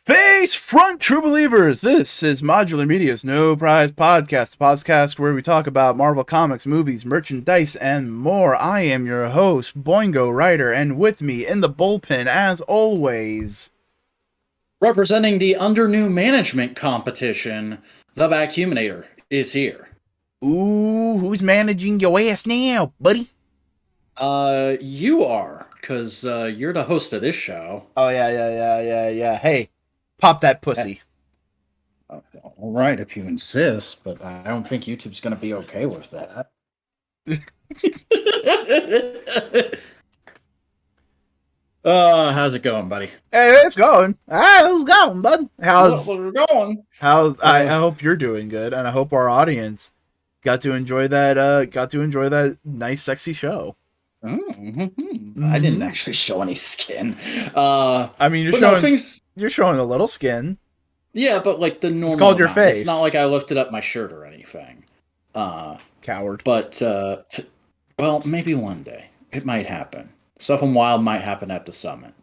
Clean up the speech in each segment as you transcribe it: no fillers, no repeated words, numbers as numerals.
Face front, true believers. This is Modular Media's No Prize Podcast, the podcast where we talk about Marvel Comics, movies, merchandise, and more. I am your host, Boingo Writer, and with me in the bullpen, as always, representing the under new management competition, the Vacuuminator is here. Ooh, who's managing your ass now, buddy? You are, because you're the host of this show. Oh, yeah. Hey, pop that pussy. All right, if you insist, but I don't think YouTube's going to be okay with that. How's it going, buddy? Hey, it's going. How's it going, bud? How's it going? I hope you're doing good, and I hope our audience got to enjoy that nice, sexy show. Mm-hmm. I didn't actually show any skin. I mean, you're showing a little skin. Yeah, but like the normal. It's called your face. It's not like I lifted up my shirt or anything. Coward. But well, maybe one day it might happen. Something wild might happen at the summit.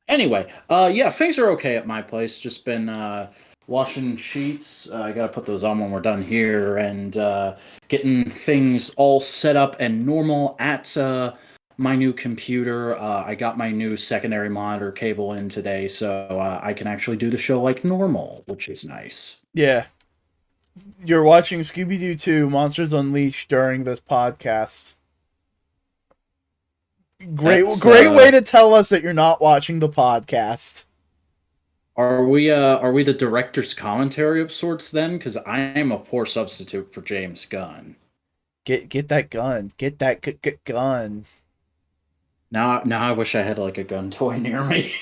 Anyway, yeah, things are okay at my place. Just been washing sheets. I gotta put those on when we're done here, and getting things all set up and normal at my new computer. I got my new secondary monitor cable in today, so I can actually do the show like normal, which is nice. Yeah. You're watching Scooby-Doo 2 Monsters Unleashed during this podcast. Great way to tell us that you're not watching the podcast. Are we the director's commentary of sorts then? Because I am a poor substitute for James Gunn. Get that gun. Get that gun. Now I wish I had like a gun toy near me.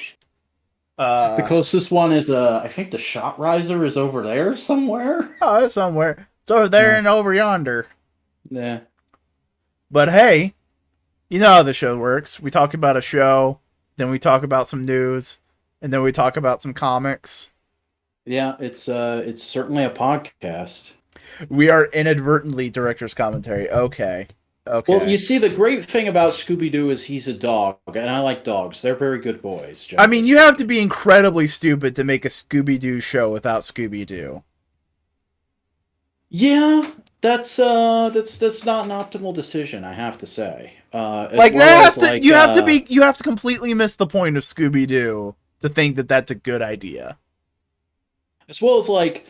The closest one is I think the shot riser is over there somewhere. Oh, it's somewhere. It's over there and over yonder. Yeah. But hey, you know how the show works. We talk about a show, then we talk about some news, and then we talk about some comics. Yeah, it's certainly a podcast. We are inadvertently director's commentary. Okay. Well, you see, the great thing about Scooby-Doo is he's a dog, and I like dogs. They're very good boys. I mean, you have to be incredibly stupid to make a Scooby-Doo show without Scooby-Doo. Yeah, that's not an optimal decision, I have to say. You have to completely miss the point of Scooby-Doo to think that that's a good idea. As well as like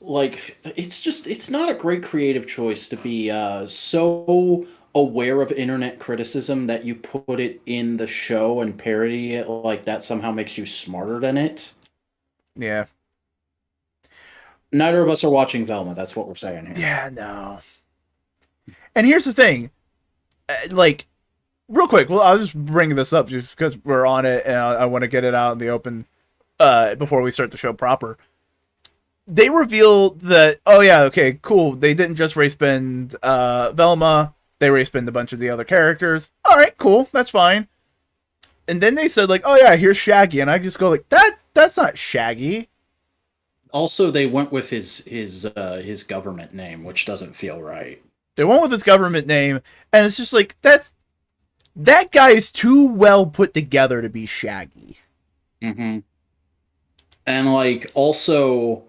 it's not a great creative choice to be so aware of internet criticism that you put it in the show and parody it like that somehow makes you smarter than it. Yeah. Neither of us are watching Velma, that's what we're saying here. Yeah, no. And here's the thing. Real quick, well, I'll just bring this up just because we're on it and I want to get it out in the open before we start the show proper. They revealed that, oh yeah, okay, cool. They didn't just race bend Velma. They race bend a bunch of the other characters. All right, cool. That's fine. And then they said, like, oh yeah, here's Shaggy. And I just go like, that's not Shaggy. Also, they went with his government name, which doesn't feel right. They went with his government name. And it's just like, that guy is too well put together to be Shaggy. Mm-hmm. And like, also,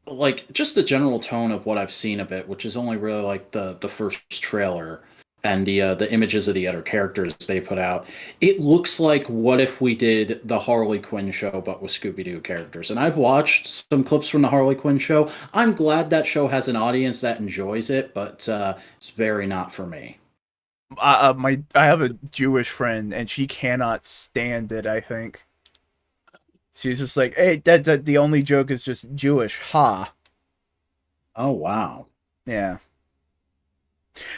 like, just the general tone of what I've seen of it, which is only really like the first trailer and the images of the other characters they put out, it looks like what if we did the Harley Quinn show but with Scooby-Doo characters. And I've watched some clips from the Harley Quinn show. I'm glad that show has an audience that enjoys it, but it's very not for me. I have a Jewish friend and she cannot stand it, I think. She's just like, hey, that the only joke is just Jewish, ha. Oh wow. Yeah.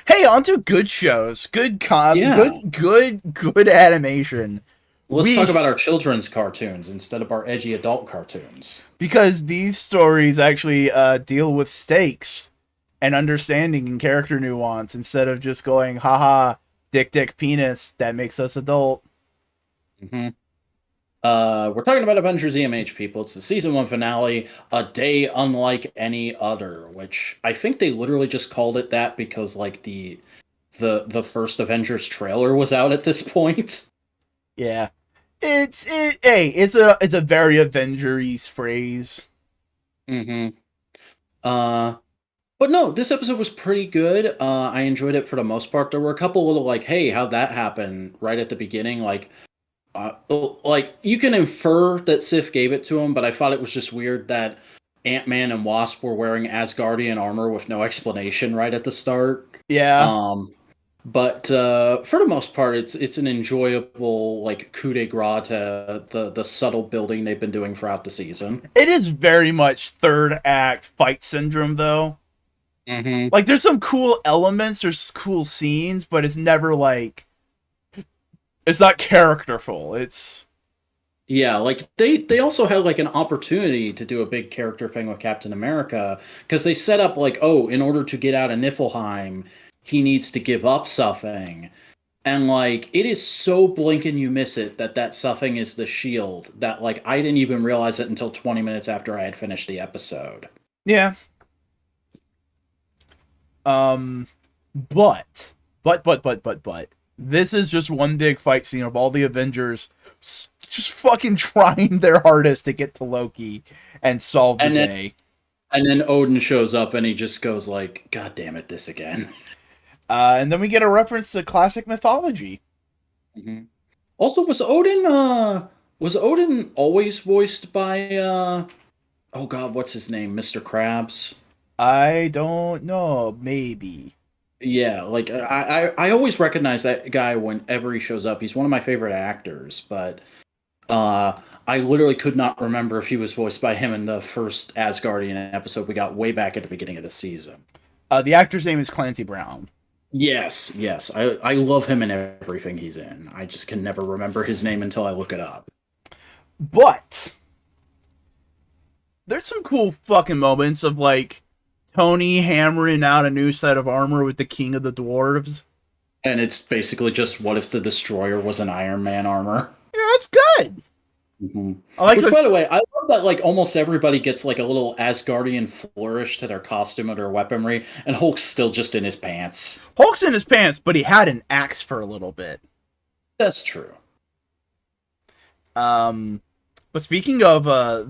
Hey, on to good shows, good animation. Let's talk about our children's cartoons instead of our edgy adult cartoons. Because these stories actually deal with stakes and understanding and character nuance instead of just going, haha, dick, penis, that makes us adult. Mm-hmm. We're talking about Avengers EMH, people. It's the season 1 finale, a day unlike any other, which I think they literally just called it that because like the first Avengers trailer was out at this point. Yeah. It's a very Avengers phrase. Mm-hmm. Uh, but no, this episode was pretty good. I enjoyed it for the most part. There were a couple little like, hey, how'd that happen right at the beginning? Like you can infer that Sif gave it to him, but I thought it was just weird that Ant-Man and Wasp were wearing Asgardian armor with no explanation right at the start. Yeah. Um, but for the most part, it's an enjoyable like coup de grace to the subtle building they've been doing throughout the season. It is very much third act fight syndrome though. Mm-hmm. Like there's some cool elements, there's cool scenes, but it's never like it's not characterful. It's Yeah, like they also had like an opportunity to do a big character thing with Captain America because they set up like, oh, in order to get out of Niflheim, he needs to give up something. And like it is so blink and you miss it that something is the shield that like I didn't even realize it until 20 minutes after I had finished the episode. yeah. Um but this is just one big fight scene of all the Avengers just fucking trying their hardest to get to Loki and solve the And then day. and then Odin shows up and he just goes like, God damn it, this again. And then we get a reference to classic mythology. Mm-hmm. Also, was Odin always voiced by oh god, what's his name? Mr. Krabs? I don't know, maybe. Yeah, like I always recognize that guy whenever he shows up. He's one of my favorite actors, but I literally could not remember if he was voiced by him in the first Asgardian episode we got way back at the beginning of the season. The actor's name is Clancy Brown. Yes, yes. I love him in everything he's in. I just can never remember his name until I look it up. But there's some cool fucking moments of like Tony hammering out a new set of armor with the King of the Dwarves. And it's basically just what if the Destroyer was an Iron Man armor? Yeah, that's good. Mm-hmm. I like Which, the, by the way, I love that like almost everybody gets like a little Asgardian flourish to their costume or their weaponry, and Hulk's still just in his pants. Hulk's in his pants, but he had an axe for a little bit. That's true. But speaking of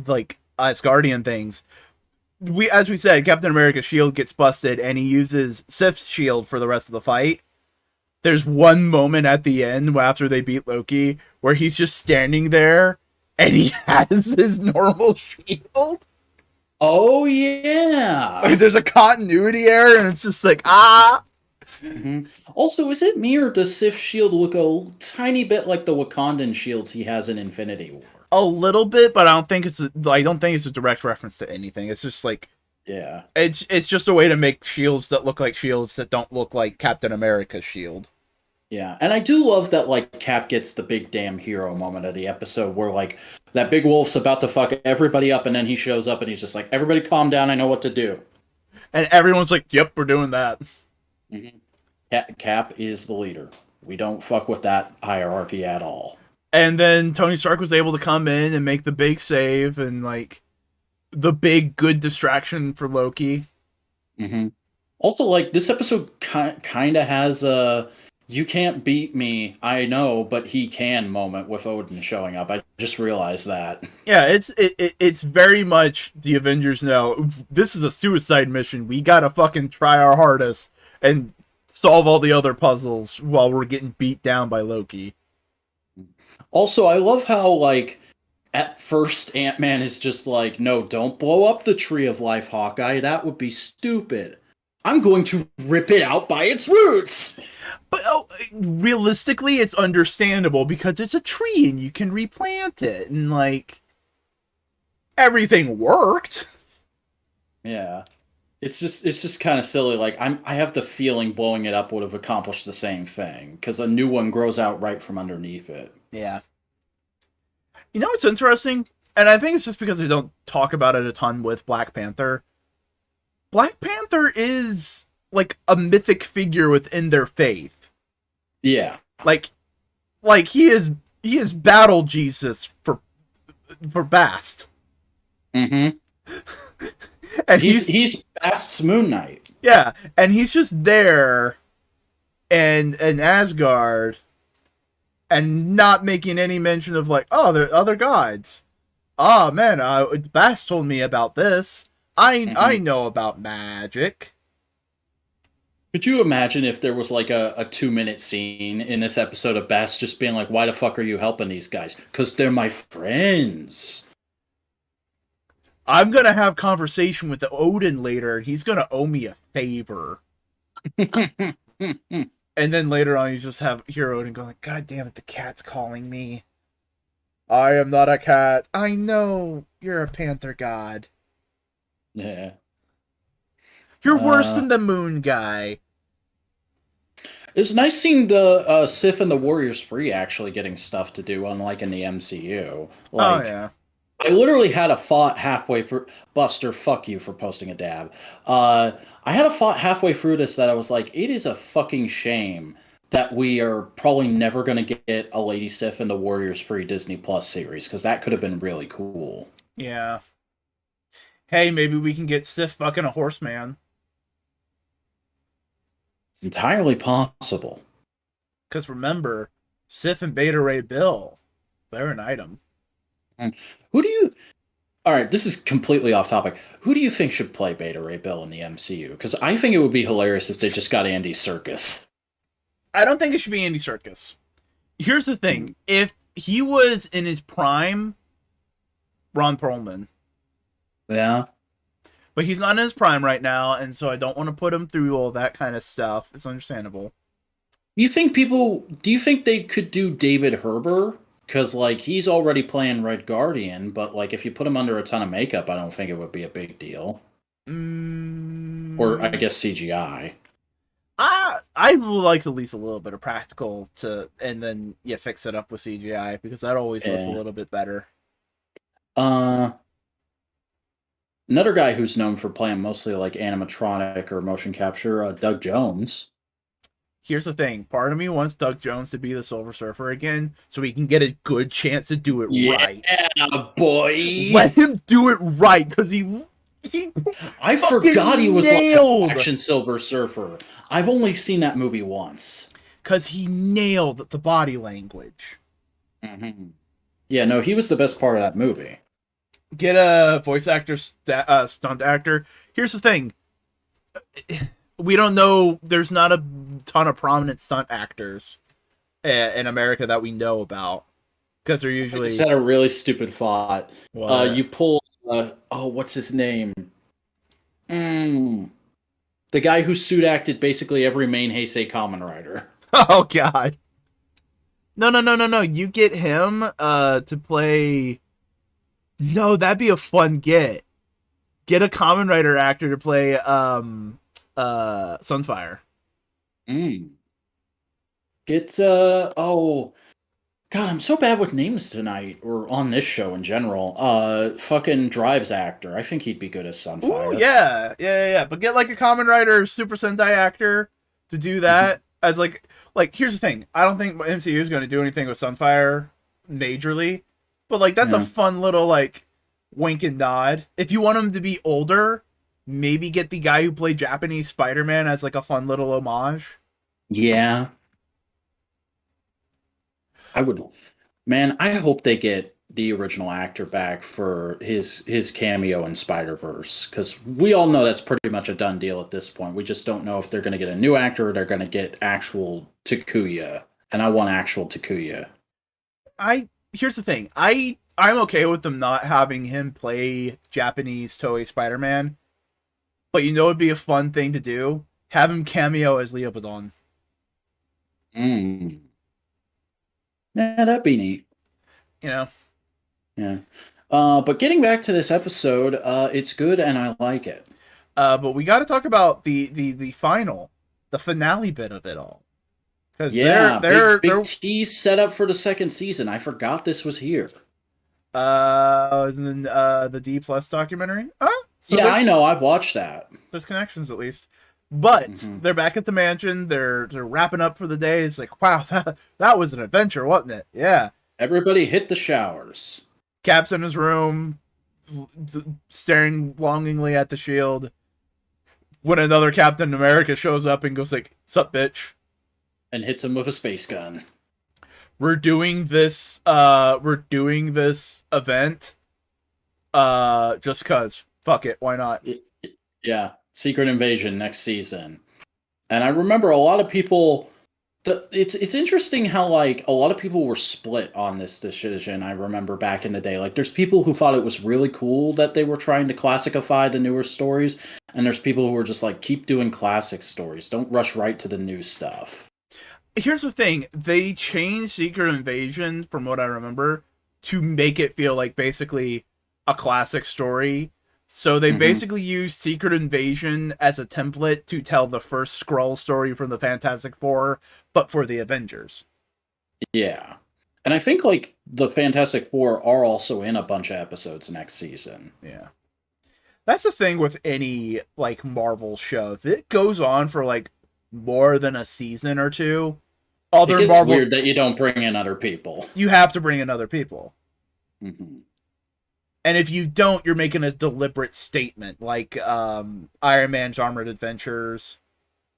like Asgardian things, as we said, Captain America's shield gets busted, and he uses Sif's shield for the rest of the fight. There's one moment at the end after they beat Loki where he's just standing there and he has his normal shield. Oh yeah. Like, there's a continuity error, and it's just like ah. Mm-hmm. Also, is it me or does Sif's shield look a tiny bit like the Wakandan shields he has in Infinity War? A little bit, but I don't think it's a direct reference to anything. It's just like Yeah. it's just a way to make shields that look like shields that don't look like Captain America's shield. Yeah, and I do love that like Cap gets the big damn hero moment of the episode where like that big wolf's about to fuck everybody up, and then he shows up and he's just like, "Everybody, calm down. I know what to do." And everyone's like, "Yep, we're doing that." Mm-hmm. Cap is the leader. We don't fuck with that hierarchy at all. And then Tony Stark was able to come in and make the big save and like the big good distraction for Loki. Mm-hmm. Also, like this episode kind of has a "you can't beat me, I know, but he can" moment with Odin showing up. I just realized that. Yeah, it's very much the Avengers know this is a suicide mission. We gotta fucking try our hardest and solve all the other puzzles while we're getting beat down by Loki. Also, I love how, like, at first Ant-Man is just like, no, don't blow up the Tree of Life, Hawkeye. That would be stupid. I'm going to rip it out by its roots. But realistically, it's understandable because it's a tree and you can replant it. And, like, everything worked. Yeah. It's just kind of silly. Like, I have the feeling blowing it up would have accomplished the same thing because a new one grows out right from underneath it. Yeah. You know what's interesting? And I think it's just because they don't talk about it a ton with Black Panther. Black Panther is like a mythic figure within their faith. Yeah. Like he is battle Jesus for Bast. Mm-hmm. And he's Bast's Moon Knight. Yeah, and he's just there and Asgard and not making any mention of like, oh, there are other gods. Oh man, Bass told me about this. I know about magic. Could you imagine if there was like a 2 minute scene in this episode of Bass just being like, why the fuck are you helping these guys? Because they're my friends. I'm gonna have conversation with Odin later, and he's gonna owe me a favor. And then later on, you just hear Odin going like, God damn it, the cat's calling me. I am not a cat. I know you're a panther god. Yeah. You're worse than the moon guy. It's nice seeing the Sif and the Warriors Free actually getting stuff to do, unlike in the MCU. Like, Oh yeah. I literally had a thought halfway through. Buster, fuck you for posting a dab. I had a thought halfway through this that I was like, it is a fucking shame that we are probably never going to get a Lady Sif and the Warriors Free Disney Plus series, because that could have been really cool. Yeah. Hey, maybe we can get Sif fucking a horseman. It's entirely possible. Because remember, Sif and Beta Ray Bill, they're an item. Who do you... Alright, this is completely off topic. Who do you think should play Beta Ray Bill in the MCU? Because I think it would be hilarious if they just got Andy Serkis. I don't think it should be Andy Serkis. Here's the thing. If he was in his prime, Ron Perlman. Yeah. But he's not in his prime right now, and so I don't want to put him through all that kind of stuff. It's understandable. Do you think they could do David Herber? Because, like, he's already playing Red Guardian, but, like, if you put him under a ton of makeup, I don't think it would be a big deal. Or, I guess, CGI. I would like at least a little bit of practical and then fix it up with CGI, because that always looks a little bit better. Another guy who's known for playing mostly like animatronic or motion capture, Doug Jones. Here's the thing. Part of me wants Doug Jones to be the Silver Surfer again, so he can get a good chance to do it right. Yeah, boy. Let him do it right, because I forgot he was like action Silver Surfer. I've only seen that movie once. Because he nailed the body language. Mm-hmm. Yeah, no, he was the best part of that movie. Get a voice actor, stunt actor. Here's the thing. We don't know. There's not a ton of prominent stunt actors in America that we know about. Because they're usually... I just had a really stupid thought. You pull... what's his name? The guy who suit acted basically every main Heisei Kamen Rider. Oh, God. No. You get him to play... No, that'd be a fun get. Get a Kamen Rider actor to play Sunfire. Get God, I'm so bad with names tonight, or on this show in general. Fucking Drives actor. I think he'd be good as Sunfire. Ooh, yeah. But get like a Kamen Rider Super Sentai actor to do that. As like here's the thing. I don't think MCU is going to do anything with Sunfire majorly. But, like, that's a fun little, like, wink and nod. If you want him to be older, maybe get the guy who played Japanese Spider-Man as, like, a fun little homage. Yeah. I would... Man, I hope they get the original actor back for his cameo in Spider-Verse. Because we all know that's pretty much a done deal at this point. We just don't know if they're going to get a new actor or they're going to get actual Takuya. And I want actual Takuya. Here's the thing. I'm okay with them not having him play Japanese Toei Spider-Man. But you know it'd be a fun thing to do? Have him cameo as Leo Badon. Yeah, that'd be neat. You know? Yeah. But getting back to this episode, it's good and I like it. But we got to talk about the finale bit of it all. Because big tease set up for the second season. I forgot this was here. The D Plus documentary. So yeah, I know. I've watched that. There's connections at least. But they're back at the mansion. They're wrapping up for the day. It's like, wow, that was an adventure, wasn't it? Yeah. Everybody hit the showers. Cap's in his room, staring longingly at the shield. When another Captain America shows up and goes like, "Sup, bitch?" And hits him with a space gun. we're doing this event just cuz fuck it, why not? Yeah, Secret Invasion next season. And I remember a lot of people. It's interesting how like a lot of people were split on this decision. I remember back in the day, like there's people who thought it was really cool that they were trying to classify the newer stories, and there's people who were just like, keep doing classic stories, don't rush right to the new stuff. Here's the thing, they changed Secret Invasion from what I remember to make it feel like basically a classic story. So they basically used Secret Invasion as a template to tell the first Skrull story from the Fantastic Four, but for the Avengers. Yeah, and I think like the Fantastic Four are also in a bunch of episodes next season. Yeah. That's the thing with any like Marvel show. If it goes on for like more than a season or two, It gets weird that you don't bring in other people. You have to bring in other people. Mm-hmm. And if you don't, you're making a deliberate statement, like Iron Man's Armored Adventures.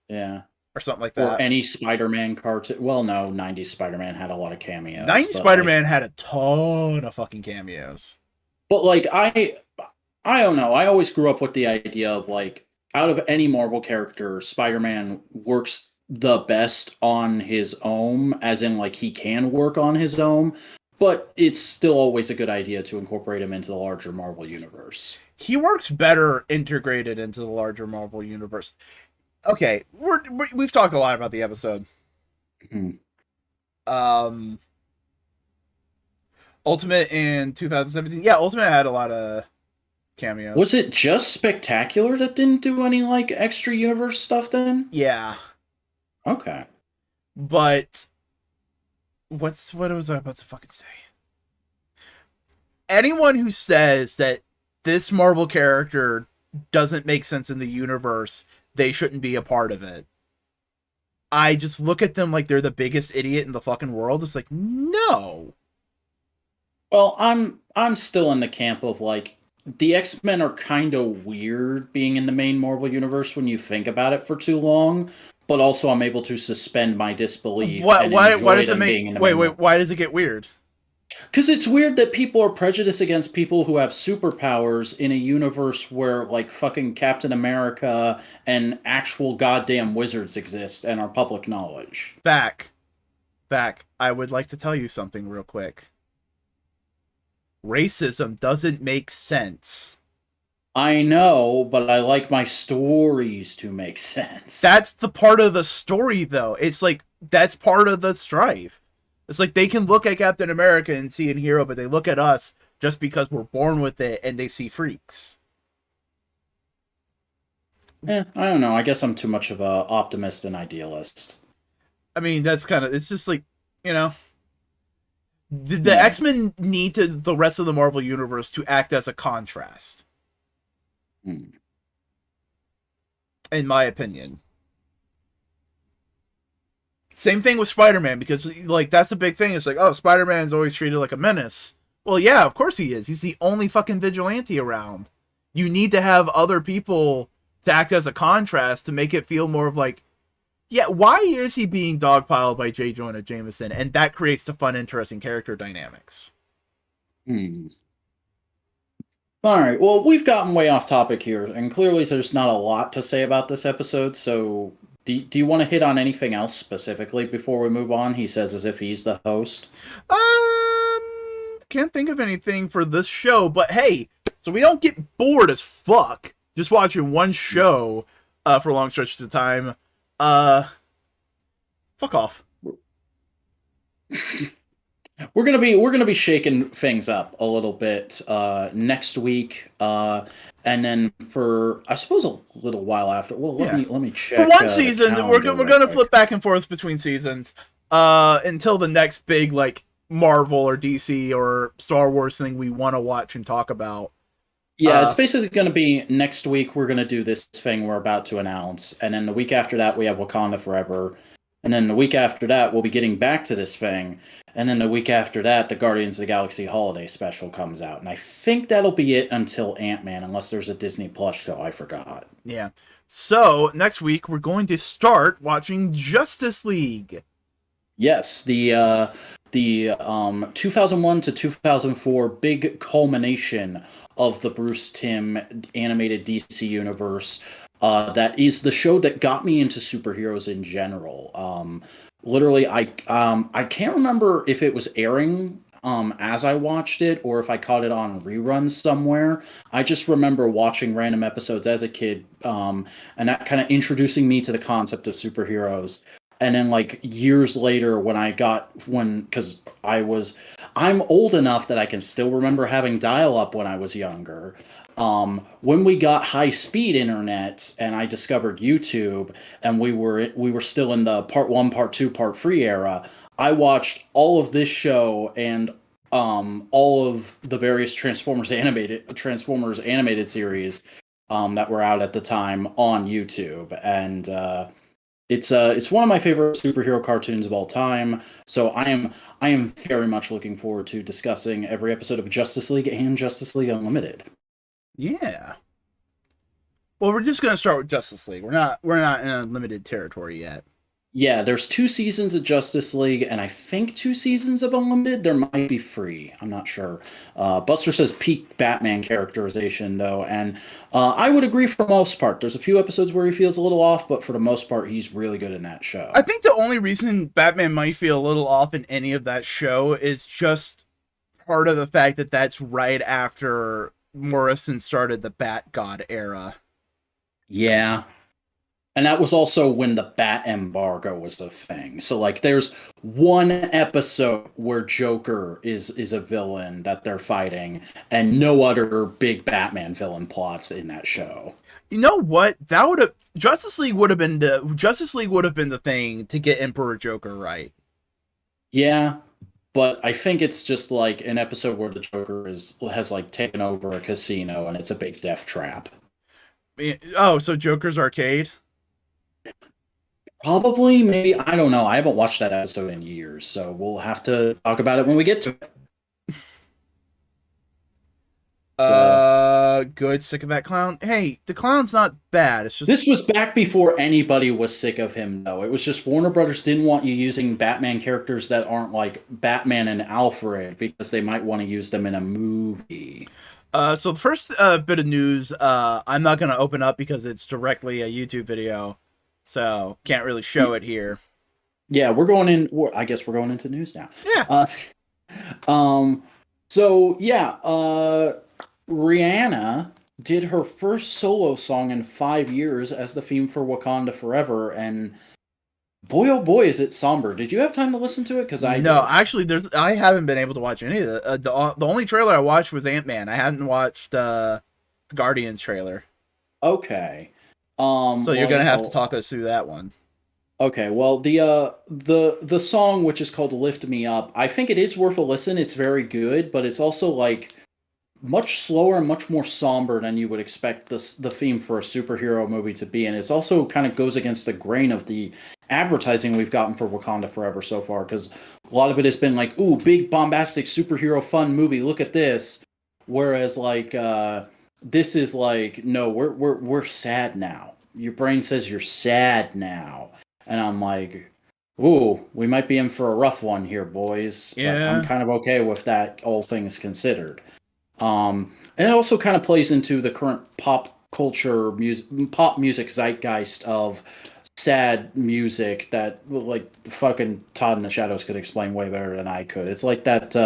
Yeah. Or something like that. Or any Spider-Man cartoon. Well, no, 90s Spider-Man had a lot of cameos. 90s Spider-Man had a ton of fucking cameos. But, like, I don't know. I always grew up with the idea of, like, out of any Marvel character, Spider-Man works the best on his own, as in, like, he can work on his own. But it's still always a good idea to incorporate him into the larger Marvel universe. He works better integrated into the larger Marvel universe. Okay, we've talked a lot about the episode. Ultimate in 2017. Yeah, Ultimate had a lot of cameos. Was it just Spectacular that didn't do any like extra universe stuff then? Yeah. Okay. But what was I about to fucking say? Anyone who says that this Marvel character doesn't make sense in the universe, they shouldn't be a part of it. I just look at them like they're the biggest idiot in the fucking world. It's like, no. Well, I'm still in the camp of like the X-Men are kind of weird being in the main Marvel universe when you think about it for too long, but also I'm able to suspend my disbelief. Why does it make why does it get weird? Because it's weird that people are prejudiced against people who have superpowers in a universe where, like, fucking Captain America and actual goddamn wizards exist and are public knowledge. Back. I would like to tell you something real quick. Racism doesn't make sense. I know, but I like my stories to make sense. That's the part of the story, though. It's like, that's part of the strife. It's like they can look at Captain America and see a hero, but they look at us just because we're born with it and they see freaks. I don't know. I guess I'm too much of an optimist and idealist. I mean, that's kind of, it's just like, you know, the X-Men need the rest of the Marvel Universe to act as a contrast. In my opinion. Same thing with Spider-Man, because like that's a big thing. It's like, oh, Spider-Man's always treated like a menace. Well, yeah, of course he is. He's the only fucking vigilante around. You need to have other people to act as a contrast to make it feel more of like, yeah, why is he being dogpiled by J. Jonah Jameson? And that creates the fun, interesting character dynamics. All right. Well, we've gotten way off topic here, and clearly there's not a lot to say about this episode, so do you want to hit on anything else specifically before we move on? He says as if he's the host. Can't think of anything for this show, but hey, so we don't get bored as fuck just watching one show for long stretches of time. Fuck off. We're gonna be shaking things up a little bit next week, and then for I suppose a little while after. Well, let me check. For one season, we're gonna flip back and forth between seasons until the next big like Marvel or DC or Star Wars thing we want to watch and talk about. Yeah, it's basically going to be next week. We're going to do this thing we're about to announce, and then the week after that we have Wakanda Forever. And then the week after that, we'll be getting back to this thing. And then the week after that, the Guardians of the Galaxy Holiday Special comes out. And I think that'll be it until Ant-Man, unless there's a Disney Plus show I forgot. Yeah. So, next week, we're going to start watching Justice League. Yes, the the 2001 to 2004 big culmination of the Bruce Timm animated DC universe. That is the show that got me into superheroes in general. Literally, I can't remember if it was airing as I watched it or if I caught it on reruns somewhere. I just remember watching random episodes as a kid, and that kind of introducing me to the concept of superheroes. And then like years later because I'm old enough that I can still remember having dial up when I was younger. When we got high speed internet and I discovered YouTube and we were still in the part one, part two, part three era, I watched all of this show and all of the various Transformers animated series that were out at the time on YouTube, and it's one of my favorite superhero cartoons of all time. So I am very much looking forward to discussing every episode of Justice League and Justice League Unlimited. Yeah. Well, we're just gonna start with Justice League. We're not in a limited territory yet. Yeah, there's 2 seasons of Justice League, and I think 2 seasons of Unlimited. There might be free. I'm not sure. Buster says peak Batman characterization, though, and I would agree for the most part. There's a few episodes where he feels a little off, but for the most part, he's really good in that show. I think the only reason Batman might feel a little off in any of that show is just part of the fact that that's right after Morrison started the Bat God era. Yeah. And that was also when the Bat embargo was a thing. So like there's one episode where Joker is a villain that they're fighting and no other big Batman villain plots in that show. You know what? That would have Justice League would have been the thing to get Emperor Joker right. Yeah, but I think it's just like an episode where the Joker has like taken over a casino and it's a big death trap. Oh, so Joker's Arcade? Probably, maybe, I don't know. I haven't watched that episode in years, so we'll have to talk about it when we get to it. Good. Sick of that clown. Hey, the clown's not bad. It's just This was back before anybody was sick of him, though. It was just Warner Brothers didn't want you using Batman characters that aren't like Batman and Alfred because they might want to use them in a movie. So the first bit of news, I'm not gonna open up because it's directly a YouTube video, so can't really show it here. Yeah, I guess we're going into news now. Yeah. So yeah, Rihanna did her first solo song in 5 years as the theme for Wakanda Forever, and boy oh boy is it somber. Did you have time to listen to it? Because I No, did. actually, I haven't been able to watch any of the only trailer I watched was Ant-Man. I hadn't watched the Guardians trailer. Okay. So you're gonna have to talk us through that one. Okay, well the song, which is called "Lift Me Up," I think it is worth a listen. It's very good, but it's also like much slower and much more somber than you would expect the theme for a superhero movie to be, and it's also kind of goes against the grain of the advertising we've gotten for Wakanda Forever so far, because a lot of it has been like, "Ooh, big bombastic superhero fun movie, look at this," whereas like this is like, no, we're sad now. Your brain says you're sad now, and I'm like, ooh, we might be in for a rough one here, boys. But Yeah. I'm kind of okay with that, all things considered. And it also kind of plays into the current pop music zeitgeist of sad music that, like, fucking Todd in the Shadows could explain way better than I could. It's like that.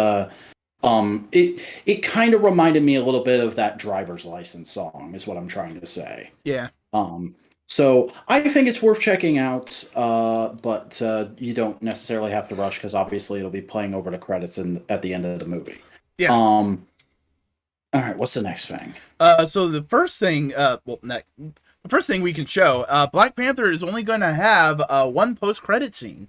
It kind of reminded me a little bit of that Driver's License song, is what I'm trying to say. Yeah. So I think it's worth checking out, but you don't necessarily have to rush because obviously it'll be playing over the credits at the end of the movie. Yeah. All right, what's the next thing? So the first thing, the first thing we can show, Black Panther is only going to have one post-credit scene.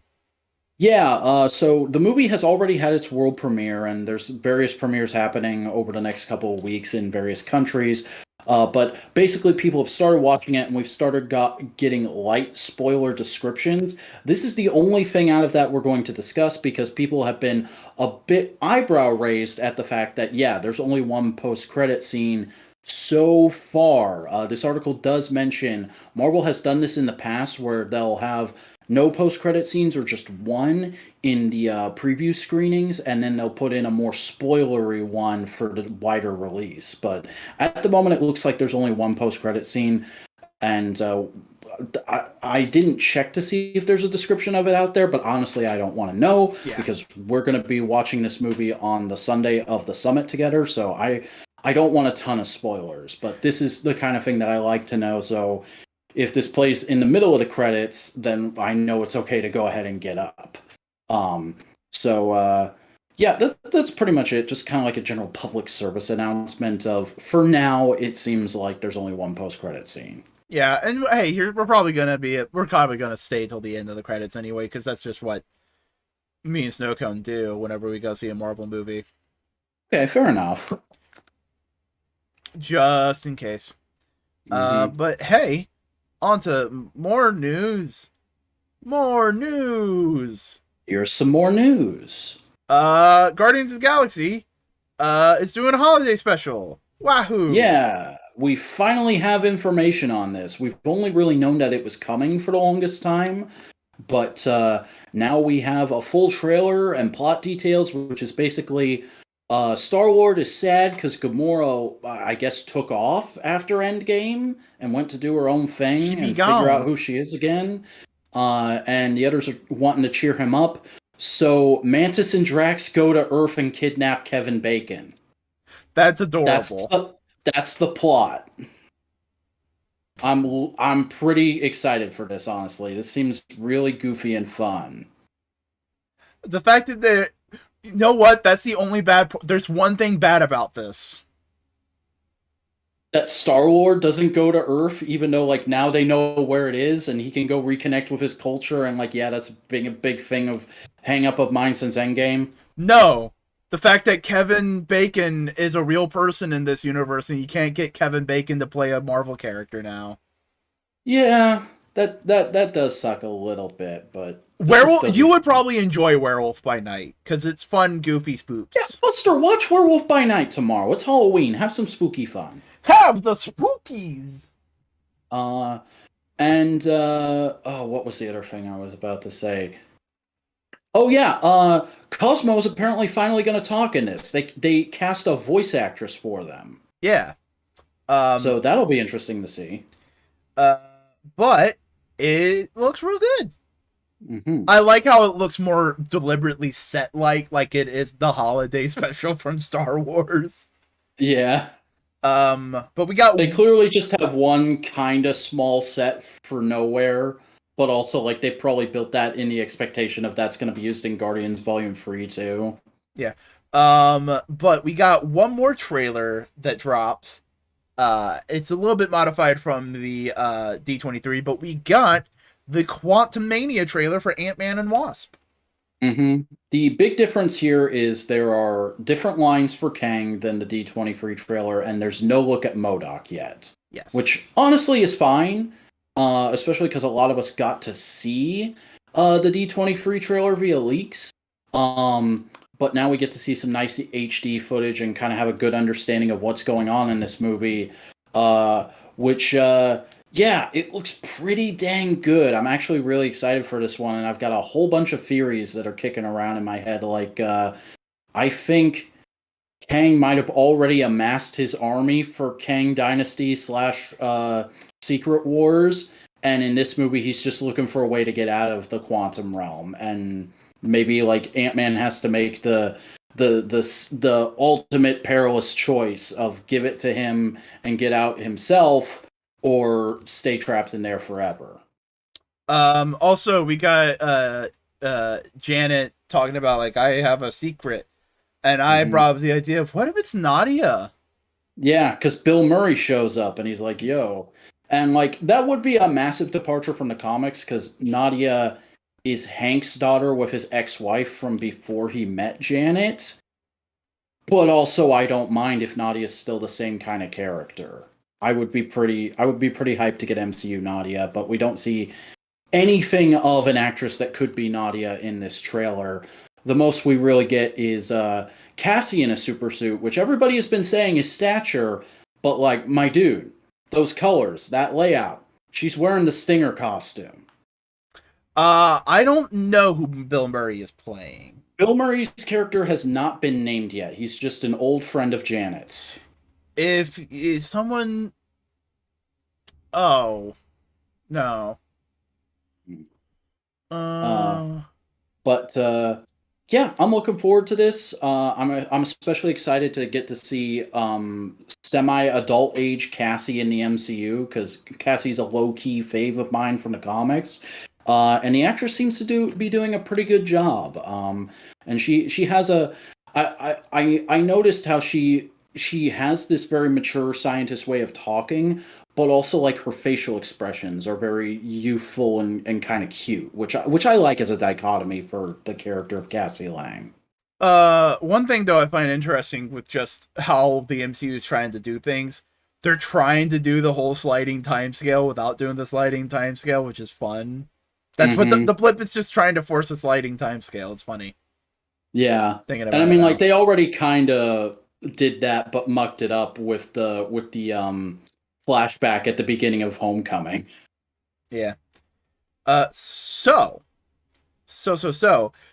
Yeah, so the movie has already had its world premiere, and there's various premieres happening over the next couple of weeks in various countries. But basically, people have started watching it, and we've started getting light spoiler descriptions. This is the only thing out of that we're going to discuss because people have been a bit eyebrow raised at the fact that, yeah, there's only one post-credit scene so far. This article does mention Marvel has done this in the past where they'll have no post-credit scenes or just one in the preview screenings, and then they'll put in a more spoilery one for the wider release. But at the moment, it looks like there's only one post-credit scene, and I didn't check to see if there's a description of it out there, but honestly, I don't want to know Yeah. because we're going to be watching this movie on the Sunday of the summit together, so I don't want a ton of spoilers, but this is the kind of thing that I like to know, so if this plays in the middle of the credits, then I know it's okay to go ahead and get up. Yeah, that's pretty much it. Just kind of like a general public service announcement of, for now, it seems like there's only one post-credit scene. Yeah, and hey, we're probably gonna stay till the end of the credits anyway, because that's just what me and Snowcone do whenever we go see a Marvel movie, Okay, fair enough. just in case. But hey, on to more news. More news. Here's some more news. Guardians of the Galaxy is doing a holiday special. Wahoo! Yeah, we finally have information on this. We've only really known that it was coming for the longest time, but now we have a full trailer and plot details, which is basically Star-Lord is sad because Gamora, I guess, took off after Endgame and went to do her own thing and figure out who she is again. And the others are wanting to cheer him up. So Mantis and Drax go to Earth and kidnap Kevin Bacon. That's adorable. That's the plot. I'm pretty excited for this, honestly. This seems really goofy and fun. The fact that you know what? That's the only bad. There's one thing bad about this. That Star-Lord doesn't go to Earth, even though like now they know where it is, and he can go reconnect with his culture, and like, yeah, that's being a big thing of hang up of mine since Endgame. No, the fact that Kevin Bacon is a real person in this universe, and you can't get Kevin Bacon to play a Marvel character now. Yeah, that does suck a little bit, but Werewolf, you would probably enjoy Werewolf by Night because it's fun, goofy spooks. Yeah, Buster, watch Werewolf by Night tomorrow. It's Halloween. Have some spooky fun. Have the spookies. Oh, what was the other thing I was about to say? Oh yeah, Cosmo is apparently finally going to talk in this. They cast a voice actress for them. Yeah. So that'll be interesting to see. But it looks real good. Mm-hmm. I like how it looks more deliberately set like it is the holiday special from Star Wars. Yeah. But they clearly just have one kind of small set for nowhere, but also like they probably built that in the expectation of that's going to be used in Guardians Volume 3 too. Yeah. But we got one more trailer that dropped. It's a little bit modified from the D23, but we got the Quantumania trailer for Ant-Man and Wasp. Mm-hmm. The big difference here is there are different lines for Kang than the D23 trailer, and there's no look at MODOK yet. Yes. Which honestly is fine, especially because a lot of us got to see the D23 trailer via leaks. But now we get to see some nice HD footage and kind of have a good understanding of what's going on in this movie, yeah, it looks pretty dang good. I'm actually really excited for this one, and I've got a whole bunch of theories that are kicking around in my head. Like, I think Kang might have already amassed his army for Kang Dynasty / Secret Wars, and in this movie, he's just looking for a way to get out of the quantum realm, and maybe like Ant-Man has to make the ultimate perilous choice of give it to him and get out himself, or stay trapped in there forever. Also, we got Janet talking about like, I have a secret, and I brought up the idea of what if it's Nadia? Yeah, because Bill Murray shows up and he's like, "Yo," and like that would be a massive departure from the comics because Nadia is Hank's daughter with his ex-wife from before he met Janet. But also, I don't mind if Nadia is still the same kind of character. I would be pretty hyped to get MCU Nadia, but we don't see anything of an actress that could be Nadia in this trailer. The most we really get is Cassie in a super suit, which everybody has been saying is Stature, but like, my dude, those colors, that layout, she's wearing the Stinger costume. I don't know who Bill Murray is playing. Bill Murray's character has not been named yet. He's just an old friend of Janet's. If is someone, oh no, Uh, uh, but yeah, I'm looking forward to this. I'm especially excited to get to see semi-adult age Cassie in the MCU because Cassie's a low-key fave of mine from the comics. And the actress seems to be doing a pretty good job. And she has a I noticed how she has this very mature scientist way of talking, but also like her facial expressions are very youthful and kind of cute, which I like as a dichotomy for the character of Cassie Lang. one thing though I find interesting with just how the MCU is trying to do things, they're trying to do the whole sliding timescale without doing the sliding timescale, which is fun. That's what Hmm. the blip is just trying to force a sliding timescale. It's funny Yeah, thinking and I about it mean, like now. they already kind of did that, but mucked it up with the flashback at the beginning of Homecoming. Yeah. So.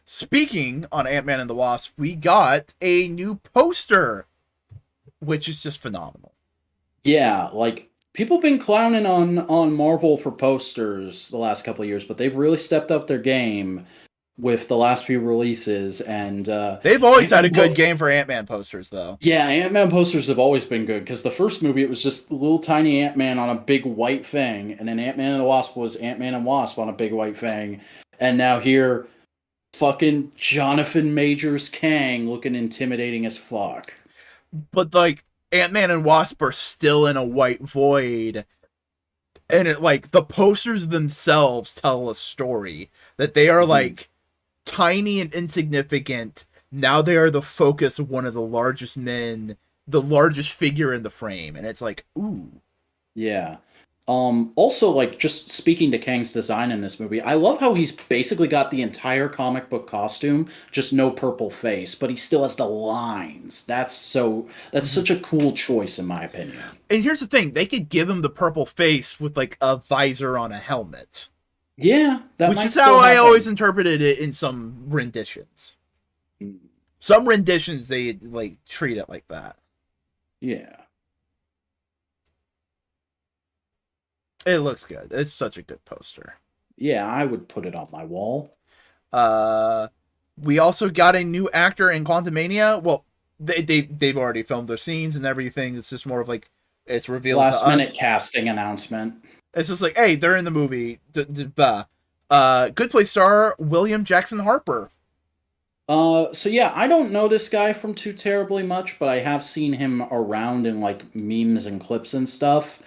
Speaking on Ant-Man and the Wasp, we got a new poster, which is just phenomenal. Yeah, like people have been clowning on Marvel for posters the last couple of years, but they've really stepped up their game with the last few releases. And They've always had Ant-Man a good game for Ant-Man posters, though. yeah, Ant-Man posters have always been good because the first movie it was just a little tiny Ant-Man on a big white thing, and then Ant-Man and the Wasp was Ant-Man and Wasp on a big white thing, and now here, fucking Jonathan Majors Kang looking intimidating as fuck. But like Ant-Man and Wasp are still in a white void, and it like the posters themselves tell a story that they are Mhm. like tiny and insignificant. Now they are the focus of one of the largest men, the largest figure in the frame, and it's like, ooh. Yeah. Also, like, just speaking to Kang's design in this movie, I love how he's basically got the entire comic book costume, just no purple face, but he still has the lines. That's Mhm. such a cool choice, in my opinion. And here's the thing: they could give him the purple face with like a visor on a helmet, Yeah, that which might is how still I always happen. interpreted it in some renditions. Mm. Some renditions they like treat it like that. Yeah. It looks good. It's such a good poster. Yeah, I would put it on my wall. Uh, we also got a new actor in Quantumania. Well, they've already filmed their scenes and everything. It's just more of like it's revealed to Last minute us. casting announcement. It's just like, hey, they're in the movie. Good Place star William Jackson Harper. So yeah, I don't know this guy from too terribly much, but I have seen him around in like memes and clips and stuff.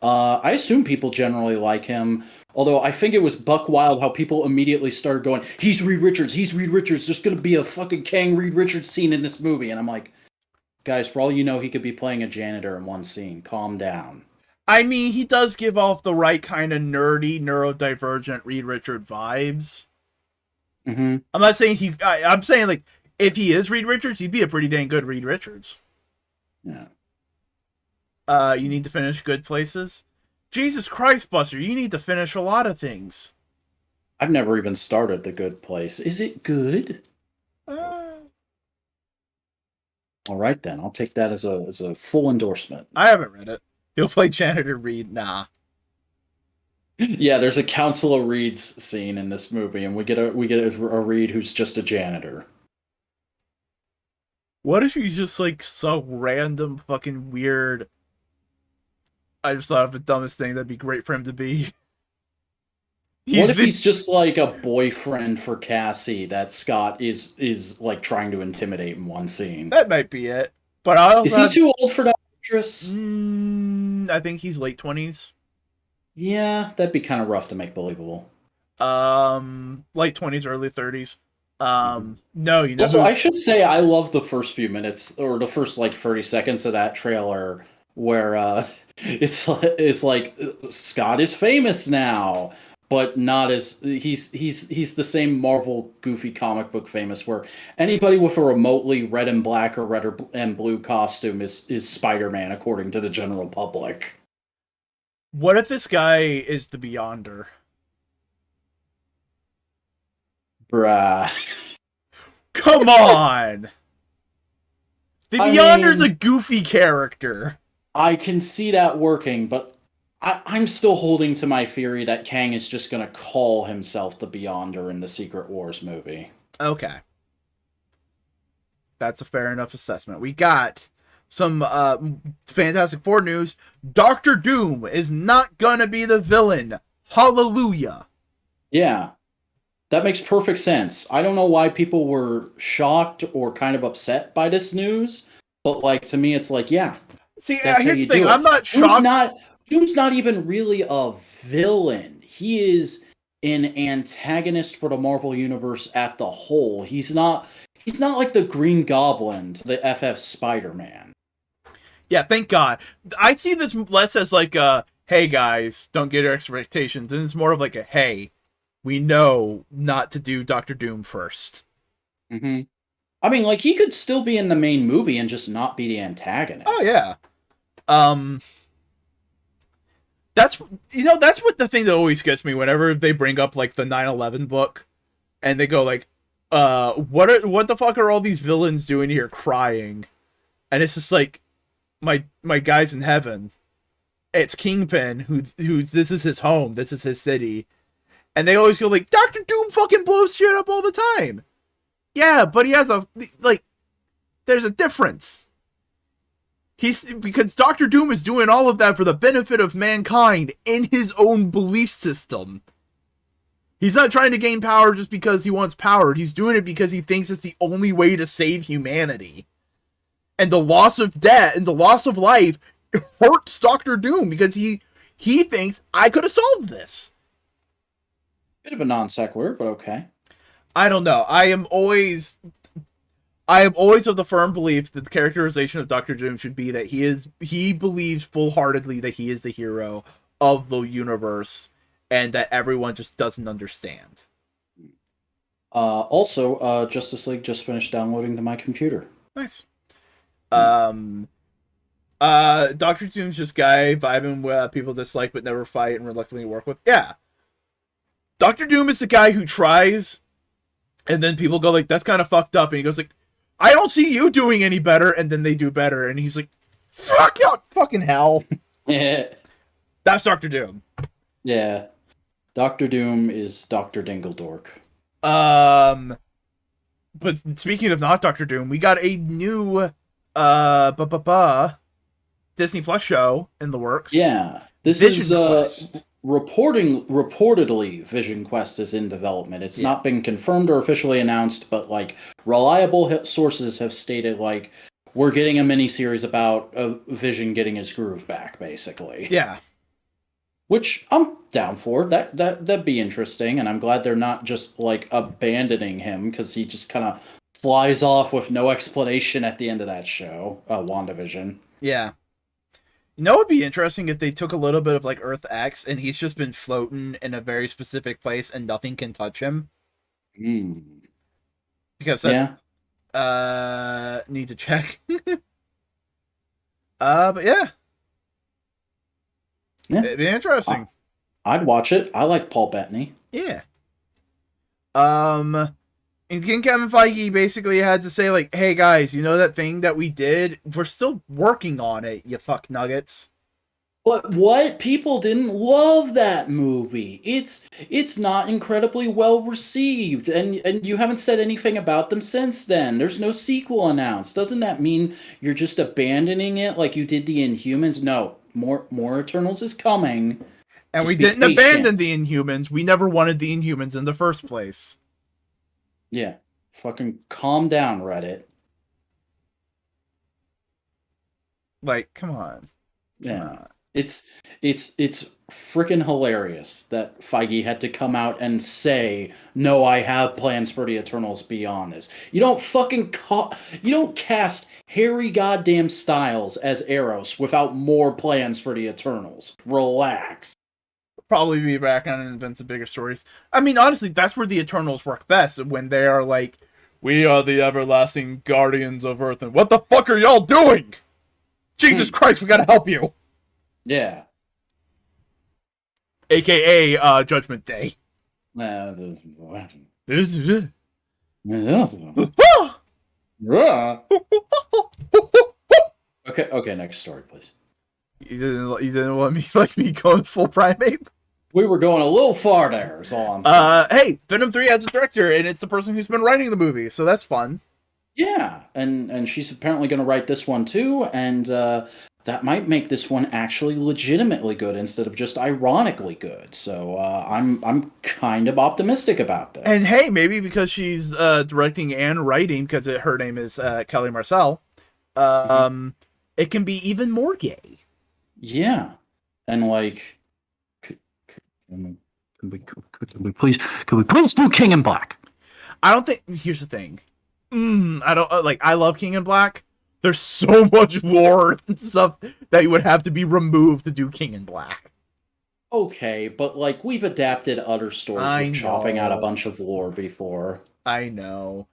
I assume people generally like him, although I think it was buck wild how people immediately started going, "He's Reed Richards, he's Reed Richards, there's gonna be a fucking Kang Reed Richards scene in this movie," and I'm like, guys, for all you know, he could be playing a janitor in one scene. Calm down. I mean, he does give off the right kind of nerdy, neurodivergent Reed Richard vibes. Hmm. I'm not saying I'm saying like if he is Reed Richards, he'd be a pretty dang good Reed Richards. Yeah. You need to finish Good Places. Jesus Christ, Buster, you need to finish a lot of things. I've never even started The Good Place. Is it good? Uh, All right then, I'll take that as a full endorsement. I haven't read it. He'll play Janitor Reed. Nah. Yeah, there's a Council of Reeds scene in this movie, and we get a Reed who's just a janitor. What if he's just like so random, fucking weird? I just thought of the dumbest thing that'd be great for him to be. What He's if the he's just like a boyfriend for Cassie that Scott is like trying to intimidate in one scene? that might be it. But I Is also he have. too old for that actress? I think he's late 20s. Yeah, that'd be kind of rough to make believable. Late 20s, early 30s. Mhm. No, you know Also, who? I should say I love the first few minutes or the first like 30 seconds of that trailer where it's like Scott is famous now, but not as he's the same Marvel goofy comic book famous where anybody with a remotely red and black or and blue costume is Spider-Man according to the general public. What if this guy is the Beyonder? Bruh. Come on! The I Beyonder's mean, a goofy character. I can see that working, but I'm still holding to my theory that Kang is just going to call himself the Beyonder in the Secret Wars movie. Okay. That's a fair enough assessment. We got some Fantastic Four news. Doctor Doom is not gonna be the villain. Hallelujah. Yeah, that makes perfect sense. I don't know why people were shocked or kind of upset by this news, but like to me, it's like, yeah, See, that's how here's you the thing. do it. I'm not shocked. Doom's not even really a villain. He is an antagonist for the Marvel universe at the whole. He's not like the Green Goblin to the FF Spider-Man. Yeah, thank God. I see this less as like a, hey guys, don't get your expectations. And it's more of like a, hey, we know not to do Doctor Doom first. Mm-hmm. I mean, like, he could still be in the main movie and just not be the antagonist. Oh, yeah. That's what the thing that always gets me whenever they bring up like the 9/11 book and they go like, what the fuck are all these villains doing here crying? And it's just like, my guys in heaven, it's Kingpin who's this is his home, this is his city. And they always go like, Doctor Doom fucking blows shit up all the time. Yeah, but he has there's a difference. Because Doctor Doom is doing all of that for the benefit of mankind in his own belief system. He's not trying to gain power just because he wants power. He's doing it because he thinks it's the only way to save humanity. And the loss of death and the loss of life hurts Doctor Doom because he thinks I could have solved this. Bit of a non sequitur, but okay. I don't know. I am always of the firm belief that the characterization of Doctor Doom should be that he believes full-heartedly that he is the hero of the universe and that everyone just doesn't understand. Also, Justice League just finished downloading to my computer. Nice. Doctor Doom's just guy vibing with people dislike but never fight and reluctantly work with. Yeah. Doctor Doom is the guy who tries and then people go like, that's kind of fucked up. And he goes like, I don't see you doing any better. And then they do better. And he's like, fuck you, fucking hell. Yeah. That's Doctor Doom. Yeah. Dr. Doom is Dr. Dingledork. But speaking of not Doctor Doom, we got a new Disney Plus show in the works. Yeah. This Vision is Quest. reportedly Vision Quest is in development. It's not been confirmed or officially announced, but like reliable sources have stated like we're getting a mini-series about Vision getting his groove back, basically. Yeah. Which I'm down for. That'd be interesting, and I'm glad they're not just like abandoning him because he just kind of flies off with no explanation at the end of that show, WandaVision. Yeah. You know, it'd be interesting if they took a little bit of like Earth X and he's just been floating in a very specific place and nothing can touch him. Because that, need to check. But yeah. It'd be interesting. I'd watch it. I like Paul Bettany. Yeah. And Kevin Feige basically had to say like, hey guys, you know that thing that we did? We're still working on it, you fuck nuggets. But what? People didn't love that movie. It's not incredibly well received, and you haven't said anything about them since then. There's no sequel announced. Doesn't that mean you're just abandoning it like you did the Inhumans? No, more Eternals is coming. And we didn't abandon the Inhumans. We never wanted the Inhumans in the first place. Yeah. Fucking calm down, Reddit. Like, come on. Come on. It's freaking hilarious that Feige had to come out and say, no, I have plans for the Eternals beyond this. You don't cast Harry goddamn Styles as Eros without more plans for the Eternals. Relax. Probably be back on and invent some bigger stories. I mean, honestly, that's where the Eternals work best, when they are like, we are the everlasting guardians of Earth, and what the fuck are y'all doing? Jesus Christ, we gotta help you. Yeah. AKA Judgment Day. Okay, next story, please. You didn't want me like me going full primate. We were going a little far there, is all I'm saying. Hey, Venom 3 has a director, and it's the person who's been writing the movie, so that's fun. Yeah, and she's apparently going to write this one too, and that might make this one actually legitimately good instead of just ironically good. So I'm kind of optimistic about this. And hey, maybe because she's directing and writing, because her name is Kelly Marcel, it can be even more gay. Yeah, and like, can we please do King in Black? I don't think. Here's the thing. I don't like. I love King in Black. There's so much lore and stuff that would have to be removed to do King in Black. Okay, but like we've adapted other stories with chopping out a bunch of lore before. I know.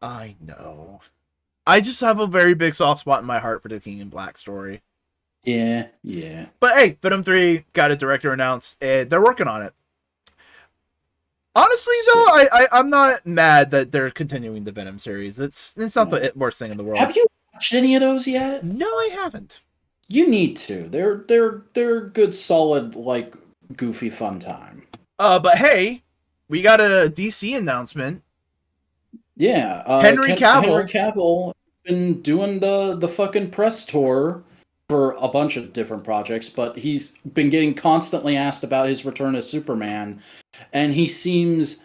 I just have a very big soft spot in my heart for the King in Black story. Yeah. But hey, Venom 3 got a director announced, and they're working on it. Honestly, though, I'm not mad that they're continuing the Venom series. It's not the worst thing in the world. Have you watched any of those yet? No, I haven't. You need to. They're good, solid, like goofy fun time. But hey, we got a DC announcement. Yeah, Henry Cavill. Henry Cavill been doing the fucking press tour for a bunch of different projects, but he's been getting constantly asked about his return as Superman, and he seems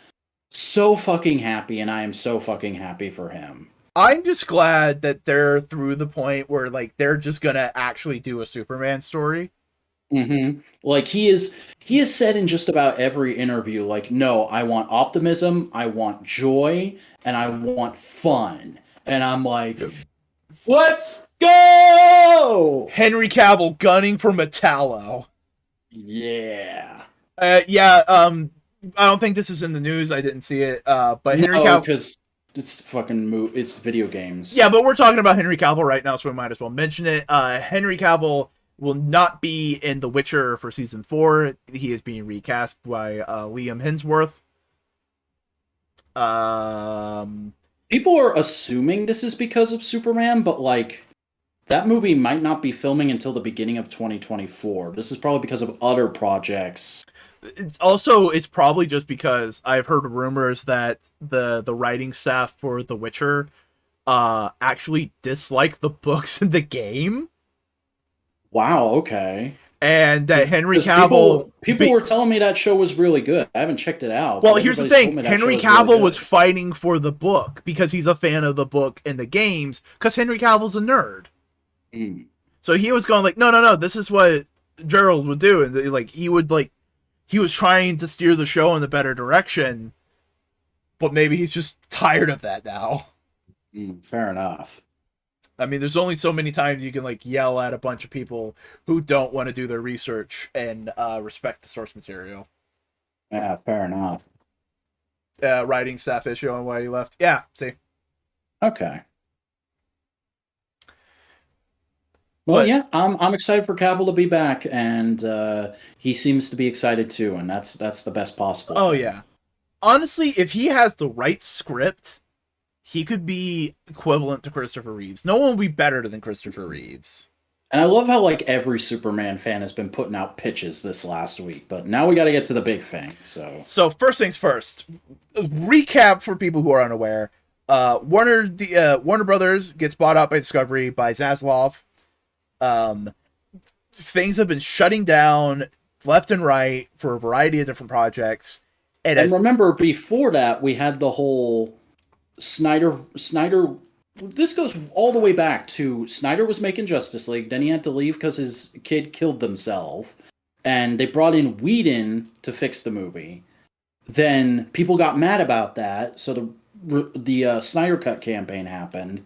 so fucking happy, and I am so fucking happy for him. I'm just glad that they're through the point where like they're just gonna actually do a Superman story. Mm-hmm. Like he is said in just about every interview, like, no, I want optimism, I want joy, and I want fun. And I'm like, let's go! Henry Cavill gunning for Metallo. Yeah. I don't think this is in the news. I didn't see it. But Henry Cavill, because it's fucking it's video games. Yeah, but we're talking about Henry Cavill right now, so we might as well mention it. Henry Cavill will not be in The Witcher for season 4. He is being recast by Liam Hemsworth. People are assuming this is because of Superman, but like that movie might not be filming until the beginning of 2024. This is probably because of other projects. It's probably just because I've heard rumors that the writing staff for The Witcher actually dislike the books in the game. Wow, okay. And that Henry Cavill... People were telling me that show was really good. I haven't checked it out. Well, here's the thing. Henry Cavill was fighting for the book because he's a fan of the book and the games because Henry Cavill's a nerd. Mm. So he was going like, no, this is what Gerald would do. And like he was trying to steer the show in the better direction, but maybe he's just tired of that now. Fair enough. I mean, there's only so many times you can like yell at a bunch of people who don't want to do their research and respect the source material. Yeah, fair enough. Writing staff issue on why he left. Yeah, see. Okay. Well, yeah, I'm excited for Cavill to be back, and he seems to be excited too, and that's the best possible. Oh yeah, honestly, if he has the right script, he could be equivalent to Christopher Reeves. No one will be better than Christopher Reeves. And I love how like every Superman fan has been putting out pitches this last week, but now we got to get to the big thing. So first things first, recap for people who are unaware. Warner Brothers gets bought out by Discovery by Zaslav. Things have been shutting down left and right for a variety of different projects. And remember, before that, we had the whole Snyder. This goes all the way back to Snyder was making Justice League, then he had to leave because his kid killed themselves, and they brought in Whedon to fix the movie. Then people got mad about that, so the Snyder Cut campaign happened.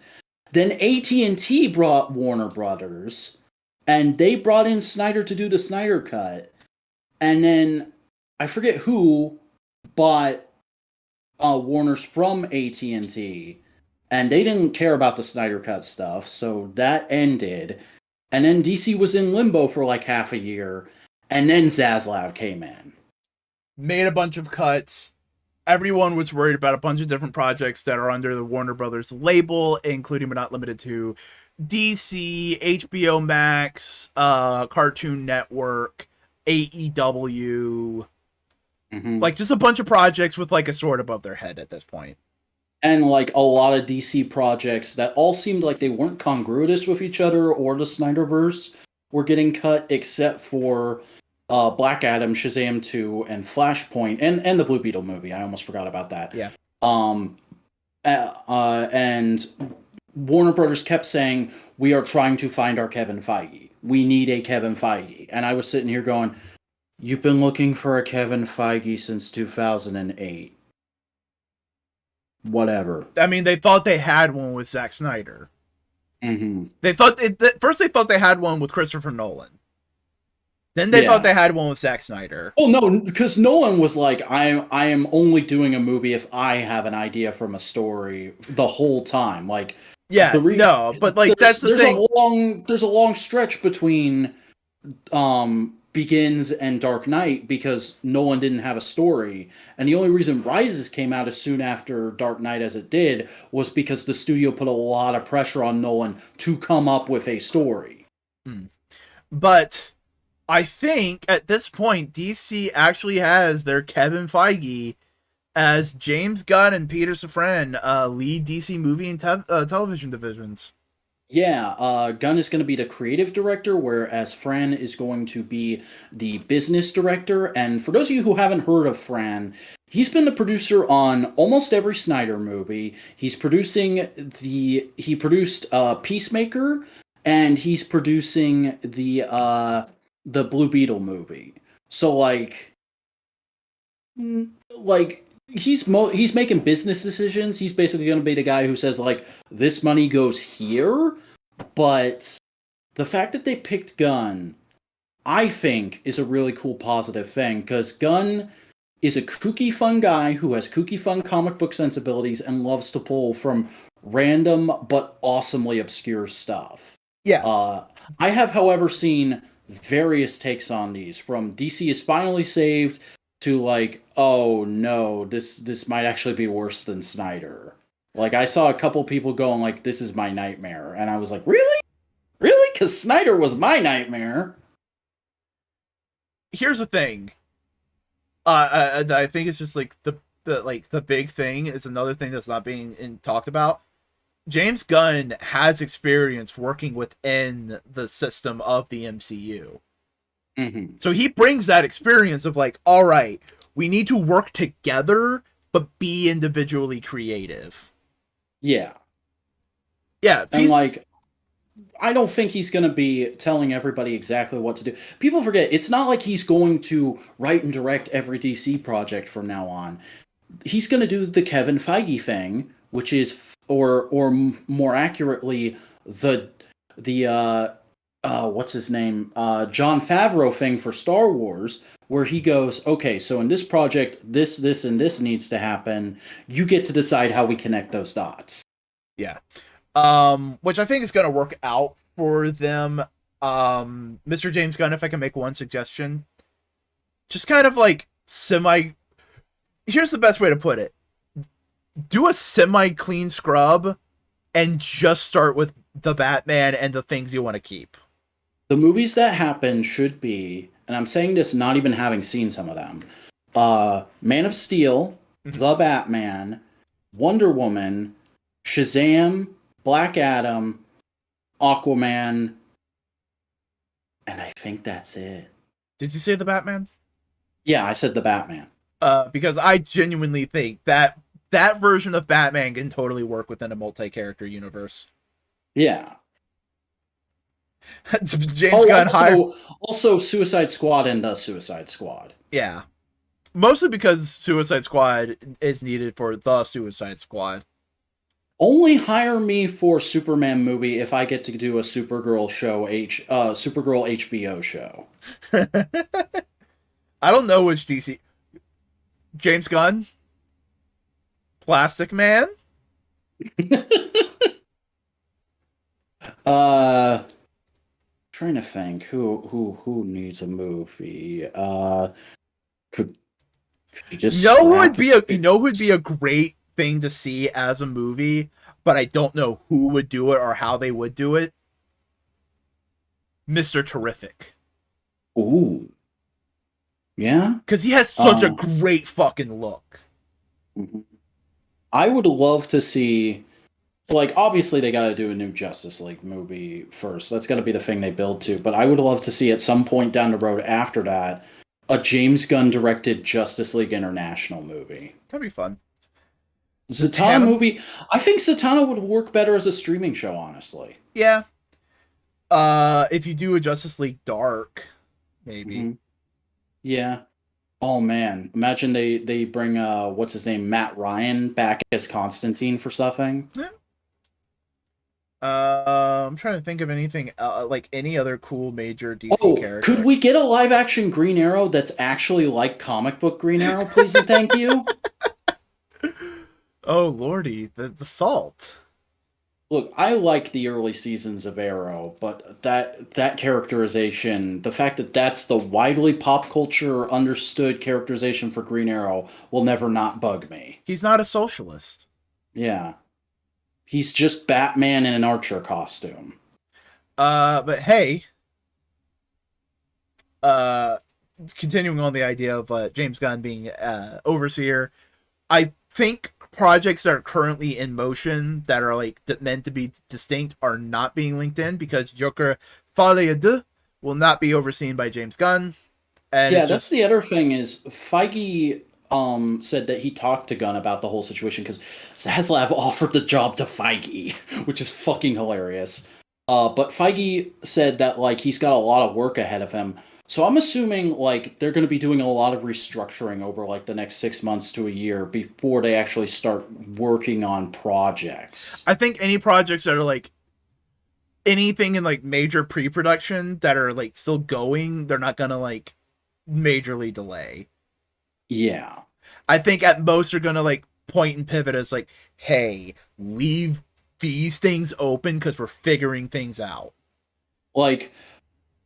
Then AT&T brought Warner Brothers, and they brought in Snyder to do the Snyder Cut. And then I forget who bought Warner's from AT&T, and they didn't care about the Snyder Cut stuff, so that ended. And then DC was in limbo for like half a year, and then Zaslav came in. Made a bunch of cuts. everyone was worried about a bunch of different projects that are under the Warner Brothers label, including but not limited to DC, HBO Max, Cartoon Network, AEW, Hmm. like just a bunch of projects with like a sword above their head at this point. And like a lot of DC projects that all seemed like they weren't congruous with each other or the Snyderverse were getting cut, except for Black Adam, Shazam 2, and Flashpoint, and the Blue Beetle movie. I almost forgot about that. Yeah. Um, and Warner Brothers kept saying, "We are trying to find our Kevin Feige. We need a Kevin Feige." And I was sitting here going, "You've been looking for a Kevin Feige since 2008. Whatever." I mean, they thought they had one with Zack Snyder. Hmm. They thought first they thought they had one with Christopher Nolan. Then they thought Yeah. they had one with Zack Snyder. Well, no, because Nolan was like, I am only doing a movie if I have an idea from a story the whole time. Like Yeah, no, but like that's the thing. there's a long stretch between Begins and Dark Knight because Nolan didn't have a story. And the only reason Rises came out as soon after Dark Knight as it did was because the studio put a lot of pressure on Nolan to come up with a story. But I think at this point, DC actually has their Kevin Feige as James Gunn and Peter Safran lead DC movie and television divisions. Yeah, Gunn is going to be the creative director, whereas Fran is going to be the business director. And for those of you who haven't heard of Fran, he's been the producer on almost every Snyder movie. He produced Peacemaker, and he's producing the Blue Beetle movie. So like he's making business decisions. He's basically going to be the guy who says like this money goes here, but the fact that they picked Gunn, I think, is a really cool positive thing because Gunn is a kooky fun guy who has kooky fun comic book sensibilities and loves to pull from random but awesomely obscure stuff. Yeah. I have, however, seen various takes on these from DC is finally saved to like, oh no, this might actually be worse than Snyder. Like I saw a couple people going like, this is my nightmare, and I was like, really, really, because Snyder was my nightmare. Here's the thing. I think it's just like the big thing is another thing that's not being talked about. James Gunn has experience working within the system of the MCU. Mm-hmm. So he brings that experience of like, all right, we need to work together, but be individually creative. Yeah. Yeah. And like, I don't think he's going to be telling everybody exactly what to do. People forget, it's not like he's going to write and direct every DC project from now on. He's going to do the Kevin Feige thing, which is, or more accurately, the what's his name, Jon Favreau thing for Star Wars, where he goes, okay, so in this project, this, and this needs to happen. You get to decide how we connect those dots. Yeah. Which I think is going to work out for them. Mr. James Gunn, if I can make one suggestion, just kind of like here's the best way to put it. Do a semi clean scrub and just start with the Batman and the things you want to keep. The movies that happen should be, and I'm saying this not even having seen some of them, Man of Steel, The Batman, Wonder Woman, Shazam, Black Adam, Aquaman, and I think that's it. Did you say the Batman? Yeah, I said The Batman. Because I genuinely think that version of Batman can totally work within a multi-character universe. Yeah. James Gunn also Suicide Squad and the Suicide Squad. Yeah. Mostly because Suicide Squad is needed for the Suicide Squad. Only hire me for Superman movie if I get to do a Supergirl HBO show. I don't know which DC. James Gunn? Plastic Man? Trying to think who needs a movie. She just slapped his You know who would be a great thing to see as a movie, but I don't know who would do it or how they would do it. Mr. Terrific. Ooh, yeah. Because he has such a Uh, great fucking look. mhm. I would love to see, like, obviously they got to do a new Justice League movie first. That's got to be the thing they build to. But I would love to see at some point down the road after that a James Gunn directed Justice League International movie. That'd be fun. Zatanna movie. I think Zatanna would work better as a streaming show, honestly. Yeah. If you do a Justice League Dark, maybe. Mm-hmm. Yeah. Oh man, imagine they bring what's his name, Matt Ryan back as Constantine for something. Yeah. I'm trying to think of anything like any other cool major DC character. Could we get a live action Green Arrow that's actually like comic book Green Arrow, please and thank you? Oh lordy, the salt. Look, I like the early seasons of Arrow, but that characterization, the fact that that's the widely pop culture understood characterization for Green Arrow will never not bug me. He's not a socialist. Yeah. He's just Batman in an Archer costume. But hey, continuing on the idea of James Gunn being overseer, I think projects that are currently in motion that are like meant to be distinct are not being linked in because Joker Folie à Deux will not be overseen by James Gunn. And yeah, that's the other thing is Feige said that he talked to Gunn about the whole situation because Zaslav offered the job to Feige, which is fucking hilarious. But Feige said that like he's got a lot of work ahead of him. So I'm assuming like they're going to be doing a lot of restructuring over like the next 6 months to a year before they actually start working on projects. I think any projects that are like anything in like major pre-production that are like still going, they're not going to like majorly delay. Yeah. I think at most they're going to like point and pivot as like, hey, leave these things open because we're figuring things out. Like,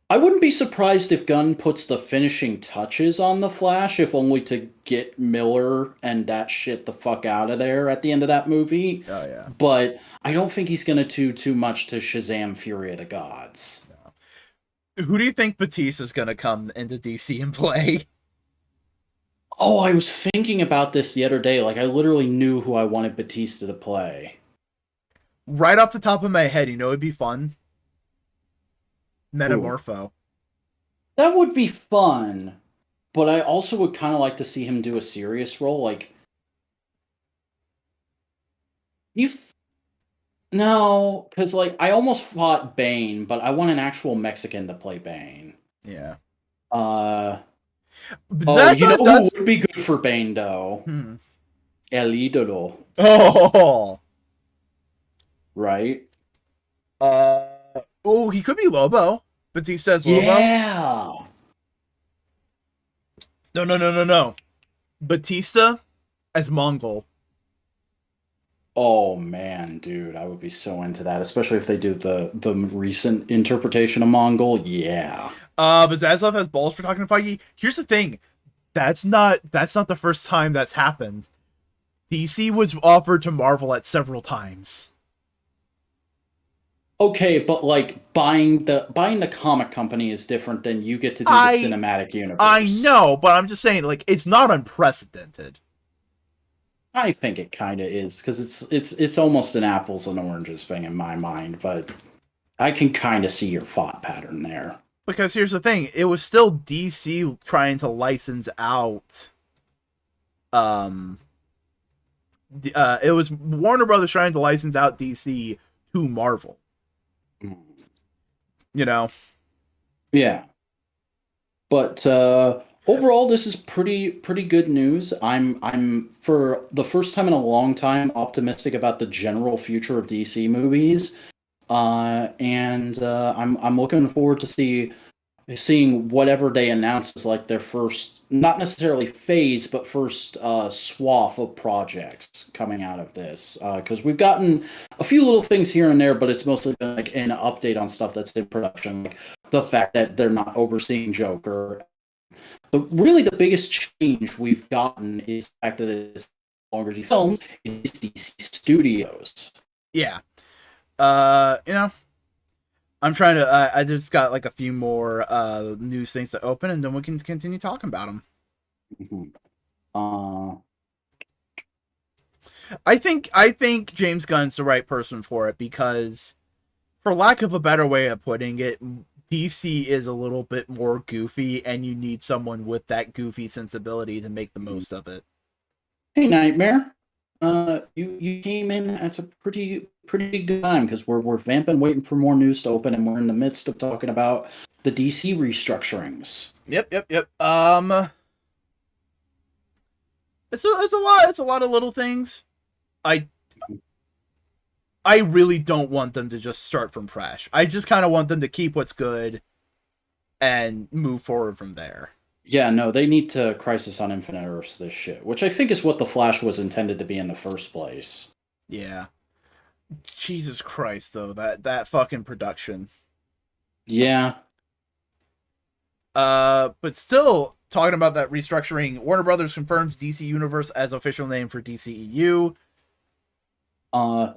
I wouldn't be surprised if Gunn puts the finishing touches on The Flash, if only to get Miller and that shit the fuck out of there at the end of that movie. Oh, yeah. But I don't think he's going to do too much to Shazam Fury of the Gods. No. Who do you think Batista's going to come into DC and play? Oh, I was thinking about this the other day. Like, I literally knew who I wanted Batista to play. Right off the top of my head, you know it'd be fun? Metamorpho. Ooh. That would be fun, but I also would kind of like to see him do a serious role. Like, no, because like I almost thought Bane, but I want an actual Mexican to play Bane. Yeah. You know who would be good for Bane though? El Idolo. Oh. Right. Oh, he could be Lobo. Batista's Lobo. Yeah. No. Batista as Mongol. Oh man, dude, I would be so into that, especially if they do the recent interpretation of Mongol. Yeah. But Zaslav has balls for talking to Feige. Here's the thing. That's not the first time that's happened. DC was offered to Marvel at several times. Okay, but like buying the comic company is different than you get to do the cinematic universe. I know, but I'm just saying, like, it's not unprecedented. I think it kind of is because it's almost an apples and oranges thing in my mind, but I can kind of see your thought pattern there. Because here's the thing, it was still DC trying to license out. It was Warner Brothers trying to license out DC to Marvel. You know. Yeah. But overall, this is pretty good news. I'm for the first time in a long time optimistic about the general future of DC movies, and I'm looking forward to seeing whatever they announce as like their first, not necessarily phase, but first swath of projects coming out of this. Because we've gotten a few little things here and there, but it's mostly been like an update on stuff that's in production, like the fact that they're not overseeing Joker. really the biggest change we've gotten is the fact that it's longer films is DC Studios. Yeah. You know, I'm trying to. I just got like a few more news things to open, and then we can continue talking about them. Mm-hmm. Uh, I think James Gunn's the right person for it because, for lack of a better way of putting it, DC is a little bit more goofy, and you need someone with that goofy sensibility to make the most of it. hey, Nightmare. You came in at a pretty good time because we're vamping, waiting for more news to open, and we're in the midst of talking about the DC restructurings. Yep. It's a lot of little things. I I really don't want them to just start from fresh. I just kind of want them to keep what's good and move forward from there. Yeah, no, they need to Crisis on Infinite Earths this shit, which I think is what the Flash was intended to be in the first place. Yeah. Jesus Christ, though, that fucking production. Yeah. But still talking about that restructuring. Warner Brothers confirms DC Universe as official name for DCEU. Uh,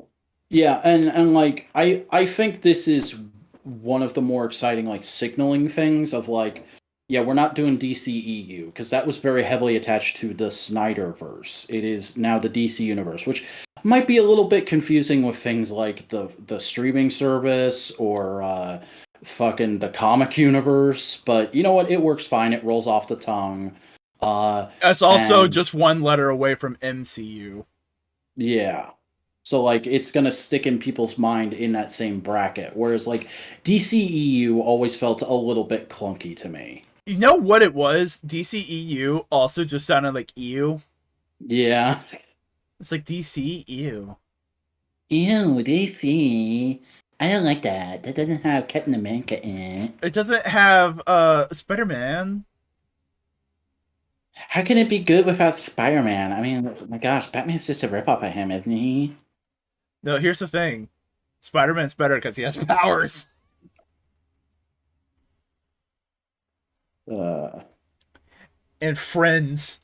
yeah, and like I think this is one of the more exciting like signaling things of like, yeah, we're not doing DCEU because that was very heavily attached to the Snyderverse. It is now the DC Universe, which might be a little bit confusing with things like the streaming service or fucking the comic universe, but you know what? It works fine. It rolls off the tongue. That's also And just one letter away from MCU. yeah. So like it's gonna stick in people's mind in that same bracket. Whereas like DCEU always felt a little bit clunky to me. You know what it was? DCEU also just sounded like EU. Yeah. It's like DCEU. Ew, DC. I don't like that. That doesn't have Captain America in it. It doesn't have Spider-Man. How can it be good without Spider-Man? I mean, oh my gosh, Batman's just a rip-off of him, isn't he? No, here's the thing. Spider-Man's better because he has powers. Uh, And friends.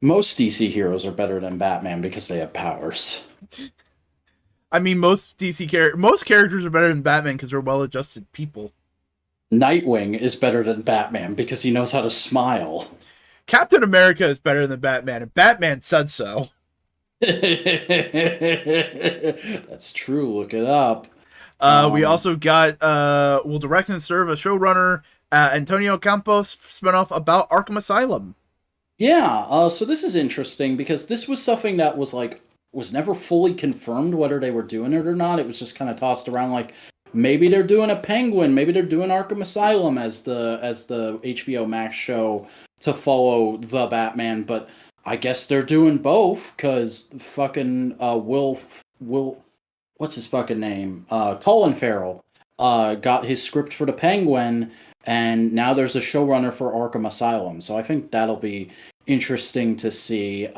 most DC heroes are better than Batman because they have powers. I mean, most most characters are better than Batman because they're well-adjusted people. Nightwing is better than Batman because he knows how to smile. Captain America is better than Batman, and Batman said so. That's true. Look it up. We also got will direct and serve a showrunner, Antonio Campos spinoff about Arkham Asylum. Yeah. So this is interesting because this was something that was never fully confirmed whether they were doing it or not. It was just kind of tossed around like maybe they're doing a Penguin, maybe they're doing Arkham Asylum as the HBO Max show to follow the Batman, but I guess they're doing both because fucking Will what's his fucking name? Colin Farrell got his script for the Penguin, and now there's a showrunner for Arkham Asylum. So I think that'll be interesting to see.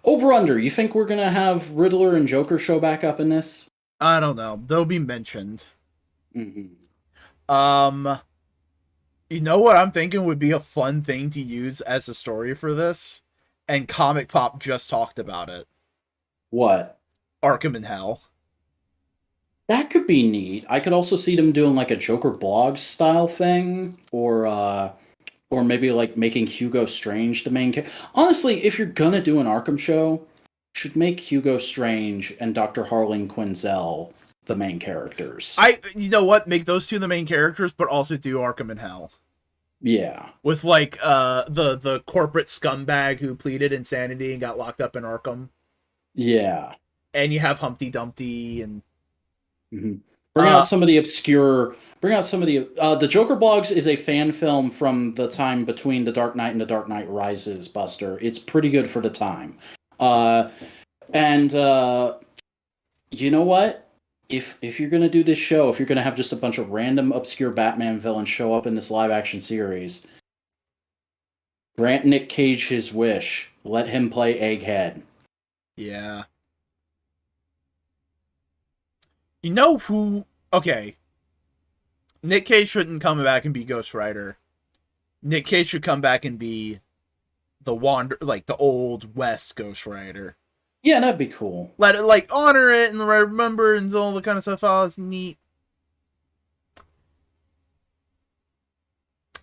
Over under, you think we're gonna have Riddler and Joker show back up in this? I don't know. They'll be mentioned. Mm-hmm. You know what I'm thinking would be a fun thing to use as a story for this? And Comic Pop just talked about it. What? Arkham in Hell. That could be neat. I could also see them doing like a Joker blog style thing, or maybe like making Hugo Strange the main character. Honestly, if you're gonna do an Arkham show, you should make Hugo Strange and Dr. Harleen Quinzel the main characters. You know what? Make those two the main characters, but also do Arkham in Hell. Yeah. With like the corporate scumbag who pleaded insanity and got locked up in Arkham. Yeah. And you have Humpty Dumpty and mm-hmm. Bring out some of the obscure. Bring out some of the Joker blogs is a fan film from the time between The Dark Knight and The Dark Knight Rises. Buster, it's pretty good for the time. And you know what? If you're gonna do this show, if you're gonna have just a bunch of random obscure Batman villains show up in this live action series, grant Nick Cage his wish. Let him play Egghead. Yeah. You know who? Okay. Nick Cage shouldn't come back and be Ghost Rider. Nick Cage should come back and be the old West Ghost Rider. Yeah, that'd be cool. Let it like honor it and remember and all the kind of stuff. Oh, it's neat.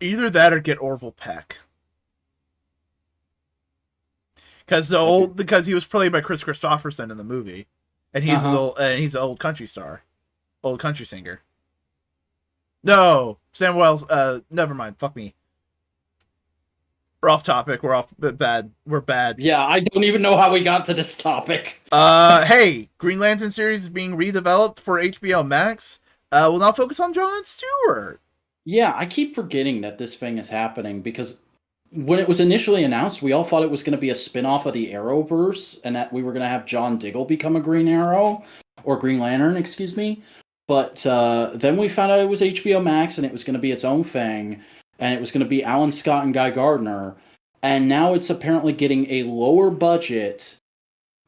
Either that or get Orville Peck. Because he was played by Chris Christopherson in the movie, and he's an old country star, old country singer. No, Samuel. Never mind. Fuck me. We're off topic. We're bad. We're bad. Yeah, I don't even know how we got to this topic. Hey, Green Lantern series is being redeveloped for HBO Max. We'll now focus on Jon Stewart. Yeah, I keep forgetting that this thing is happening because when it was initially announced, we all thought it was going to be a spin-off of the Arrowverse and that we were going to have John Diggle become a Green Arrow or Green Lantern, excuse me. But then we found out it was HBO Max and it was going to be its own thing, and it was going to be Alan Scott and Guy Gardner, and now it's apparently getting a lower budget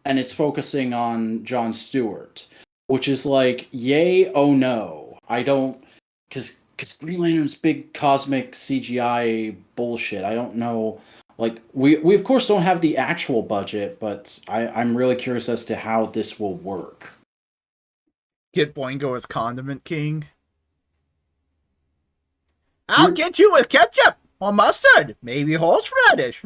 and it's focusing on Jon Stewart, which is like, yay, oh no. I don't, because Green Lantern's big cosmic CGI bullshit. I don't know. Like, we of course don't have the actual budget, but I'm really curious as to how this will work. Get Boingo as Condiment King. I'll get you with ketchup or mustard, maybe horseradish.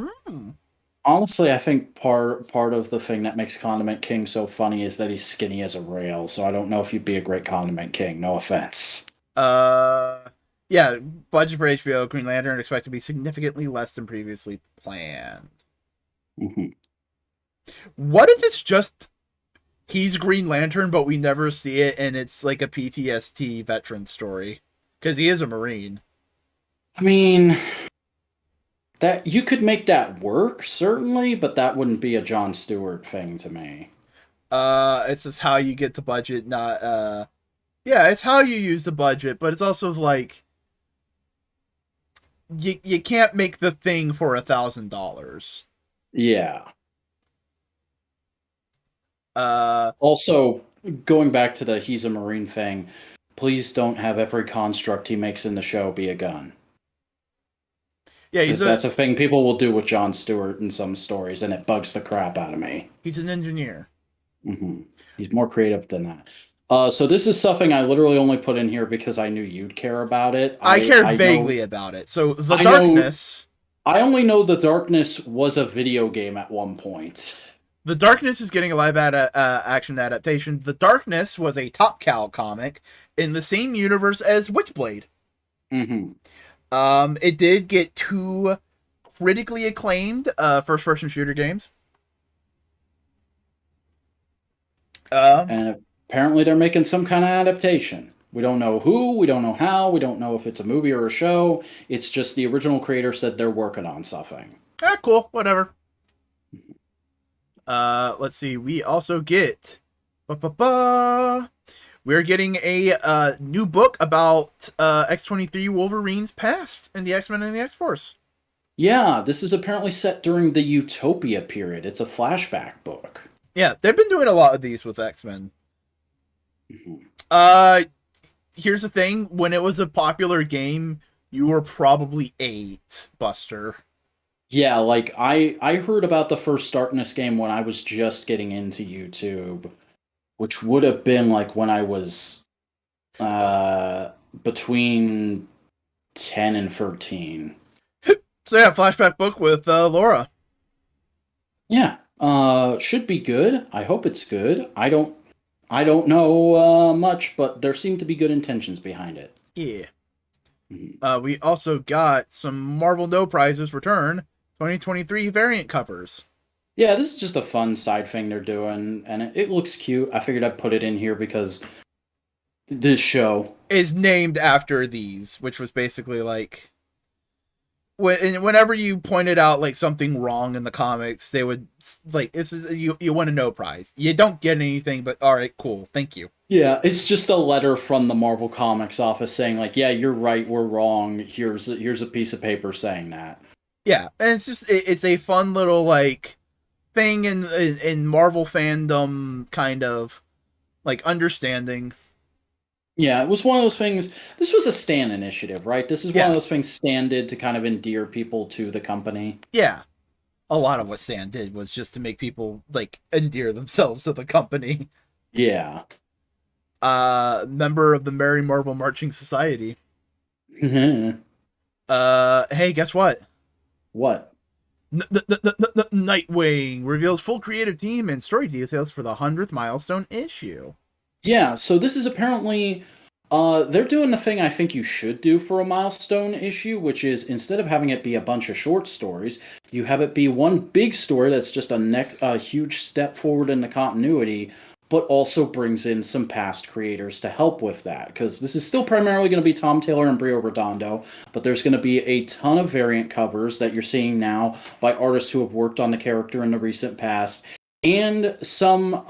Honestly, I think part of the thing that makes Condiment King so funny is that he's skinny as a rail, so I don't know if you'd be a great Condiment King. No offense. Yeah, budget for HBO Green Lantern expected to be significantly less than previously planned. Mm-hmm. What if it's just he's Green Lantern, but we never see it, and it's like a PTSD veteran story? Because he is a Marine. I mean, that you could make that work, certainly, but that wouldn't be a Jon Stewart thing to me. It's just how you get the budget, not, yeah, it's how you use the budget, but it's also like, you can't make the thing for $1,000. Yeah. Also, going back to the he's a Marine thing, please don't have every construct he makes in the show be a gun. Yeah, that's a thing people will do with Jon Stewart in some stories, and it bugs the crap out of me. He's an engineer. Mm-hmm. He's more creative than that. So this is something I literally only put in here because I knew you'd care about it. I cared vaguely about it. So The Darkness... I only know The Darkness was a video game at one point. The Darkness is getting a live action adaptation. The Darkness was a Top Cow comic in the same universe as Witchblade. Mm-hmm. It did get 2 critically acclaimed first-person shooter games. And apparently they're making some kind of adaptation. We don't know who, we don't know how, we don't know if it's a movie or a show. It's just the original creator said they're working on something. Cool, whatever. Let's see. We also get... We're getting a new book about X-23 Wolverine's past in the X-Men and the X-Force. Yeah, this is apparently set during the Utopia period. It's a flashback book. Yeah, they've been doing a lot of these with X-Men. Mm-hmm. Here's the thing. When it was a popular game, you were probably 8, Buster. Yeah, like, I heard about the first Darkness game when I was just getting into YouTube, which would have been, like, when I was between 10 and 13. So yeah, flashback book with Laura. Yeah, should be good. I hope it's good. I don't know much, but there seem to be good intentions behind it. Yeah. Mm-hmm. We also got some Marvel No Prizes return 2023 variant covers. Yeah, this is just a fun side thing they're doing, and it looks cute. I figured I'd put it in here because this show is named after these, which was basically like whenever you pointed out like something wrong in the comics, they would like, this is you win a No Prize. You don't get anything, but all right, cool, thank you. Yeah, it's just a letter from the Marvel Comics office saying like, yeah, you're right, we're wrong. Here's a piece of paper saying that. Yeah, and it's just it's a fun little like thing in Marvel fandom, kind of like understanding. Yeah, it was one of those things. This was a Stan initiative, right? This is one of Yeah, those things Stan did to kind of endear people to the company. yeah. A lot of what Stan did was just to make people like endear themselves to the company. Yeah. Member of the Merry Marvel Marching Society. Hey, guess what? What? Nightwing reveals full creative team and story details for the 100th milestone issue. Yeah, so this is apparently they're doing the thing I think you should do for a milestone issue, which is instead of having it be a bunch of short stories, you have it be one big story that's just a huge step forward in the continuity, but also brings in some past creators to help with that. Because this is still primarily going to be Tom Taylor and Brio Redondo, but there's going to be a ton of variant covers that you're seeing now by artists who have worked on the character in the recent past, and some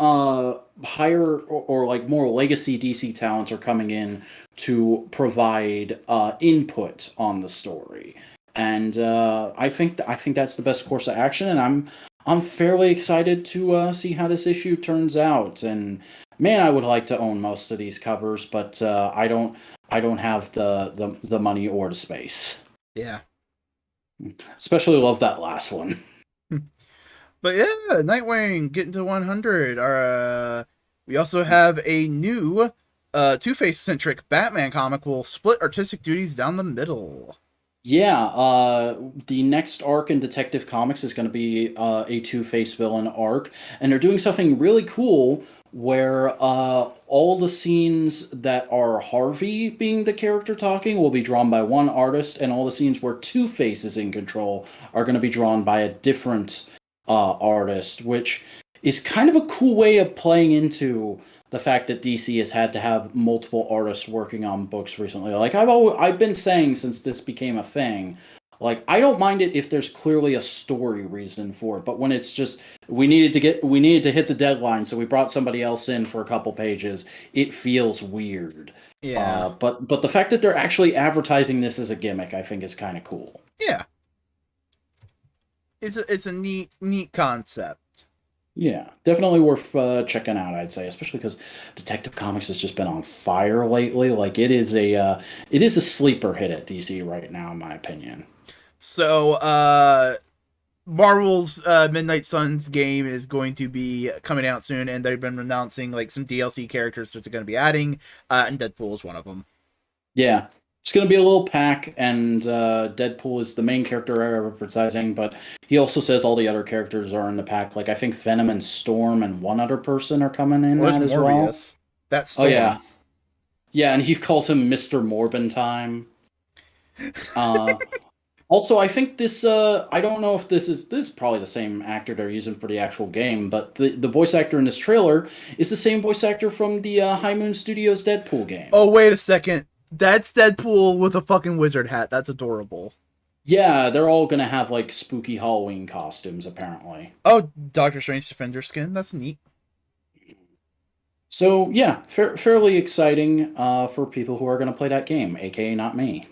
higher or like more legacy DC talents are coming in to provide input on the story, and I think that's the best course of action, and I'm fairly excited to see how this issue turns out. And man, I would like to own most of these covers, but I don't have the money or the space. Yeah. Especially love that last one. But yeah, Nightwing getting to 100. We also have a new Two-Face centric Batman comic will split artistic duties down the middle. Yeah, the next arc in Detective Comics is going to be a Two-Face villain arc, and they're doing something really cool where all the scenes that are Harvey being the character talking will be drawn by one artist, and all the scenes where Two-Face is in control are going to be drawn by a different artist, which is kind of a cool way of playing into the fact that DC has had to have multiple artists working on books recently. Like I've been saying since this became a thing, like I don't mind it if there's clearly a story reason for it, but when it's just we needed to hit the deadline, so we brought somebody else in for a couple pages, it feels weird. Yeah. But the fact that they're actually advertising this as a gimmick, I think is kind of cool. Yeah. It's a neat concept. Yeah, definitely worth checking out, I'd say, especially because Detective Comics has just been on fire lately. Like it is a sleeper hit at DC right now, in my opinion. So, Marvel's Midnight Suns game is going to be coming out soon, and they've been announcing like some DLC characters that they're going to be adding, and Deadpool is one of them. Yeah, it's gonna be a little pack, and Deadpool is the main character advertising, but he also says all the other characters are in the pack. Like I think Venom and Storm and one other person are coming in Well, that there's as well. Morbius. That's Oh Storm. yeah, yeah, and he calls him Mister Morbin Time. Uh, Also, I think this I don't know if this is probably the same actor they're using for the actual game, but the voice actor in this trailer is the same voice actor from the High Moon Studios Deadpool game. Oh, wait a second. That's Deadpool with a fucking wizard hat. That's adorable. Yeah, they're all gonna have like spooky Halloween costumes apparently. Oh, Doctor Strange Defender skin. That's neat. So yeah, fairly exciting for people who are gonna play that game, aka not me.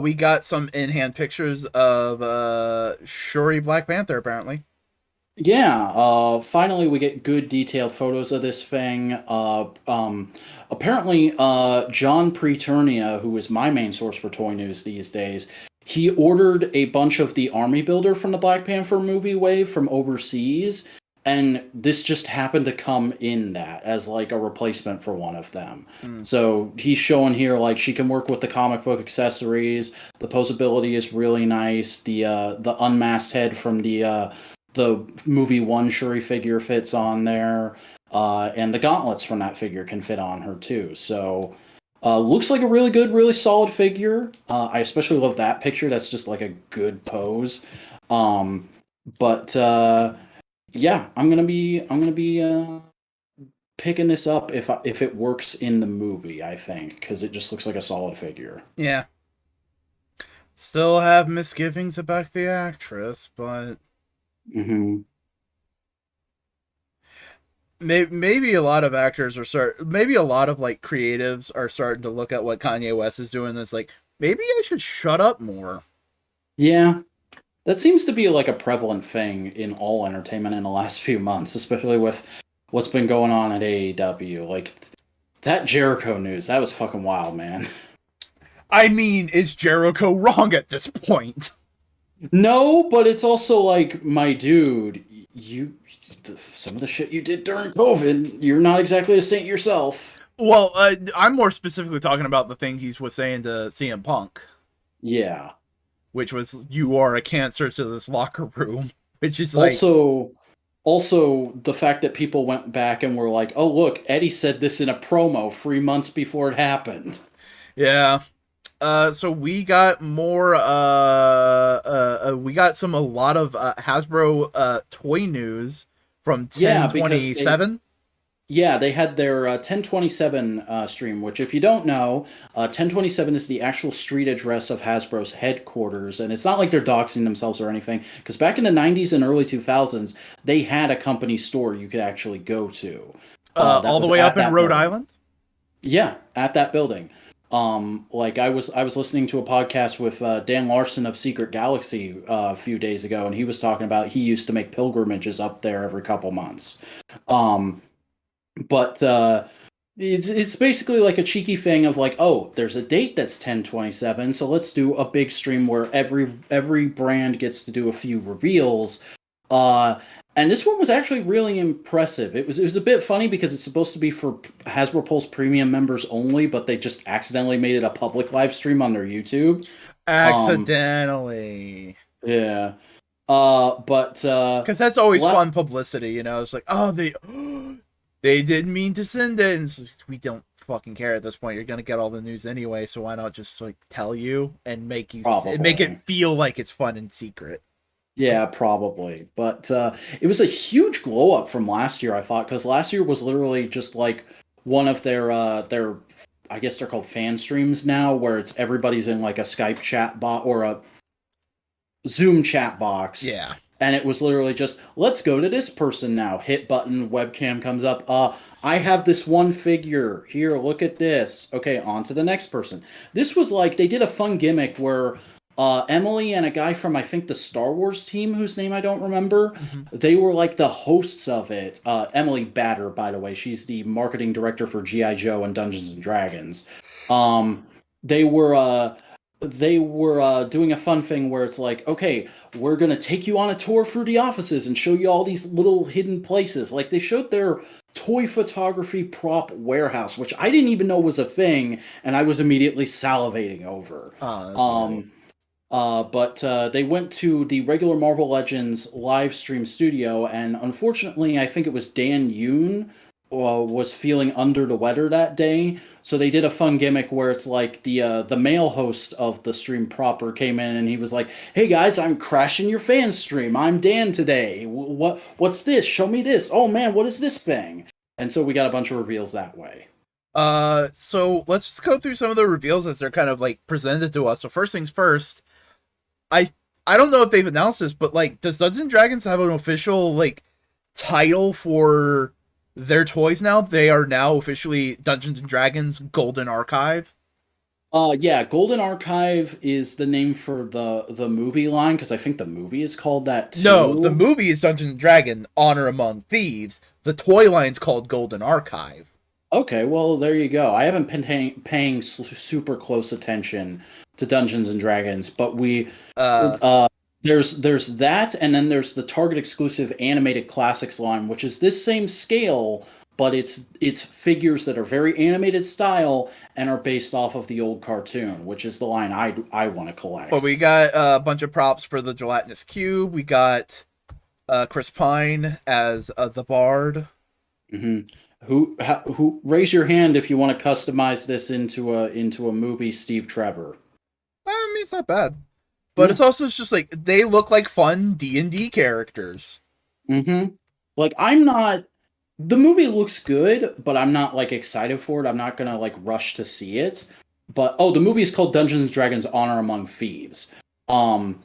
We got some in-hand pictures of Shuri Black Panther apparently. Yeah, finally we get good detailed photos of this thing. Apparently, John Preternia, who is my main source for toy news these days, he ordered a bunch of the army builder from the Black Panther movie wave from overseas, and this just happened to come in that as like a replacement for one of them. Hmm. So he's showing here like she can work with the comic book accessories. The posability is really nice. The unmasked head from the movie one Shuri figure fits on there, and the gauntlets from that figure can fit on her too. So, looks like a really good, really solid figure. I especially love that picture. That's just like a good pose. Um, but yeah, I'm gonna be picking this up if it works in the movie. I think because it just looks like a solid figure. Yeah. Still have misgivings about the actress, but Hmm. maybe a lot of actors are maybe a lot of like creatives are starting to look at what Kanye West is doing. That's like maybe I should shut up more. Yeah, that seems to be like a prevalent thing in all entertainment in the last few months, especially with what's been going on at AEW. Like That Jericho news, that was fucking wild, man. I mean, is Jericho wrong at this point? No, but it's also like, my dude, you some of the shit you did during COVID, you're not exactly a saint yourself. Well, I'm more specifically talking about the thing he was saying to CM Punk, Yeah. which was, "You are a cancer to this locker room," which is like, Also, also the fact that people went back and were like, "Oh, look, Eddie said this in a promo 3 months before it happened." yeah. So we got more. We got a lot of Hasbro toy news from Yeah, because they 10/27. yeah, they had their 1027 stream, which, if you don't know, 1027 is the actual street address of Hasbro's headquarters. And it's not like they're doxing themselves or anything, because back in the 90s and early 2000s, they had a company store you could actually go to. That All the was way at up in that Rhode building. Island. Yeah, at that building. Like I was listening to a podcast with Dan Larson of Secret Galaxy a few days ago, and he was talking about he used to make pilgrimages up there every couple months. Um, but it's basically like a cheeky thing of like, oh, there's a date that's 1027, so let's do a big stream where every brand gets to do a few reveals. Uh, and this one was actually really impressive. It was a bit funny because it's supposed to be for Hasbro Pulse Premium members only, but they just accidentally made it a public live stream on their YouTube. Um, Accidentally. yeah. But Because that's always la- fun publicity, you know. It's like, oh, they they didn't mean to send it, and we don't fucking care at this point. You're gonna get all the news anyway, so why not just like tell you and make it Probably. feel like it's fun and secret. Yeah, probably. But it was a huge glow up from last year, I thought, because last year was literally just like one of their I guess they're called fan streams now, where it's everybody's in like a Skype chat bot or a Zoom chat box. Yeah. And it was literally just, let's go to this person now. Hit button, webcam comes up. I have this one figure. Here, look at this. Okay, on to the next person. This was like, they did a fun gimmick where Emily and a guy from, I think, the Star Wars team, whose name I don't remember, Mm-hmm. they were like the hosts of it. Emily Batter, by the way, she's the marketing director for G.I. Joe and Dungeons and Dragons. Um, they were doing a fun thing where it's like, okay, we're gonna take you on a tour through the offices and show you all these little hidden places. Like they showed their toy photography prop warehouse, which I didn't even know was a thing, and I was immediately salivating over. Oh, that's really cool. But they went to the regular Marvel Legends live stream studio, and unfortunately, I think it was Dan Yoon was feeling under the weather that day. So they did a fun gimmick where it's like the male host of the stream proper came in and he was like, "Hey guys, I'm crashing your fan stream. I'm Dan today. What's this? Show me this. Oh man, what is this thing?" And so we got a bunch of reveals that way. So let's just go through some of the reveals as they're kind of like presented to us. So first things first, I I don't know if they've announced this, but like, does Dungeons and Dragons have an official like title for their toys now? They are now officially Dungeons and Dragons Golden Archive. Yeah, Golden Archive is the name for the movie line because I think the movie is called that No, the too. movie is Dungeons and Dragon Honor Among Thieves. The toy line's called Golden Archive. Okay, well there you go. I haven't been paying super close attention to Dungeons and Dragons, but we Uh, uh there's that, and then there's the Target exclusive animated classics line, which is this same scale, but it's figures that are very animated style and are based off of the old cartoon, which is the line I want to but we collect. got a bunch of props for the gelatinous cube. We got Chris Pine as the Bard. hmm who raise your hand if you want to customize this into a movie, Steve Trevor. I mean, it's not bad, but Yeah. it's also just like they look like fun D&D characters. hmm Like I'm not the movie looks good, but I'm not like excited for it. I'm not gonna like rush to see it. But oh, the movie is called Dungeons and Dragons Honor Among Thieves. Um,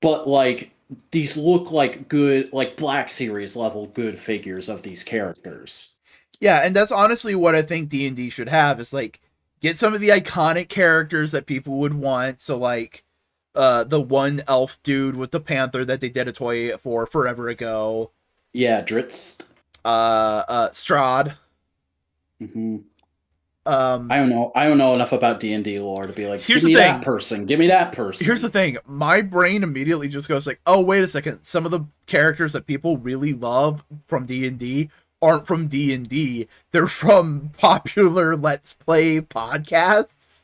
but like these look like good, like Black Series level good figures of these characters. Yeah, and that's honestly what I think D&D should have is like get some of the iconic characters that people would want. So like the one elf dude with the panther that they did a toy for forever ago. Yeah, Dritz. Strahd. hmm Um, I don't know enough about D&D lore to be like, here's give the me that thing. person, give me that Here's the person. thing. My brain immediately just goes like, "Oh, wait a second. Some of the characters that people really love from D&D aren't from D&D. They're from popular Let's Play podcasts."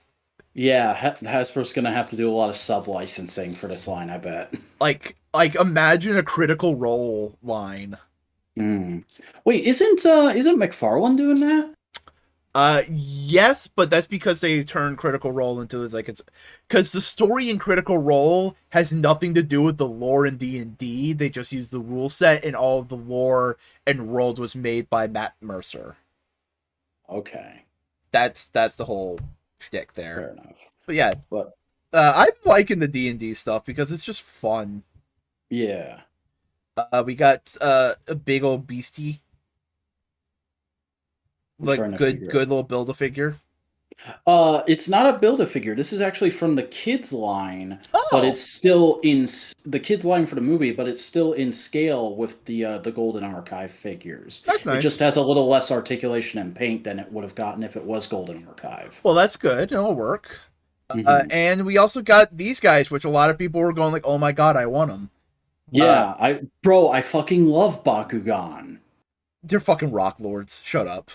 Yeah, Hasbro's gonna have to do a lot of sub licensing for this line, I bet. Like imagine a Critical Role line. Hmm. Wait, isn't McFarlane doing that? Yes, but that's because they turn Critical Role into it's because the story in Critical Role has nothing to do with the lore in D&D. They just use the rule set, and all of the lore and world was made by Matt Mercer. Okay, That's the whole shtick there. fair enough. But yeah, But I'm liking the D&D stuff because it's just fun. yeah, We got a big old beastie, I'm trying like to good figure it. little build a figure. It's not a Build-A-Figure. This is actually from the kids line, but Oh, it's still in the kids line for the movie, but it's still in scale with the Golden Archive figures. that's It just nice. has a little less articulation and paint than it would have gotten if it was Golden Archive. Well, that's good. It'll work. Hmm. And we also got these guys, which a lot of people were going like, "Oh my god, I want them." Uh, Yeah, I fucking love Bakugan. they're fucking rock lords. Shut up.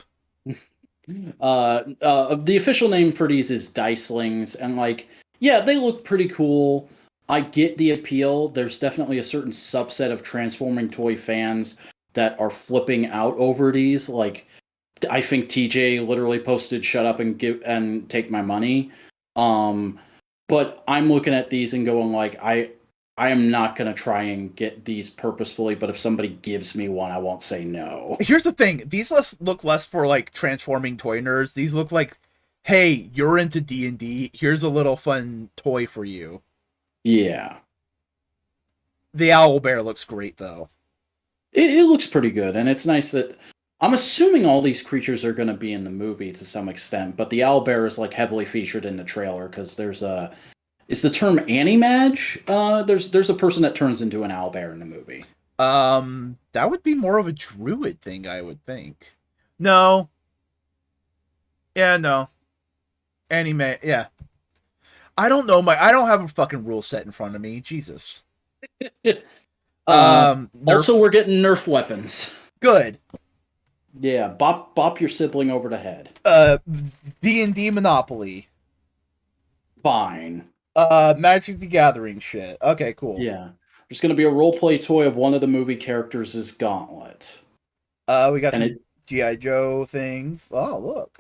The official name for these is Dicelings, and like, yeah, they look pretty cool. I get the appeal. There's definitely a certain subset of transforming toy fans that are flipping out over these. Like, I think TJ literally posted "Shut up and give and take my money." Um, but I'm looking at these and going like, I am not gonna try and get these purposefully. But if somebody gives me one, I won't say no. Here's the thing: these look less for like transforming toy nerds. These look like, "Hey, you're into D&D. Here's a little fun toy for you." Yeah. The owl bear looks great though. It looks pretty good, and it's nice that I'm assuming all these creatures are going to be in the movie to some extent, but the owlbear is like heavily featured in the trailer because there's a is the term animage? There's a person that turns into an owlbear in the movie. That would be more of a druid thing, I would think. No, yeah, no, anime, yeah. I don't know I don't have a fucking rule set in front of me. Jesus. Also, Nerf, we're getting Nerf weapons. good. Yeah, bop your sibling over the head. Uh, D&D Monopoly. Fine. Magic the Gathering shit. Okay, cool. Yeah. There's going to be a role play toy of one of the movie characters' is Gauntlet. We got And some it GI Joe things. Oh, look.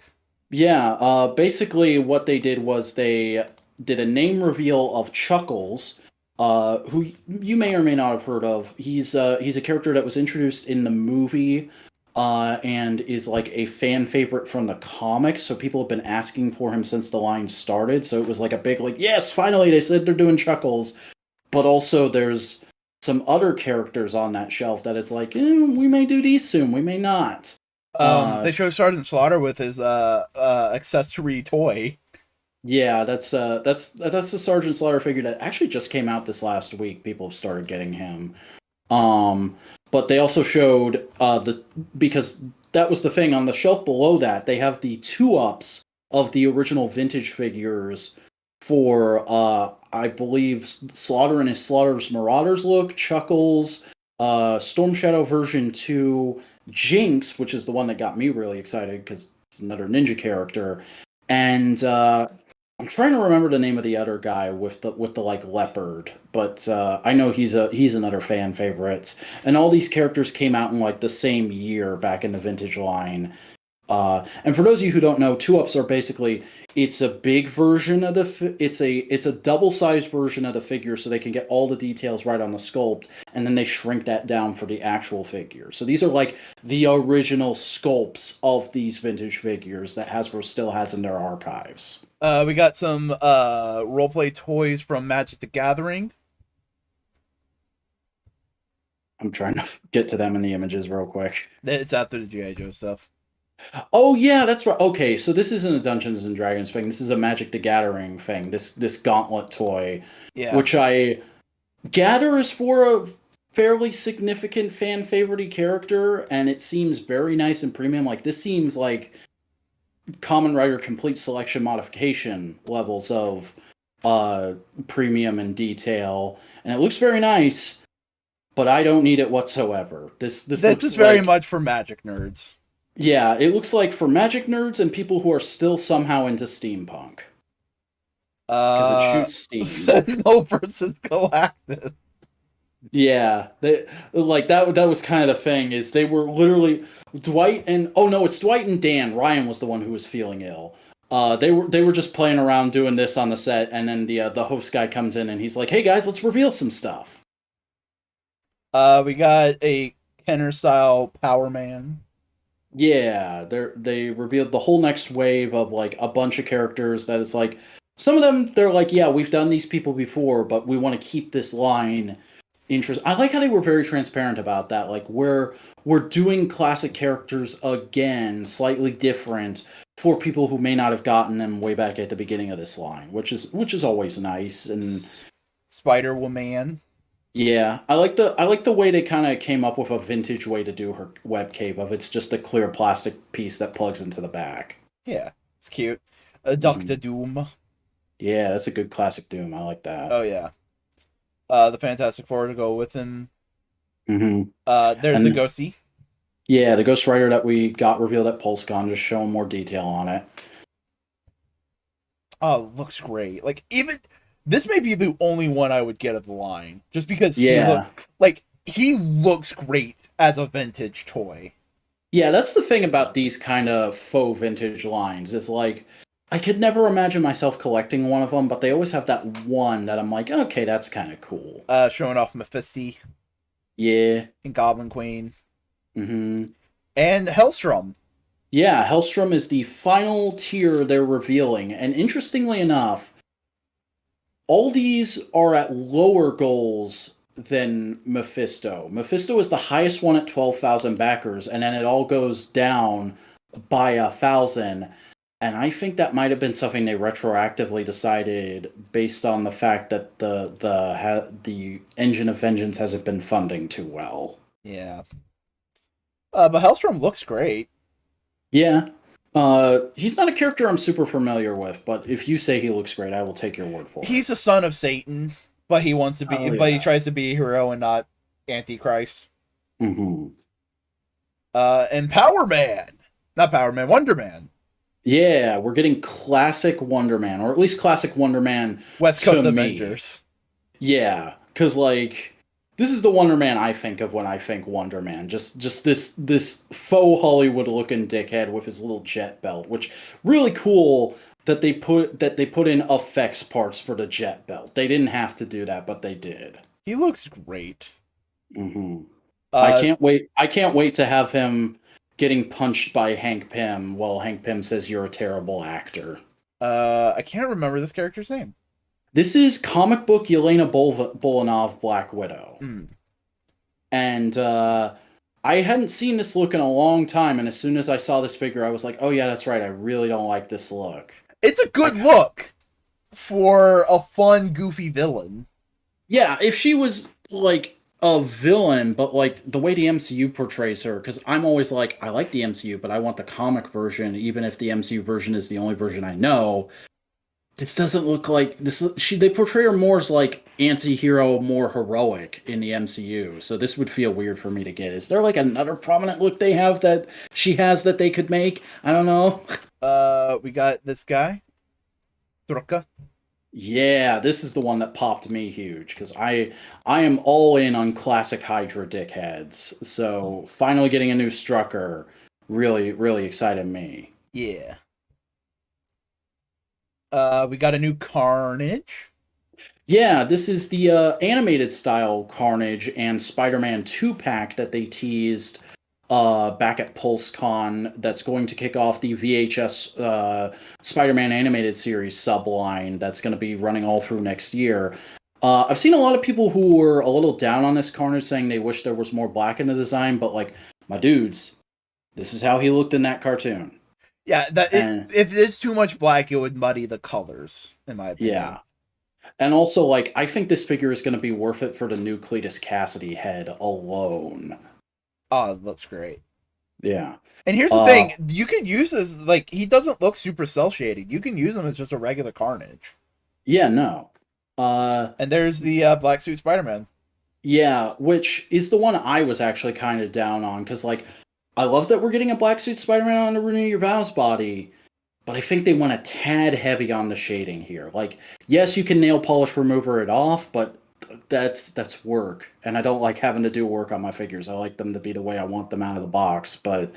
Yeah, basically what they did was they did a name reveal of Chuckles, who you may or may not have heard of. He's a character that was introduced in the movie, and is like a fan favorite from the comics. So people have been asking for him since the line started. So it was like a big like, yes, finally they said they're doing Chuckles. But also there's some other characters on that shelf that it's like, we may do these soon, we may not. They show Sergeant Slaughter with his accessory toy. Yeah, that's the Sergeant Slaughter figure that actually just came out this last week. People have started getting him. But they also showed the because that was the thing on the shelf below that they have the two ups of the original vintage figures for I believe Slaughter and his Slaughter's Marauders look, Chuckles, Storm Shadow version 2, Jinx, which is the one that got me really excited because it's another ninja character, and I'm trying to remember the name of the other guy with the like leopard, but I know he's another fan favorite. And all these characters came out in like the same year back in the vintage line. And for those of you who don't know, two ups are basically it's a big version of it's a double sized version of the figure, so they can get all the details right on the sculpt, and then they shrink that down for the actual figure. So these are like the original sculpts of these vintage figures that Hasbro still has in their archives. We got some roleplay toys from Magic the Gathering. I'm trying to get to them in the images real quick. It's after the GI Joe stuff. Oh yeah, that's right. Okay, so this isn't a Dungeons and Dragons thing. This is a Magic the Gathering thing. This gauntlet toy, Yeah. which I gather is for a fairly significant fan favorite character, and it seems very nice and premium. Like this seems like Common Rider Complete Selection Modification levels of uh, premium and detail, and it looks very nice. But I don't need it whatsoever. This This is looks very like, much for Magic nerds. yeah, it looks like for Magic nerds and people who are still somehow into steampunk because it Uh, shoots steam. Sentinel versus Galactus. Yeah, they like that. That was kind of the thing is they were literally Dwight and oh no, it's Dwight and Dan. Ryan was the one who was feeling ill. They were just playing around doing this on the set, and then the host guy comes in and he's like, "Hey guys, let's reveal some stuff." We got a Kenner style Power Man. Yeah, they revealed the whole next wave of like a bunch of characters that is like some of them they're like, yeah, we've done these people before, but we want to keep this line interest. I like how they were very transparent about that. Like we're doing classic characters again, slightly different for people who may not have gotten them way back at the beginning of this line, which is always nice. And Spider Woman. yeah, I like the way they kind of came up with a vintage way to do her web cape of it's just a clear plastic piece that plugs into the back. Yeah, it's cute. Doctor Mhm. Doom. Yeah, that's a good classic Doom. I like that. Oh yeah. The Fantastic Four to go with him. Hmm There's a And Ghosty. yeah, the Ghost Rider that we got revealed at PulseCon, just showing more detail on it. Oh, looks great. Like even this may be the only one I would get of the line, just because Yeah, he looks great as a vintage toy. yeah, that's the thing about these kind of faux vintage lines is like I could never imagine myself collecting one of them, but they always have that one that I'm like, okay, that's kind of cool. Showing off Mephisti Yeah. and Goblin Queen Hmm and Hellstrom. Yeah, Hellstrom is the final tier they're revealing, and interestingly enough, all these are at lower goals than Mephisto. Mephisto is the highest one at 12,000 backers, and then it all goes down by 1,000. And I think that might have been something they retroactively decided based on the fact that the Engine of Vengeance hasn't been funding too well. Yeah. But Hellstrom looks great. Yeah. He's not a character I'm super familiar with, but if you say he looks great, I will take your word for it. He's the son of Satan, but he wants to be, Oh, but he yeah. tries to be a hero and not Antichrist. Hmm And Power Man, not Power Man, Wonder Man, Yeah, we're getting classic Wonder Man, or at least classic Wonder Man West to Coast me. Avengers. Yeah, because like this is the Wonder Man I think of when I think Wonder Man. Just this faux Hollywood looking dickhead with his little jet belt, which really cool that they put in effects parts for the jet belt. They didn't have to do that, but they did. He looks great. Hmm I Uh, can't wait. I can't wait to have him getting punched by Hank Pym while Hank Pym says you're a terrible actor. I can't remember this character's name. This is comic book Yelena Bolanov Black Widow. Hmm. And I hadn't seen this look in a long time, and as soon as I saw this figure, I was like, oh yeah, that's right, I really don't like this look. It's a good look for a fun, goofy villain. Yeah, if she was like a villain, but like the way the MCU portrays her, because I'm always like, I like the MCU, but I want the comic version, even if the MCU version is the only version I know. This doesn't look like this. They portray her more as like anti-hero, more heroic in the MCU. So this would feel weird for me to get. Is there like another prominent look they have that she has that they could make? I don't know. We got this guy, Thruka. Yeah, this is the one that popped me huge because I am all in on classic Hydra dickheads. So finally getting a new Strucker really excited me. Yeah. We got a new Carnage. Yeah, this is the animated style Carnage and Spider-Man 2-pack that they teased back at PulseCon that's going to kick off the VHS Spider-Man animated series subline that's going to be running all through next year. I've seen a lot of people who were a little down on this Carnage saying they wish there was more black in the design, but like, my dudes, this is how he looked in that cartoon. Yeah, And if it's too much black, it would muddy the colors, in my opinion. yeah. And also, like, I think this figure is going to be worth it for the new Cletus Cassidy head alone. Oh, it looks great. Yeah. And here's the Uh, thing: you can use this like he doesn't look super cell shaded. You can use him as just a regular Carnage. yeah, no. Uh, And there's the Black Suit Spider-Man. yeah, which is the one I was actually kind of down on because, like, I love that we're getting a black suit Spider-Man on the Renew Your Vows body, but I think they went a tad heavy on the shading here. Like, yes, you can nail polish remover it off, but that's work, and I don't like having to do work on my figures. I like them to be the way I want them out of the box, but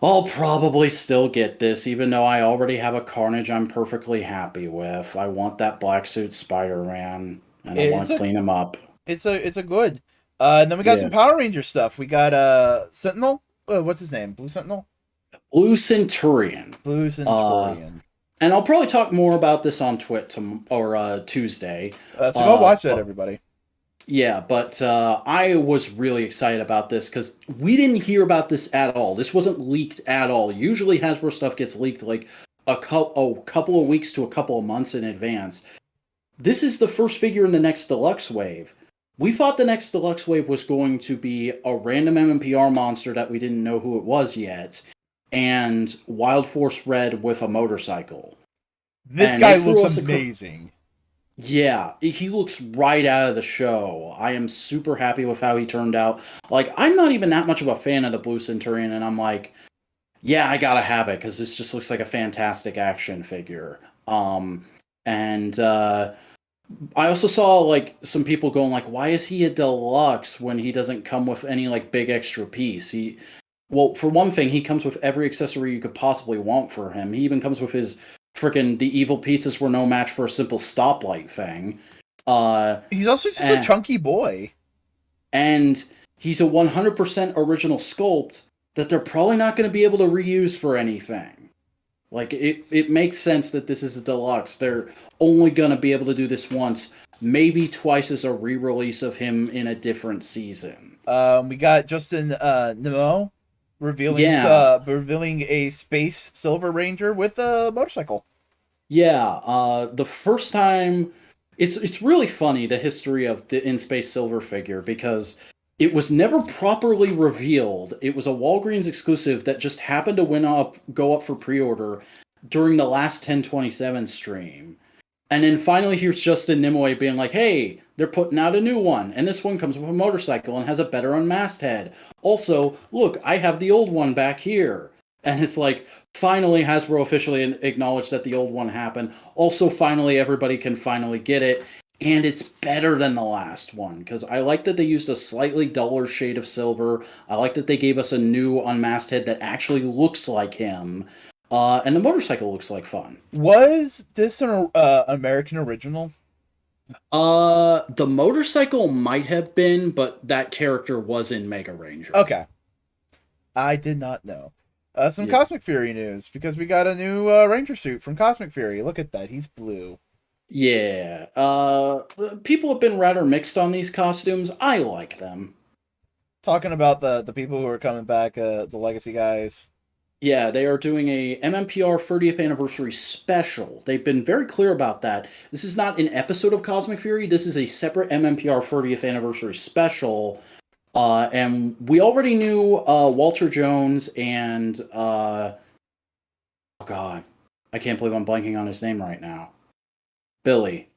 I'll probably still get this, even though I already have a Carnage I'm perfectly happy with. I want that black suit Spider-Man, and I It's want to a clean him up. it's a good. And then we got Yeah. some Power Ranger stuff. We got Sentinel. What's his name? Blue Sentinel. Blue Centurion. Blue Uh, Centurion. and I'll probably talk more about this on Tuesday. So go watch that, But everybody. yeah, but I was really excited about this because we didn't hear about this at all. This wasn't leaked at all. Usually, Hasbro stuff gets leaked like a couple of weeks to a couple of months in advance. This is the first figure in the next deluxe wave. We thought the next deluxe wave was going to be a random MMPR monster that we didn't know who it was yet, and Wild Force Red with a motorcycle. This And they guy looks threw us amazing. yeah, he looks right out of the show. I am super happy with how he turned out. Like, I'm not even that much of a fan of the Blue Centurion, and I'm like, yeah, I gotta have it because this just looks like a fantastic action figure. And I also saw like some people going like, why is he a deluxe when he doesn't come with any like big extra piece? Well, for one thing, he comes with every accessory you could possibly want for him. He even comes with his freaking the evil pizzas were no match for a simple stoplight thing. Uh, He's also just a and, chunky boy. and he's a 100% original sculpt that they're probably not going to be able to reuse for anything. Like it makes sense that this is a deluxe. They're only gonna be able to do this once, maybe twice as a re-release of him in a different season. We got Justin Nemo Yeah, revealing a space Silver Ranger with a motorcycle. yeah. The first time, it's really funny the history of the In Space Silver figure because it was never properly revealed. It was a Walgreens exclusive that just happened to go up for pre-order during the last 1027 stream. And then finally, here's Justin Nimue being like, hey, they're putting out a new one. And this one comes with a motorcycle and has a better unmasked head. Also, look, I have the old one back here. And it's like, finally, Hasbro officially acknowledged that the old one happened. Also, finally, everybody can finally get it. And it's better than the last one. Because I like that they used a slightly duller shade of silver. I like that they gave us a new unmasked head that actually looks like him. And the motorcycle looks like fun. Was this an American original? The motorcycle might have been, but that character was in Mega Ranger. Okay, I did not know. Some Yeah. Cosmic Fury news because we got a new Ranger suit from Cosmic Fury. Look at that, he's blue. Yeah. People have been rather mixed on these costumes. I like them. Talking about the people who are coming back, the Legacy guys. Yeah, they are doing a MMPR 30th anniversary special. They've been very clear about that. This is not an episode of Cosmic Fury. This is a separate MMPR 30th anniversary special. And we already knew Walter Jones and oh god, I can't believe I'm blanking on his name right now. Billy.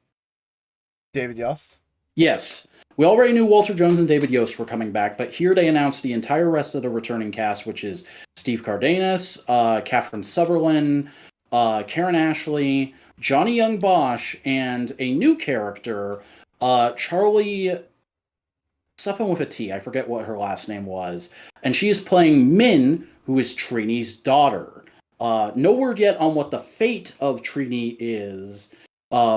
David Yost. Yes. We already knew Walter Jones and David Yost were coming back, but here they announced the entire rest of the returning cast, which is Steve Cardenas, Catherine Sutherland, Karen Ashley, Johnny Young Bosch, and a new character, Charlie something with a T. I forget what her last name was. And she is playing Min, who is Trini's daughter. No word yet on what the fate of Trini is,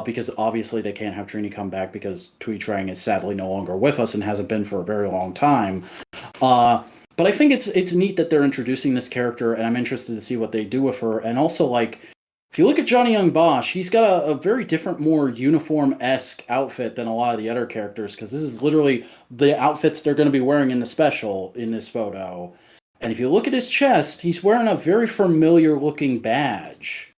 because obviously they can't have Trini come back because Tui Trang is sadly no longer with us and hasn't been for a very long time. But I think it's neat that they're introducing this character, and I'm interested to see what they do with her. And also, like, if you look at Johnny Young Bosch, he's got a very different, more uniform-esque outfit than a lot of the other characters, because this is literally the outfits they're going to be wearing in the special in this photo. And if you look at his chest, he's wearing a very familiar-looking badge.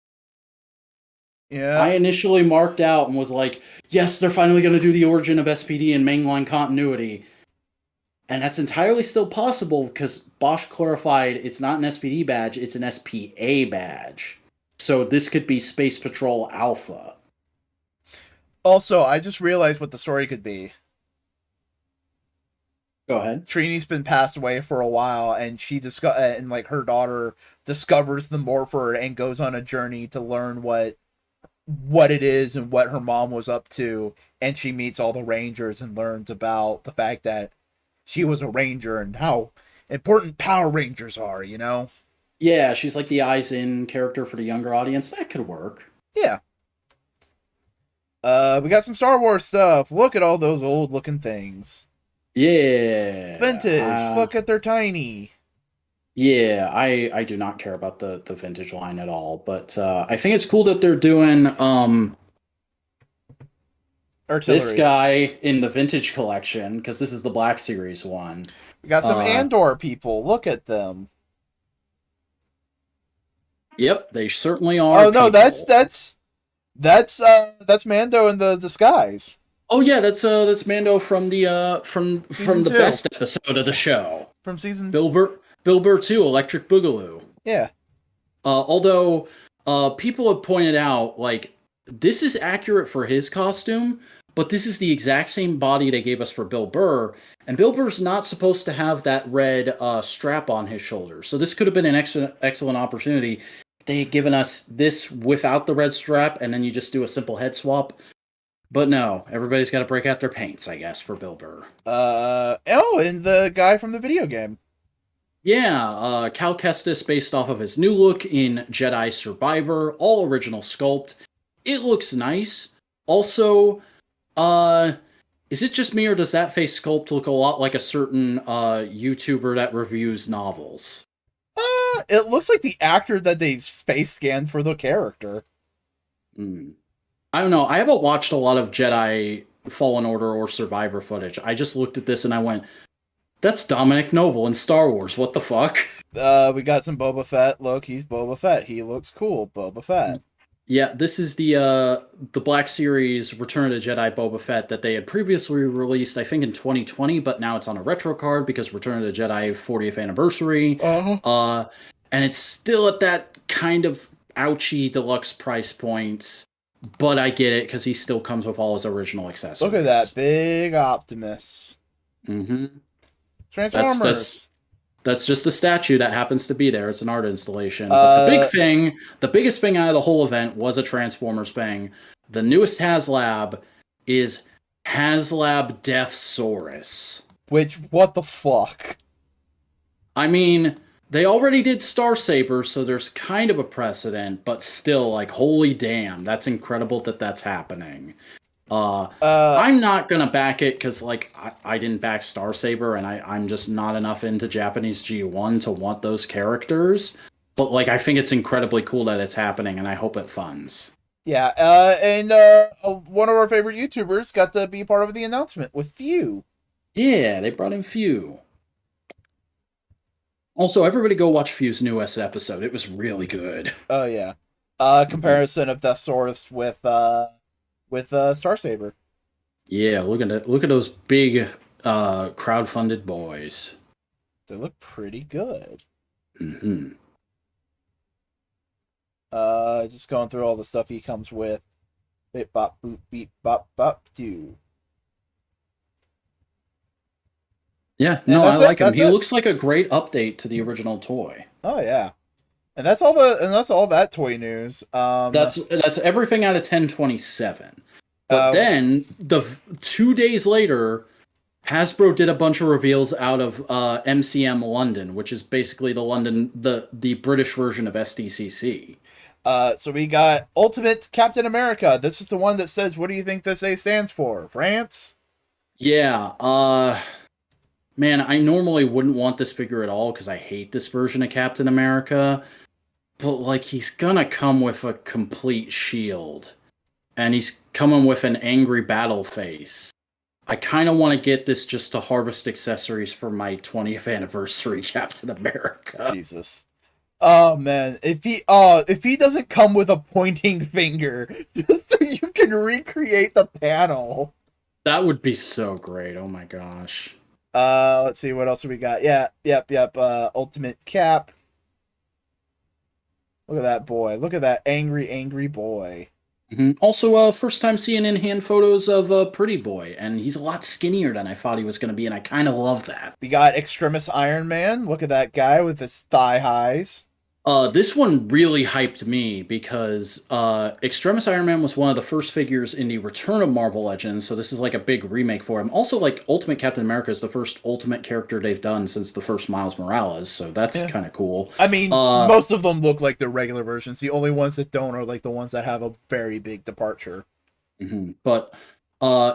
Yeah. I initially marked out and was like, yes, they're finally going to do the origin of SPD in mainline continuity. And that's entirely still possible because Bosch clarified it's not an SPD badge, it's an SPA badge. So this could be Space Patrol Alpha. Also, I just realized what the story could be. Go ahead. Trini's been passed away for a while, and and like her daughter discovers the Morpher and goes on a journey to learn what it is and what her mom was up to, and she meets all the Rangers and learns about the fact that she was a Ranger and how important Power Rangers are, you know? Yeah, she's like the eyes in character for the younger audience. That could work. Yeah. We got some Star Wars stuff. Look at all those old looking things. Yeah. Vintage. Look at they're tiny. Yeah, I do not care about the vintage line at all, but I think it's cool that they're doing Artillery. this guy in the vintage collection, because this is the Black Series one. We got some Andor people. Look at them. Yep, they certainly are. Oh no, that's Mando in the disguise. Oh yeah, that's Mando from the from the two. best episode of the show. From season Bill Burr 2, Electric Boogaloo. Yeah. Although people have pointed out, like, this is accurate for his costume, but this is the exact same body they gave us for Bill Burr, and Bill Burr's not supposed to have that red strap on his shoulder. So this could have been an excellent opportunity. They had given us this without the red strap, and then you just do a simple head swap. But no, everybody's got to break out their paints, I guess, for Bill Burr. And the guy from the video game. Yeah, Cal Kestis based off of his new look in Jedi Survivor, all original sculpt. It looks nice. Also, is it just me or does that face sculpt look a lot like a certain YouTuber that reviews novels? It looks like the actor that they face scanned for the character. I don't know. I haven't watched a lot of Jedi Fallen Order or Survivor footage. I just looked at this and I went, that's Dominic Noble in Star Wars. What the fuck? We got some Boba Fett. Look, he's Boba Fett. He looks cool. Boba Fett. Yeah, this is the Black Series Return of the Jedi Boba Fett that they had previously released, I think, in 2020, but now it's on a retro card because Return of the Jedi 40th anniversary. And it's still at that kind of ouchy deluxe price point, but I get it because he still comes with all his original accessories. Look at that big Optimus. Mm-hmm. Transformers. That's just a statue that happens to be there. It's an art installation. But the biggest thing out of the whole event was a Transformers thing. The newest HasLab is HasLab Deathsaurus. Which, what the fuck? I mean, they already did Starsaber, so there's kind of a precedent, but still, like, holy damn, that's incredible that that's happening. I'm not gonna back it because, like, I didn't back Starsaber, and I'm just not enough into Japanese G1 to want those characters. But, like, I think it's incredibly cool that it's happening, and I hope it funds. Yeah, and one of our favorite YouTubers got to be part of the announcement with Few. Yeah, they brought in Few. Also, everybody go watch Few's newest episode. It was really good. Oh yeah, comparison of Deathsaurus with Starsaber. Yeah, look at those big crowdfunded boys. They look pretty good. Mm-hmm. Just going through all the stuff he comes with. Bip bop boop beep bop bop do. Yeah, no, I like him. He looks like a great update to the original toy. Oh yeah. And that's all that toy news. That's everything out of 1027. But then 2 days later, Hasbro did a bunch of reveals out of MCM London, which is basically the British version of SDCC. So we got Ultimate Captain America. This is the one that says, what do you think this A stands for? France? Yeah, man, I normally wouldn't want this figure at all because I hate this version of Captain America. But, like, he's gonna come with a complete shield. And he's coming with an angry battle face. I kind of want to get this just to harvest accessories for my 20th anniversary Captain America. Jesus. Oh, man. If he doesn't come with a pointing finger, just so you can recreate the panel. That would be so great. Oh, my gosh. Let's see what else we got. Yeah, yep. Ultimate Cap. Look at that boy. Look at that angry boy. Also, first time seeing in-hand photos of Pretty Boy, and he's a lot skinnier than I thought he was going to be, and I kind of love that. We got Extremis Iron Man. Look at that guy with his thigh highs. This one really hyped me because Extremis Iron Man was one of the first figures in the Return of Marvel Legends, so this is like a big remake for him. Also, like Ultimate Captain America is the first Ultimate character they've done since the first Miles Morales, so that's Yeah. kind of cool. I mean, Uh, most of them look like the regular versions. The only ones that don't are like the ones that have a very big departure. But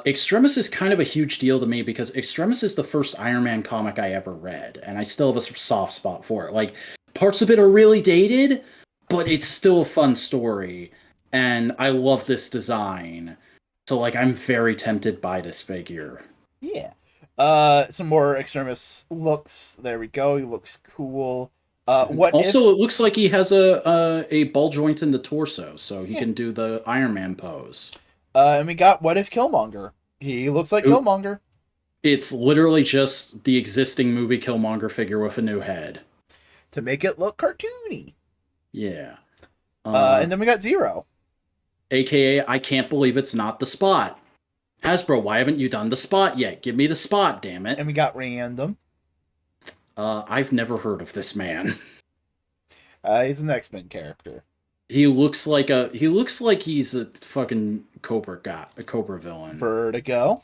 Extremis is kind of a huge deal to me because Extremis is the first Iron Man comic I ever read, and I still have a soft spot for it. Like, parts of it are really dated, but it's still a fun story, and I love this design. So, like, I'm very tempted by this figure. Yeah. Some more Extremis looks. There we go. He looks cool. What if? Also, it looks like he has a ball joint in the torso, so he Yeah. can do the Iron Man pose. And we got what if Killmonger. He looks like Killmonger. It's literally just the existing movie Killmonger figure with a new head. To make it look cartoony. Yeah. And then we got Zero. AKA, I can't believe it's not the Spot. Hasbro, why haven't you done the Spot yet? Give me the Spot, damn it. And we got Random. I've never heard of this man. He's an X-Men character. He looks like he's a fucking Cobra guy, a Cobra villain. Vertigo.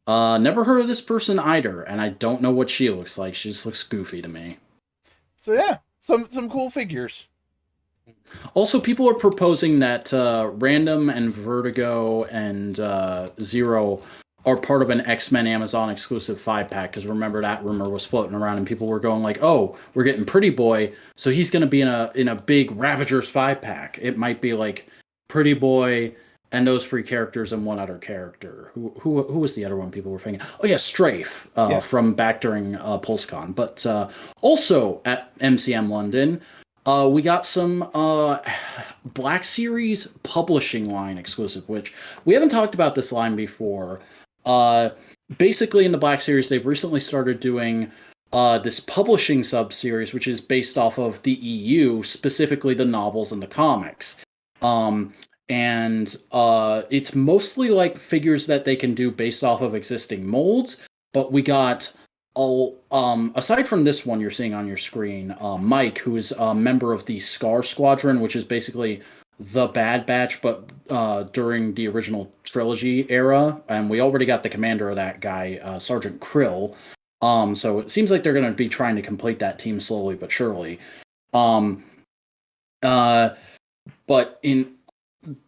Never heard of this person either, and I don't know what she looks like. She just looks goofy to me. So yeah, some cool figures. Also, people are proposing that Random and Vertigo and Zero are part of an X-Men Amazon exclusive 5-pack, because remember that rumor was floating around and people were going like, oh, we're getting Pretty Boy, so he's going to be in a big Ravagers 5-pack. It might be like Pretty Boy and those three characters and one other character. Who was the other one people were thinking? Oh yeah, Strafe from back during PulseCon. But also at MCM London, we got some Black Series publishing line exclusive, which we haven't talked about this line before. Basically, in the Black Series, they've recently started doing this publishing sub-series, which is based off of the EU, specifically the novels and the comics. And it's mostly like figures that they can do based off of existing molds, but we got aside from this one you're seeing on your screen, Mike, who is a member of the Scar Squadron, which is basically the Bad Batch, but during the original trilogy era, and we already got the commander of that guy, Sergeant Krill. So it seems like they're going to be trying to complete that team slowly but surely. But in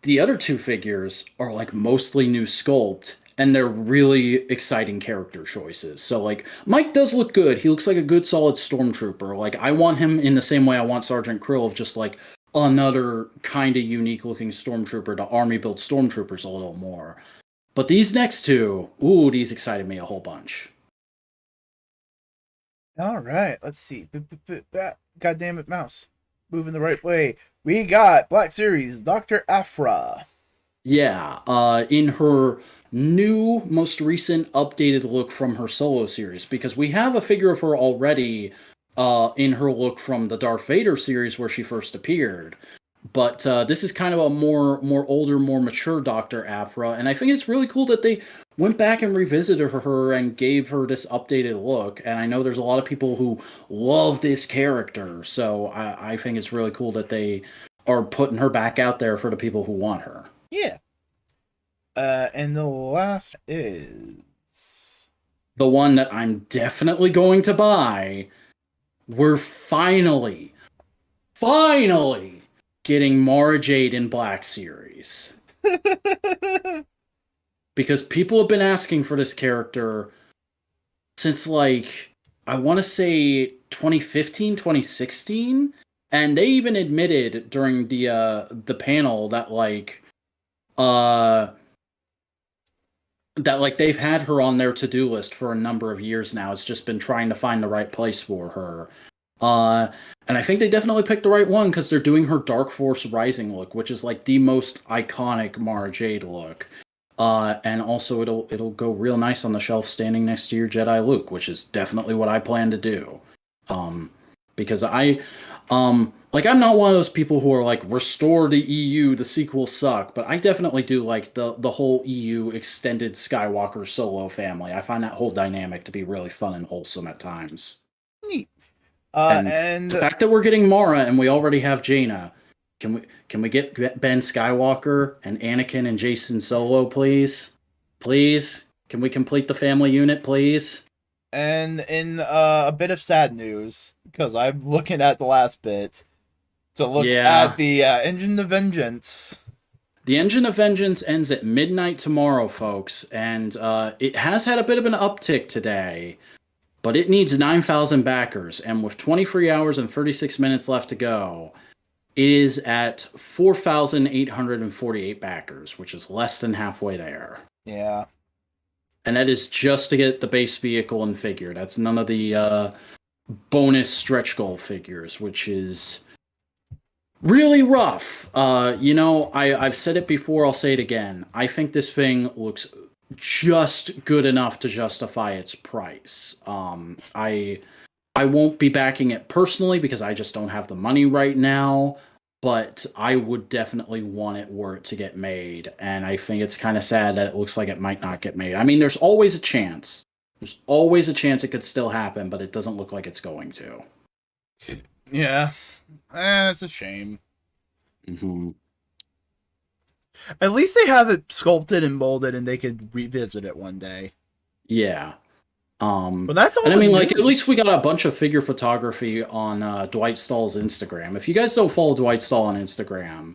the other two figures are like mostly new sculpt, and they're really exciting character choices. So like Mike does look good. He looks like a good solid stormtrooper. Like I want him in the same way I want Sergeant Krill, of just like another kind of unique looking stormtrooper to army build stormtroopers a little more. But these next two, ooh, these excited me a whole bunch. All right, let's see. God damn it, mouse. Moving the right way. We got Black Series, Dr. Aphra. Yeah, in her new, most recent updated look from her solo series, because we have a figure of her already in her look from the Darth Vader series where she first appeared. But this is kind of a more older, more mature Dr. Aphra, and I think it's really cool that they went back and revisited her and gave her this updated look. And I know there's a lot of people who love this character, so I think it's really cool that they are putting her back out there for the people who want her. Yeah. And the last is the one that I'm definitely going to buy. We're finally getting Mara Jade in Black Series. Because people have been asking for this character since, like, I want to say 2015, 2016, and they even admitted during the panel that they've had her on their to-do list for a number of years now. It's just been trying to find the right place for her. And I think they definitely picked the right one, because they're doing her Dark Force Rising look, which is like the most iconic Mara Jade look. And also it'll go real nice on the shelf standing next to your Jedi Luke, which is definitely what I plan to do. Um, because like I'm not one of those people who are like restore the EU, the sequels suck, but I definitely do like the whole EU extended Skywalker solo family. I find that whole dynamic to be really fun and wholesome at times. Neat. And the And fact that we're getting Mara and we already have Jaina, can we get Ben Skywalker and Anakin and Jason Solo, please? Please? Can we complete the family unit, please? and in a bit of sad news, because I'm looking at the last bit to look Yeah. at the Engine of Vengeance. The Engine of Vengeance ends at midnight tomorrow, folks, and it has had a bit of an uptick today, but it needs 9,000 backers, and with 23 hours and 36 minutes left to go, it is at 4,848 backers, which is less than halfway there. Yeah. And that is just to get the base vehicle and figure. That's none of the bonus stretch goal figures, which is really rough. I've said it before, I'll say it again. I think this thing looks just good enough to justify its price. I won't be backing it personally because I just don't have the money right now, but I would definitely want it were it to get made. And I think it's kind of sad that it looks like it might not get made. I mean, there's always a chance. There's always a chance it could still happen, but it doesn't look like it's going to. Yeah. It's a shame. Mm-hmm. At least they have it sculpted and molded and they could revisit it one day. Yeah. But that's all. And I mean, like, at least we got a bunch of figure photography on Dwight Stahl's Instagram. If you guys don't follow Dwight Stahl on Instagram,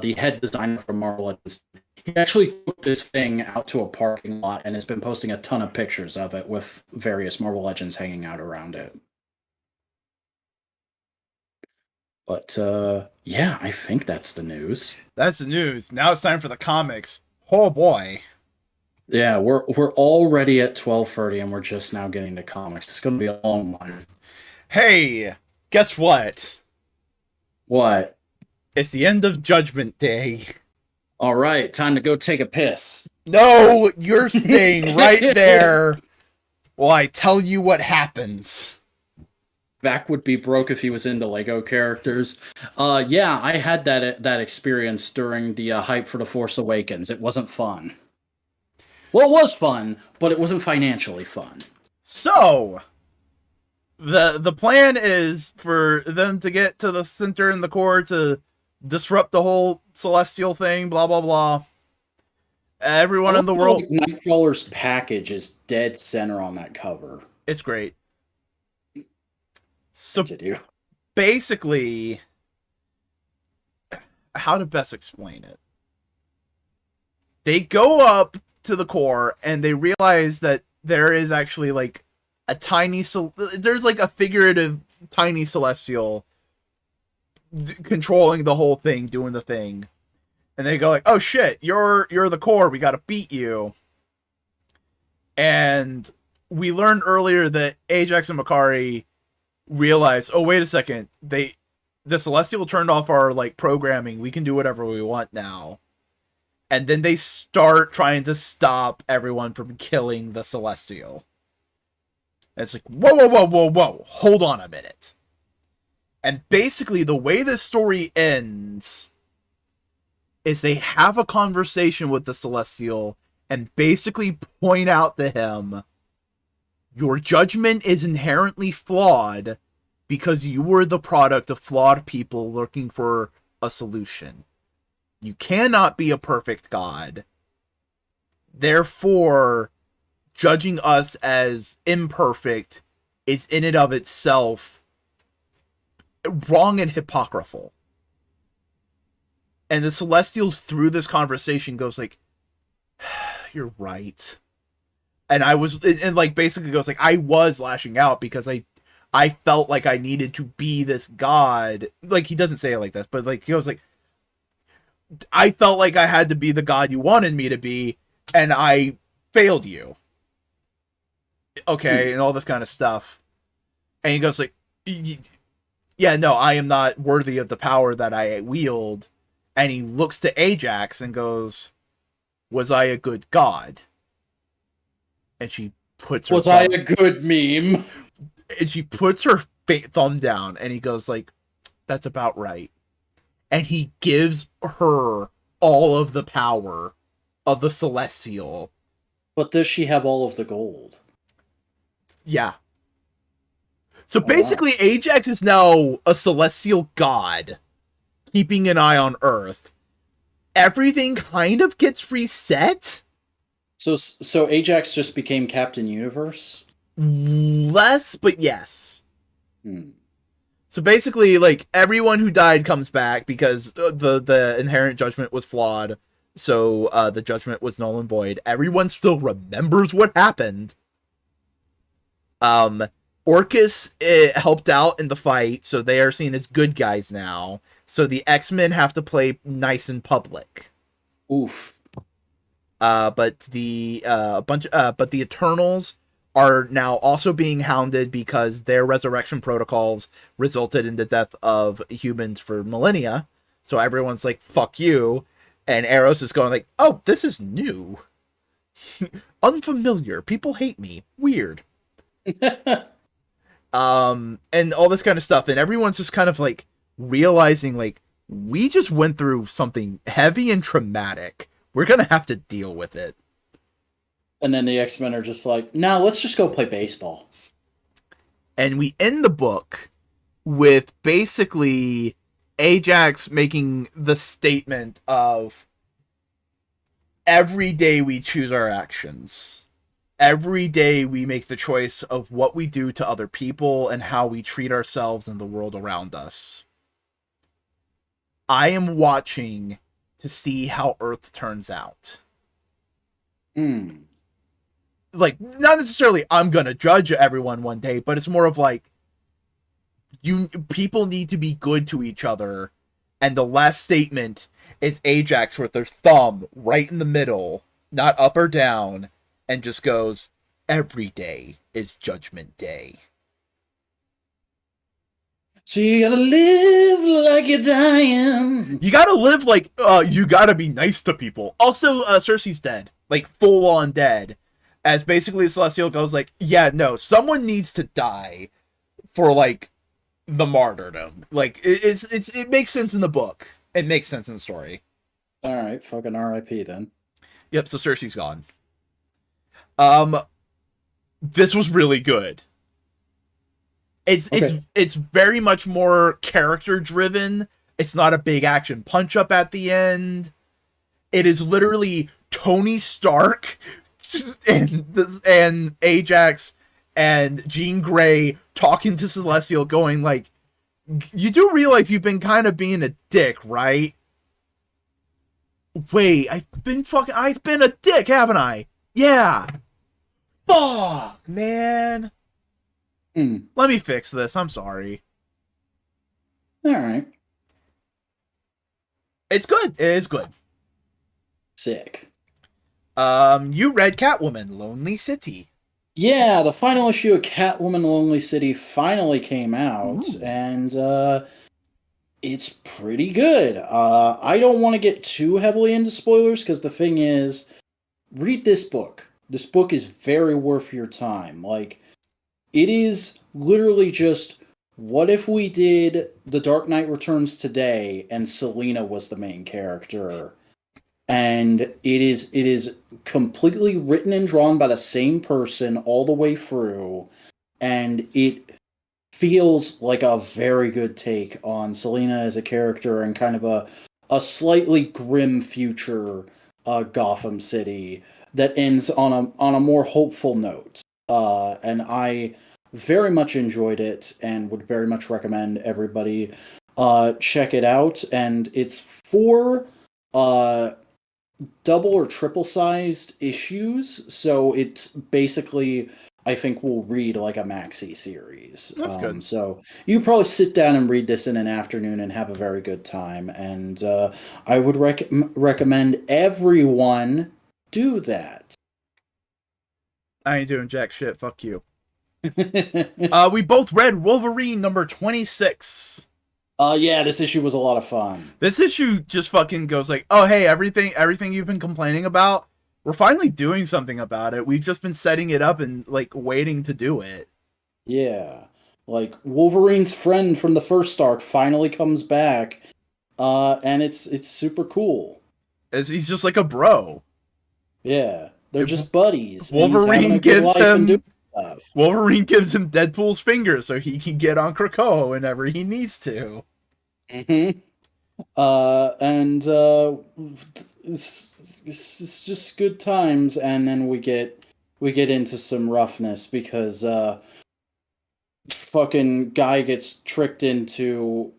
the head designer from Marvel Legends, he actually took this thing out to a parking lot and has been posting a ton of pictures of it with various Marvel Legends hanging out around it. But yeah, I think that's the news. That's the news. Now it's time for the comics. Oh boy. Yeah, we're already at 12:30 and we're just now getting to comics. It's gonna be a long one. Hey, guess what? What? It's the end of Judgment Day. All right, time to go take a piss. No, you're staying right there while I tell you what happens. Vac would be broke if he was into Lego characters. Yeah, I had that experience during the hype for The Force Awakens. It wasn't fun. Well, it was fun, but it wasn't financially fun. So, the plan is for them to get to the center and the core to disrupt the whole celestial thing, blah, blah, blah. Everyone in the world... Nightcrawler's package is dead center on that cover. It's great. So, Did you? basically, how to best explain it? They go up to the core and they realize that there is actually like a tiny there's like a figurative tiny celestial controlling the whole thing, doing the thing. And they go like, "Oh shit, you're the core. We got to beat you." And we learned earlier that Ajax and Makari realized, "Oh, wait a second. The celestial turned off our like programming. We can do whatever we want now." And then they start trying to stop everyone from killing the celestial. And it's like, whoa, whoa, whoa, whoa, whoa. Hold on a minute. And basically, the way this story ends is they have a conversation with the celestial and basically point out to him, your judgment is inherently flawed because you were the product of flawed people looking for a solution. You cannot be a perfect God. Therefore, judging us as imperfect is in and of itself wrong and hypocritical. And the Celestials through this conversation goes like, you're right. And like basically goes like, I was lashing out because I felt like I needed to be this God. Like, he doesn't say it like this, but like, he goes like, I felt like I had to be the God you wanted me to be, and I failed you. Okay, and all this kind of stuff. And he goes like, yeah, no, I am not worthy of the power that I wield. And he looks to Ajax and goes, Was I a good god? And she puts her Was I a good meme? and she puts her thumb down, and he goes like, "That's about right." And he gives her all of the power of the Celestial. But does she have all of the gold? Yeah. So basically, Ajax is now a celestial god, keeping an eye on Earth. Everything kind of gets reset. So Ajax just became Captain Universe? Less, but yes. Hmm. So basically, like, everyone who died comes back because the inherent judgment was flawed. So the judgment was null and void. Everyone still remembers what happened. Orcus helped out in the fight, so they are seen as good guys now. So the X-Men have to play nice in public. Oof. But the Eternals are now also being hounded because their resurrection protocols resulted in the death of humans for millennia. So everyone's like, "Fuck you," and Eros is going like, "Oh, this is new, unfamiliar. People hate me. Weird." And all this kind of stuff, and everyone's just kind of like realizing like, we just went through something heavy and traumatic. We're gonna have to deal with it. And then the X-Men are just like, "No, let's just go play baseball." And we end the book with basically Ajax making the statement of, every day we choose our actions. Every day we make the choice of what we do to other people and how we treat ourselves and the world around us. I am watching to see how Earth turns out. Like, not necessarily I'm gonna judge everyone one day, but it's more of like, people need to be good to each other. And the last statement is Ajax with their thumb right in the middle, not up or down, and just goes, "Every day is Judgment Day." So you gotta live like you're dying. You gotta live like, you gotta be nice to people. Also, Cersei's dead. Like, full on dead. As basically Celestial goes like, yeah, no, someone needs to die for, like, the martyrdom. Like, it makes sense in the book. It makes sense in the story. Alright, fucking RIP then. Yep, so Cersei's gone. This was really good. It's very much more character driven. It's not a big action punch up at the end. It is literally Tony Stark and Ajax and Jean Grey talking to Celestial, going like, "You do realize you've been kind of being a dick, right?" "Wait, I've been a dick, haven't I?" "Yeah." "Fuck, man. Let me fix this. I'm sorry." Alright. It's good. It is good. Sick. You read Catwoman, Lonely City. Yeah, the final issue of Catwoman Lonely City finally came out, and it's pretty good. I don't want to get too heavily into spoilers, because the thing is, read this book. This book is very worth your time. Like, it is literally just, what if we did The Dark Knight Returns today, and Selina was the main character? And it is completely written and drawn by the same person all the way through, and it feels like a very good take on Selina as a character and kind of a slightly grim future Gotham City that ends on a more hopeful note. And I very much enjoyed it and would very much recommend everybody check it out. And it's 4 double or triple sized issues, so it's basically, I think, we'll read like a maxi series. That's good. So you probably sit down and read this in an afternoon and have a very good time, and I would recommend everyone do that. I ain't doing jack shit. Fuck you. We both read Wolverine number 26. Yeah, this issue was a lot of fun. This issue just fucking goes like, oh hey, everything you've been complaining about, we're finally doing something about it. We've just been setting it up and like waiting to do it. Yeah. Like Wolverine's friend from the first arc finally comes back. And it's super cool. He's just like a bro. Yeah. They're just buddies, and he's having Wolverine a good gives life and doing him stuff. Wolverine gives him Deadpool's finger so he can get on Krakoa whenever he needs to. Mm-hmm. And it's just good times, and then we get into some roughness because fucking guy gets tricked into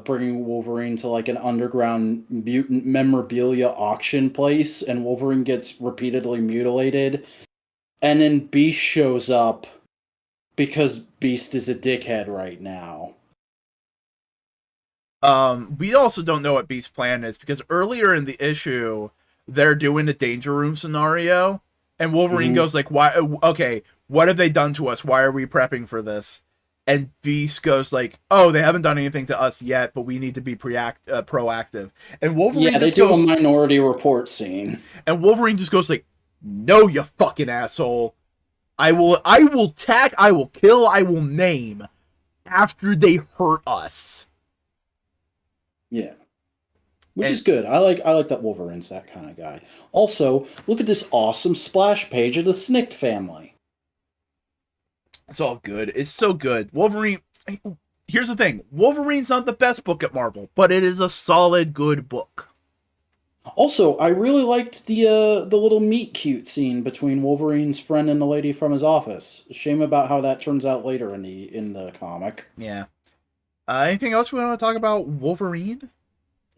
bringing Wolverine to like an underground mutant memorabilia auction place, and Wolverine gets repeatedly mutilated, and then Beast shows up because Beast is a dickhead right now. We also don't know what Beast's plan is because earlier in the issue, they're doing a danger room scenario, and Wolverine Mhm. goes like, "Why? Okay, what have they done to us? Why are we prepping for this?" And Beast goes like, "Oh, they haven't done anything to us yet, but we need to be proactive." And Yeah, Wolverine they just do a goes, Minority Report scene. like, "No, you fucking asshole! I will kill, I will maim after they hurt us." Yeah. Which And is good. I like that Wolverine's that kind of guy. Also, look at this awesome splash page of the Snicked family. it's all good. It's so good. Wolverine. Here's the thing: Wolverine's not the best book at Marvel, but it is a solid, good book. Also, I really liked the little meet cute scene between Wolverine's friend and the lady from his office. Shame about how that turns out later in the comic. Yeah. Anything else we want to talk about Wolverine?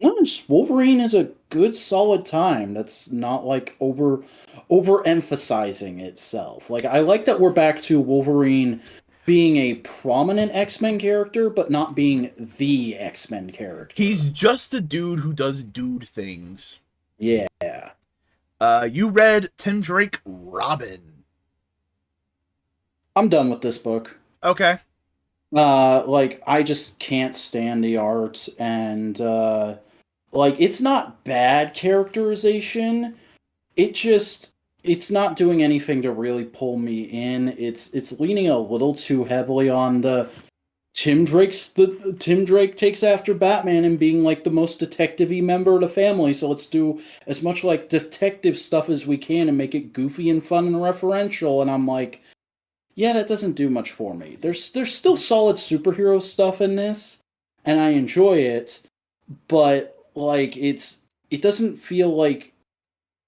No, just Wolverine is a good solid time. That's not like overemphasizing itself. Like I like that we're back to Wolverine being a prominent X-Men character, but not being the X-Men character. He's just a dude who does dude things. Yeah. You read Tim Drake Robin. I'm done with this book. Okay. Like I just can't stand the art, and like it's not bad characterization. It just it's not doing anything to really pull me in. It's leaning a little too heavily on the Tim Drake takes after Batman and being like the most detective-y member of the family, so let's do as much like detective stuff as we can and make it goofy and fun and referential. And I'm like, yeah, that doesn't do much for me. There's still solid superhero stuff in this, and I enjoy it, but like it doesn't feel like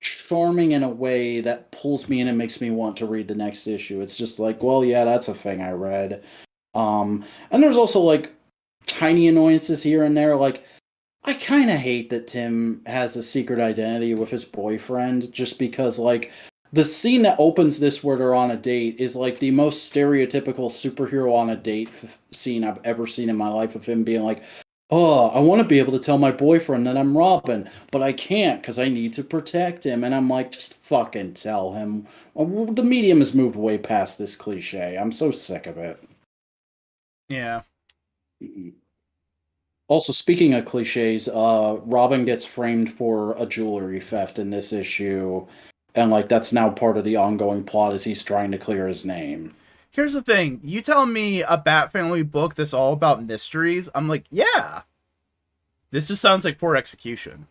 charming in a way that pulls me in and makes me want to read the next issue. It's just like, well, yeah, that's a thing I read. And there's also like tiny annoyances here and there. Like, I kind of hate that Tim has a secret identity with his boyfriend just because, like, the scene that opens this where they're on a date is like the most stereotypical superhero on a date scene I've ever seen in my life of him being like, oh, I want to be able to tell my boyfriend that I'm Robin, but I can't because I need to protect him. And I'm like, just fucking tell him. The medium has moved way past this cliche. I'm so sick of it. Yeah. Also, speaking of cliches, Robin gets framed for a jewelry theft in this issue, and like that's now part of the ongoing plot as he's trying to clear his name. Here's the thing. You tell me a Bat Family book that's all about mysteries. I'm like, yeah. This just sounds like poor execution.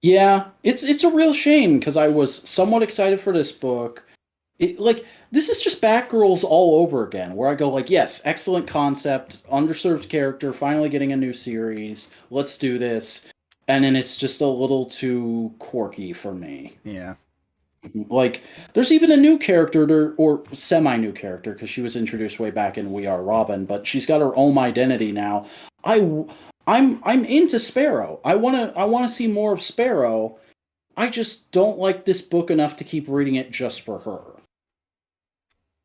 Yeah, it's a real shame because I was somewhat excited for this book. Like this is just Batgirls all over again, where I go like, yes, excellent concept, underserved character, finally getting a new series. Let's do this, and then it's just a little too quirky for me. Yeah. Like, there's even a new character, or semi-new character, because she was introduced way back in We Are Robin, but she's got her own identity now. I, I'm into Sparrow. I wanna see more of Sparrow. I just don't like this book enough to keep reading it just for her.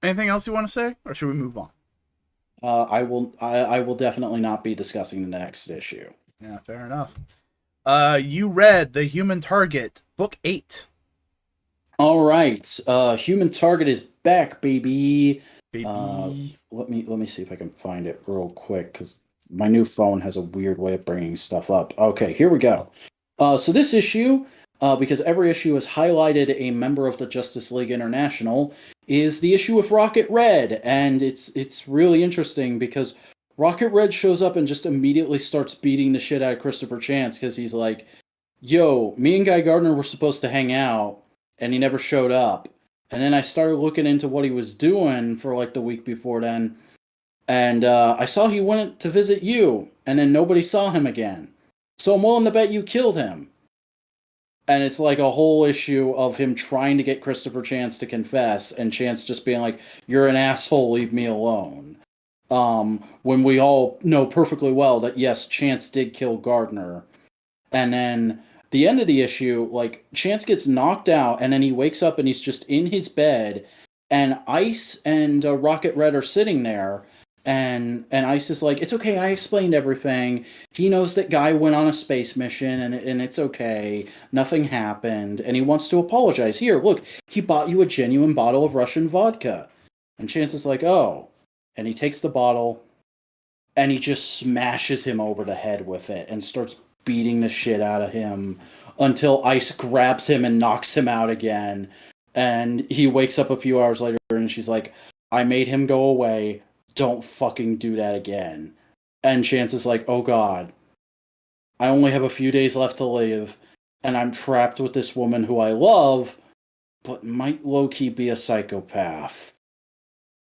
Anything else you want to say, or should we move on? I will definitely not be discussing the next issue. Yeah, fair enough. You read The Human Target, Book 8. All right, Human Target is back, baby. Baby. Let me see if I can find it real quick because My new phone has a weird way of bringing stuff up. Okay, here we go. So this issue, because every issue has highlighted a member of the Justice League International, is the issue with Rocket Red, and it's really interesting because Rocket Red shows up and just immediately starts beating the shit out of Christopher Chance because he's like, "Yo, me and Guy Gardner were supposed to hang out, and he never showed up." And then I started looking into what he was doing for like the week before then, and I saw he went to visit you, and then nobody saw him again. So I'm willing to bet you killed him. And it's like a whole issue of him trying to get Christopher Chance to confess, and Chance just being like, "You're an asshole, leave me alone." When we all know perfectly well that yes, Chance did kill Gardner. And then the end of the issue, like Chance gets knocked out, and then he wakes up and he's just in his bed, and Ice and Rocket Red are sitting there, and Ice is like, "It's okay, I explained everything. He knows that Guy went on a space mission, and it's okay, nothing happened, and he wants to apologize. Here, look, he bought you a genuine bottle of Russian vodka." And Chance is like, "Oh," and he takes the bottle, and he just smashes him over the head with it and starts beating the shit out of him until Ice grabs him and knocks him out again. And he wakes up a few hours later and she's like, "I made him go away. Don't fucking do that again." And Chance is like, "Oh god, I only have a few days left to live, and I'm trapped with this woman who I love, but might low-key be a psychopath.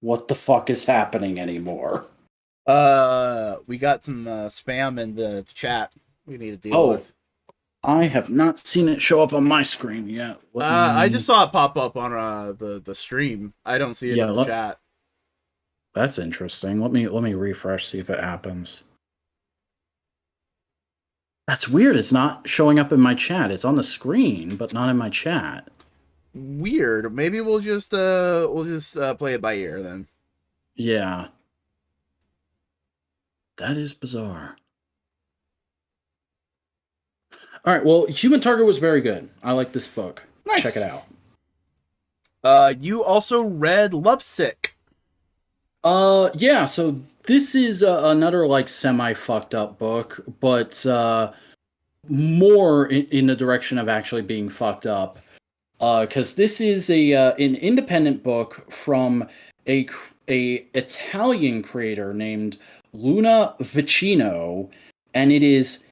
What the fuck is happening anymore?" We got some spam in the chat we need to deal Oh, with. I have not seen it show up on my screen yet. I just saw it pop up on the stream. I don't see it in the chat. That's interesting. Let me refresh, see if it happens. That's weird. It's not showing up in my chat. It's on the screen, but not in my chat. Weird. Maybe we'll just play it by ear then. Yeah. That is bizarre. All right, well, Human Target was very good. I like this book. Nice. Check it out. You also read Lovesick. Yeah, so this is another like semi fucked up book, but more in the direction of actually being fucked up. Because this is an independent book from a Italian creator named Luna Vicino, and it is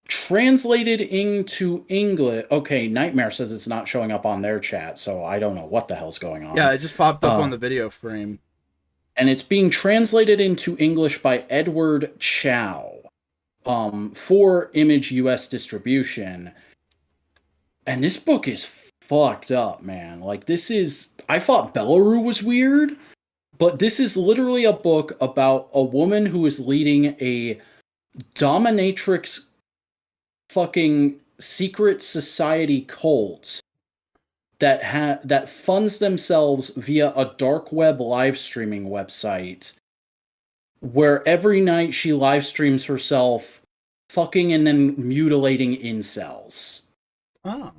translated into English. Okay, Nightmare says it's not showing up on their chat, so I don't know what the hell's going on. Yeah, it just popped up on the video frame. And it's being translated into English by Edward Chow for Image US distribution. And this book is fucked up, man. Like, this is... I thought Belarus was weird, but this is literally a book about a woman who is leading a dominatrix fucking secret society cult that funds themselves via a dark web live streaming website where every night she live streams herself fucking and then mutilating incels. Oh.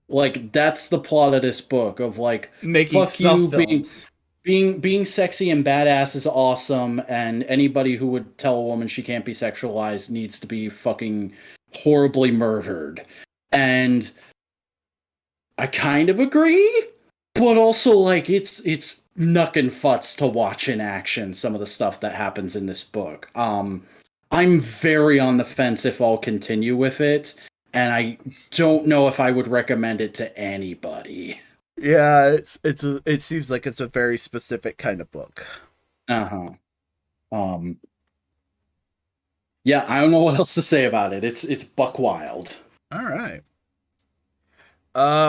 Like, that's the plot of this book of like, making fuck you, films. being sexy and badass is awesome, and anybody who would tell a woman she can't be sexualized needs to be fucking horribly murdered. And I kind of agree, but also like it's knuck and futz to watch in action some of the stuff that happens in this book. I'm very on the fence if I'll continue with it, and I don't know if I would recommend it to anybody. Yeah, it seems like it's a very specific kind of book. Yeah, I don't know what else to say about it. It's buck wild. All right.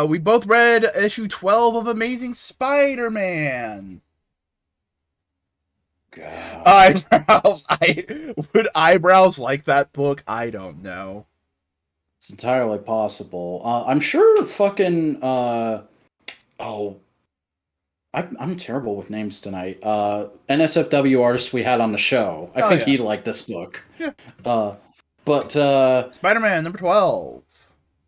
We both read issue 12 of Amazing Spider-Man. God. Eyebrows. Would eyebrows like that book? I don't know. It's entirely possible. I'm sure fucking I'm terrible with names tonight. NSFW artist we had on the show. I think he'd like this book. Yeah. But Spider-Man number 12.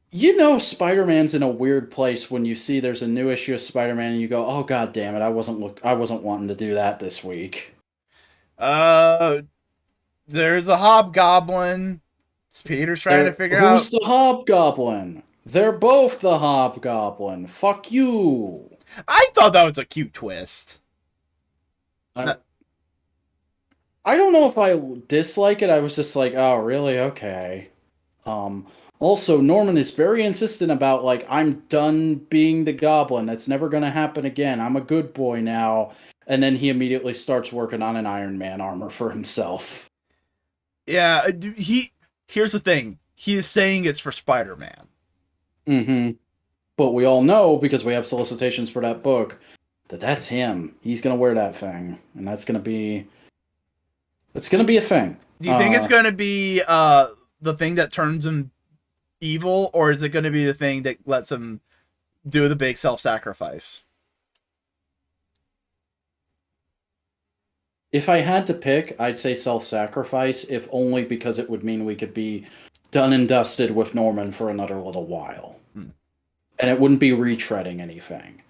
You know, Spider-Man's in a weird place when you see there's a new issue of Spider-Man and you go, "Oh god damn it, I wasn't wanting to do that this week." There's a hobgoblin. Peter's trying to figure Who's out. the hobgoblin? They're both the hobgoblin. Fuck you. I thought that was a cute twist. I, I don't know if I dislike it. I was just like, oh, really? Okay. Um, Also, Norman is very insistent about, like, I'm done being the goblin. That's never going to happen again. I'm a good boy now. And then he immediately starts working on an Iron Man armor for himself. Yeah, here's the thing. He is saying it's for Spider-Man. Mm-hmm. But we all know, because we have solicitations for that book, that that's him. He's going to wear that thing. And that's going to be... It's going to be a thing. Do you think it's going to be the thing that turns him evil, or is it going to be the thing that lets him do the big self-sacrifice? If I had to pick, I'd say self-sacrifice, if only because it would mean we could be done and dusted with Norman for another little while. And it wouldn't be retreading anything.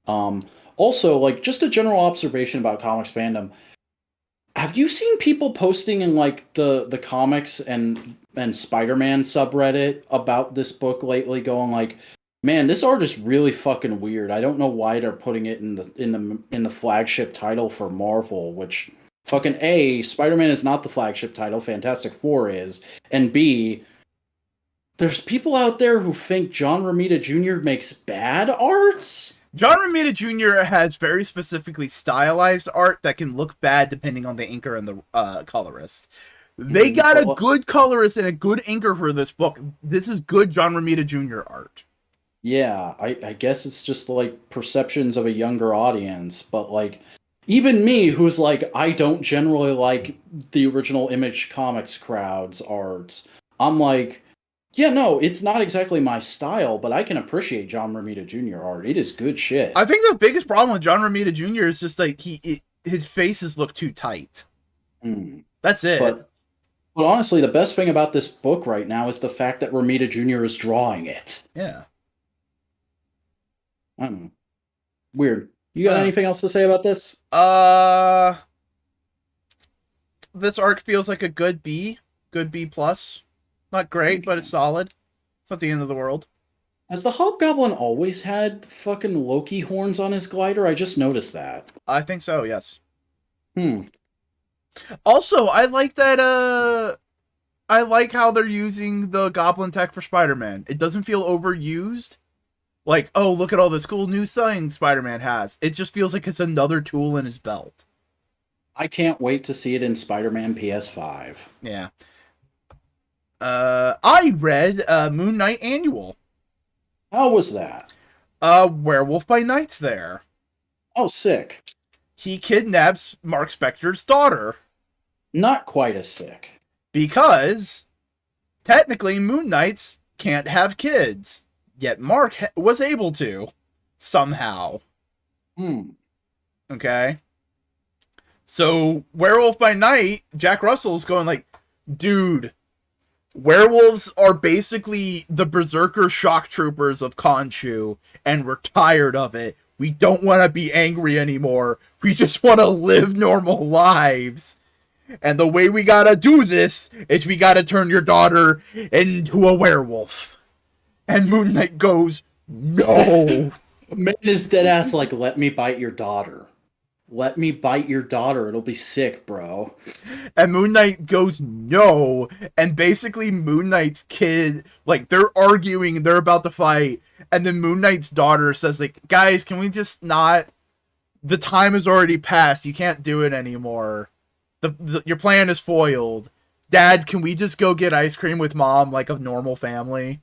Also, like, just a general observation about comics fandom. Have you seen people posting in, like, the comics and Spider-Man subreddit about this book lately, going like, man, this art is really fucking weird. I don't know why they're putting it in the flagship title for Marvel, which fucking A, Spider-Man is not the flagship title, Fantastic Four is, and B, there's people out there who think John Romita Jr. makes bad arts. John Romita Jr. has very specifically stylized art that can look bad depending on the inker and the colorist. They got a good colorist and a good inker for this book. This is good John Romita Jr. art. Yeah, I guess it's just like perceptions of a younger audience, but like even me, who's like, I don't generally like the original Image Comics crowd's arts, I'm like, yeah, no, it's not exactly my style, but I can appreciate John Romita Jr. art. It is good shit. I think the biggest problem with John Romita Jr. is just like his faces look too tight. That's it. But honestly, the best thing about this book right now is the fact that Romita Jr. is drawing it. Yeah. I don't know. Weird. You got anything else to say about this? This arc feels like a good B plus. Not great, but it's solid. It's not the end of the world. Has the Hobgoblin always had fucking Loki horns on his glider? I just noticed that. I think so, yes. Also, I like that, I like how they're using the Goblin tech for Spider-Man. It doesn't feel overused. Like, oh, look at all this cool new thing Spider-Man has. It just feels like it's another tool in his belt. I can't wait to see it in Spider-Man PS5. Yeah. I read Moon Knight Annual. How was that? Werewolf by Night's there. Oh, sick. He kidnaps Mark Spector's daughter. Not quite as sick. Because, technically, Moon Knights can't have kids. Yet Mark was able to. Somehow. Okay? So, Werewolf by Night, Jack Russell's going like, dude, werewolves are basically the berserker shock troopers of Khonshu, and we're tired of it. We don't want to be angry anymore. We just want to live normal lives. And the way we gotta do this is we gotta turn your daughter into a werewolf. And Moon Knight goes, no. Man is dead ass like, let me bite your daughter. Let me bite your daughter. It'll be sick, bro. And Moon Knight goes, no. And basically Moon Knight's kid, like, they're arguing, they're about to fight. And then Moon Knight's daughter says, like, guys, can we just not... The time has already passed. You can't do it anymore. Your plan is foiled. Dad, can we just go get ice cream with Mom like a normal family?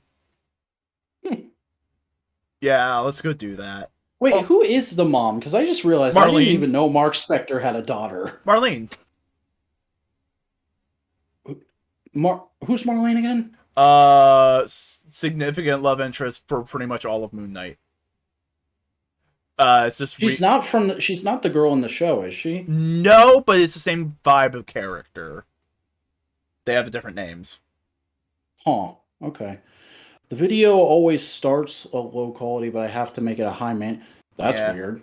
Yeah, let's go do that. Wait, who is the mom? Because I just realized I didn't even know Mark Spector had a daughter. Marlene. Who's Marlene again? Significant love interest for pretty much all of Moon Knight. It's just she's not the girl in the show, is she? No, but it's the same vibe of character. They have different names. Huh. Okay. The video always starts a low quality, but I have to make it a high man. That's weird.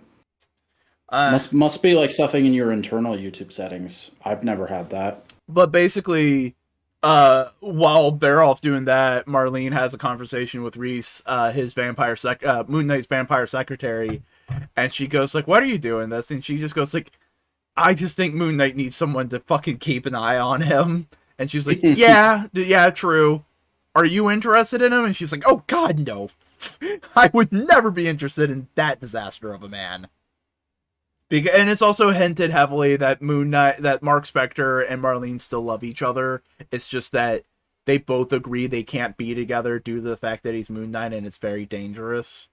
Uh, Must be like something in your internal YouTube settings. I've never had that. but basically, while they're off doing that, Marlene has a conversation with Reese, Moon Knight's vampire secretary, and she goes like, "What are you doing this?" And she just goes like, "I just think Moon Knight needs someone to fucking keep an eye on him." And she's like, "Yeah, yeah, true. Are you interested in him?" And she's like, "Oh God, no. I would never be interested in that disaster of a man." And it's also hinted heavily that Mark Spector and Marlene still love each other. It's just that they both agree they can't be together due to the fact that he's Moon Knight and it's very dangerous.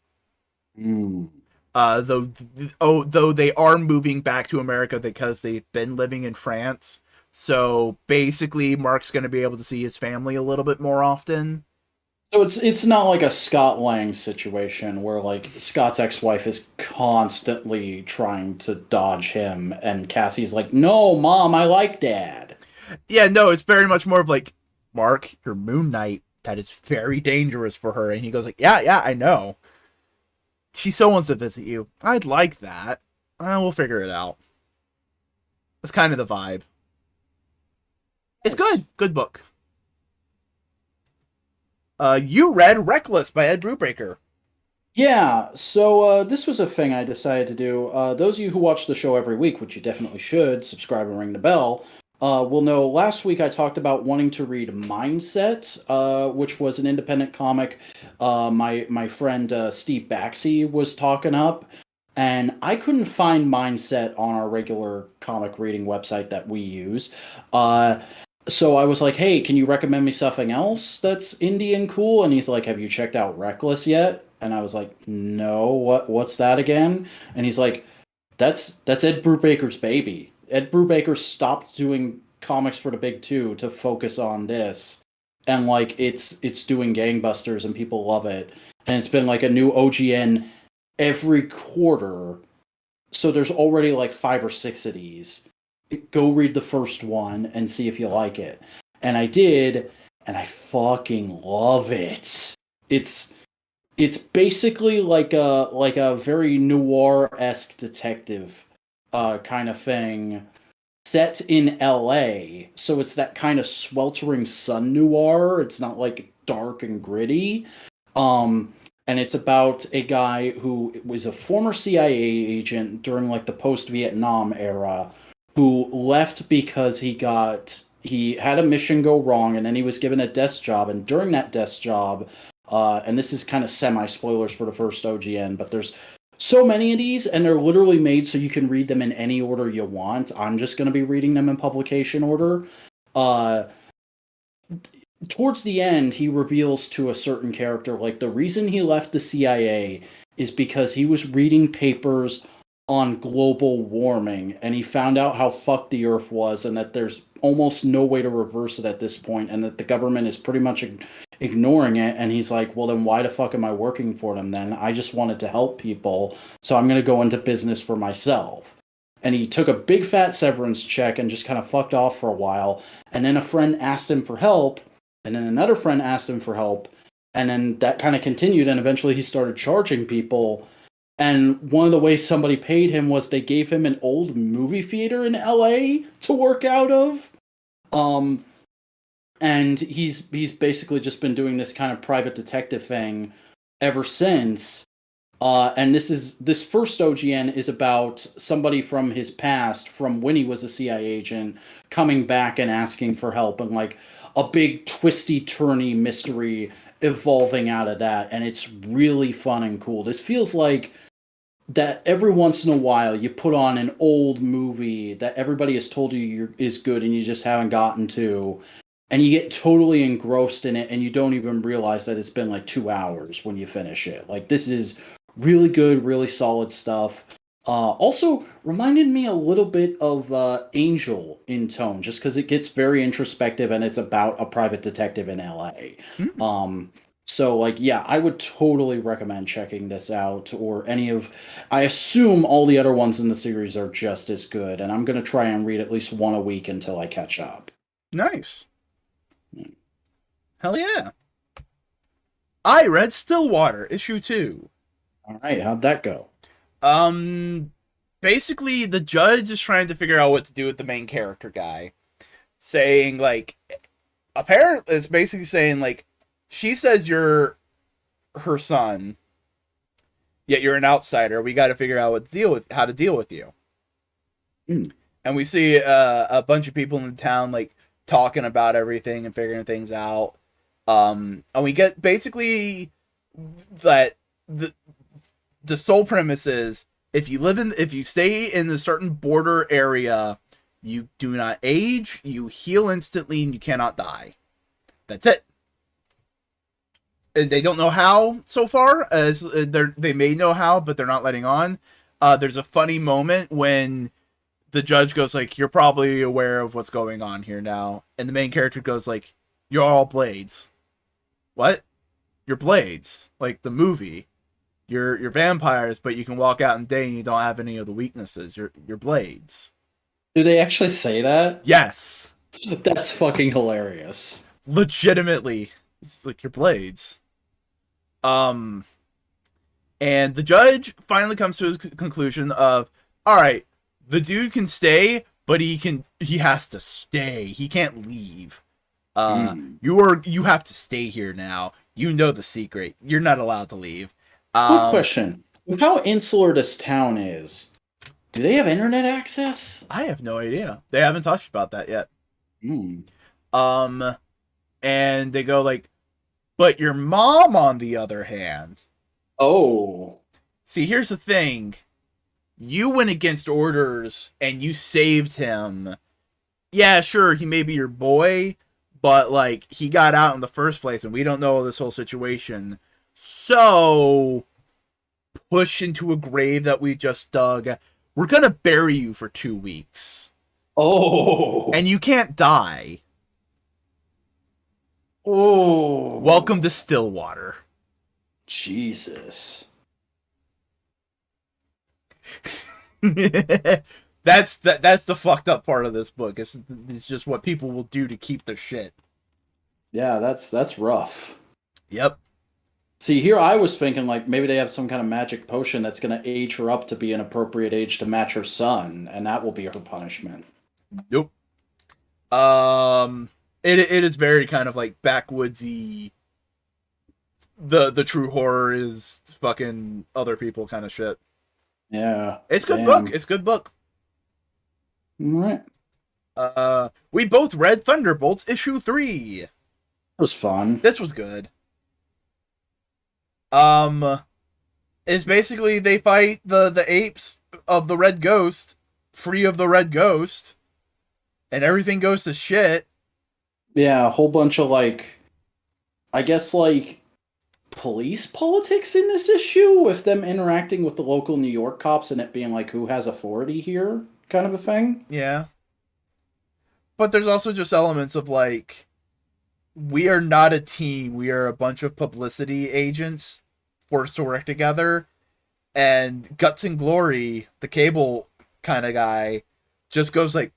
Mm. Though they are moving back to America because they've been living in France. So basically, Mark's going to be able to see his family a little bit more often. So it's not like a Scott Lang situation where like Scott's ex-wife is constantly trying to dodge him and Cassie's like, "No, mom, I like dad." Yeah, no, it's very much more of like, Mark, you're Moon Knight. That is very dangerous for her. And he goes like, yeah, yeah, I know. She so wants to visit you. I'd like that. We'll figure it out. That's kind of the vibe. It's good. Good book. You read Reckless by Ed Brubaker. Yeah, so this was a thing I decided to do. Those of you who watch the show every week, which you definitely should, subscribe and ring the bell, will know last week I talked about wanting to read Mindset, which was an independent comic my friend Steve Baxey was talking up, and I couldn't find Mindset on our regular comic reading website that we use. So I was like, "Hey, can you recommend me something else that's indie and cool?" And he's like, "Have you checked out Reckless yet?" And I was like, "No, what's that again?" And he's like, "That's Ed Brubaker's baby. Ed Brubaker stopped doing comics for the big two to focus on this, and like it's doing gangbusters and people love it. And it's been like a new OGN every quarter. So there's already like 5 or 6 of these. Go read the first one and see if you like it." And I did, and I fucking love it. It's basically like a very noir-esque detective kind of thing set in LA. So it's that kind of sweltering sun noir. It's not like dark and gritty. And it's about a guy who was a former CIA agent during like the post-Vietnam era who left because he had a mission go wrong and then he was given a desk job, and during that desk job, and this is kind of semi spoilers for the first OGN, but there's so many of these and they're literally made so you can read them in any order you want. I'm just going to be reading them in publication order. uh Towards the end, he reveals to a certain character like the reason he left the CIA is because he was reading papers on global warming and he found out how fucked the earth was and that there's almost no way to reverse it at this point and that the government is pretty much ignoring it. And he's like, "Well, then why the fuck am I working for them then? I just wanted to help people, so I'm going to go into business for myself." And he took a big fat severance check and just kind of fucked off for a while. And then a friend asked him for help, and then another friend asked him for help, and then that kind of continued, and eventually he started charging people. And one of the ways somebody paid him was they gave him an old movie theater in LA to work out of. Um, and he's basically just been doing this kind of private detective thing ever since. And this first OGN is about somebody from his past, from when he was a CIA agent, coming back and asking for help, and like a big twisty turny mystery evolving out of that. And it's really fun and cool. This feels like that every once in a while you put on an old movie that everybody has told you is good and you just haven't gotten to, and you get totally engrossed in it and you don't even realize that it's been like 2 hours when you finish it. Like, this is really good, really solid stuff. Also reminded me a little bit of Angel in tone, just because it gets very introspective and it's about a private detective in LA. Hmm. So like, yeah, I would totally recommend checking this out, or any of, I assume all the other ones in the series are just as good, and I'm gonna try and read at least one a week until I catch up. Nice. Hell yeah. I read Stillwater, issue 2. All right, how'd that go? Um, basically the judge is trying to figure out what to do with the main character guy, saying like, apparently it's basically saying like, she says you're her son, yet you're an outsider. We got to figure out how to deal with you. Mm. And we see a bunch of people in the town like talking about everything and figuring things out. And we get basically that the sole premise is if you stay in a certain border area, you do not age, you heal instantly, and you cannot die. That's it. And they don't know how so far, as they may know how, but they're not letting on. There's a funny moment when the judge goes like, "You're probably aware of what's going on here now," and the main character goes like, "You're all blades." What? You're blades, like the movie. You're vampires, but you can walk out in day and you don't have any of the weaknesses. You're blades. Do they actually say that? Yes, That's fucking hilarious. legitimately, it's like you're blades. And the judge finally comes to his conclusion of, all right, the dude can stay, but he has to stay. He can't leave. You have to stay here now. You know the secret. You're not allowed to leave. Quick question. How insular this town is, do they have internet access? I have no idea. They haven't touched about that yet. Hmm. And they go like, but your mom, on the other hand. Oh. See, here's the thing. You went against orders and you saved him. Yeah, sure, he may be your boy, but like he got out in the first place and we don't know this whole situation. So push into a grave that we just dug. We're gonna bury you for 2 weeks. Oh. And you can't die. Oh. Welcome to Stillwater. Jesus. That's the fucked up part of this book. It's just what people will do to keep their shit. Yeah, that's rough. Yep. See, here I was thinking like maybe they have some kind of magic potion that's going to age her up to be an appropriate age to match her son, and that will be her punishment. Nope. It is very kind of like backwoodsy. The true horror is fucking other people kind of shit. Yeah. It's good book. It's good book. All right. We both read Thunderbolts issue 3. It was fun. This was good. It's basically they fight the apes of the Red Ghost, free of the Red Ghost, and everything goes to shit. Yeah, a whole bunch of like, I guess like police politics in this issue with them interacting with the local New York cops and it being like who has authority here kind of a thing. Yeah. But there's also just elements of like, we are not a team. We are a bunch of publicity agents forced to work together. And Guts and Glory, the Cable kind of guy, just goes like,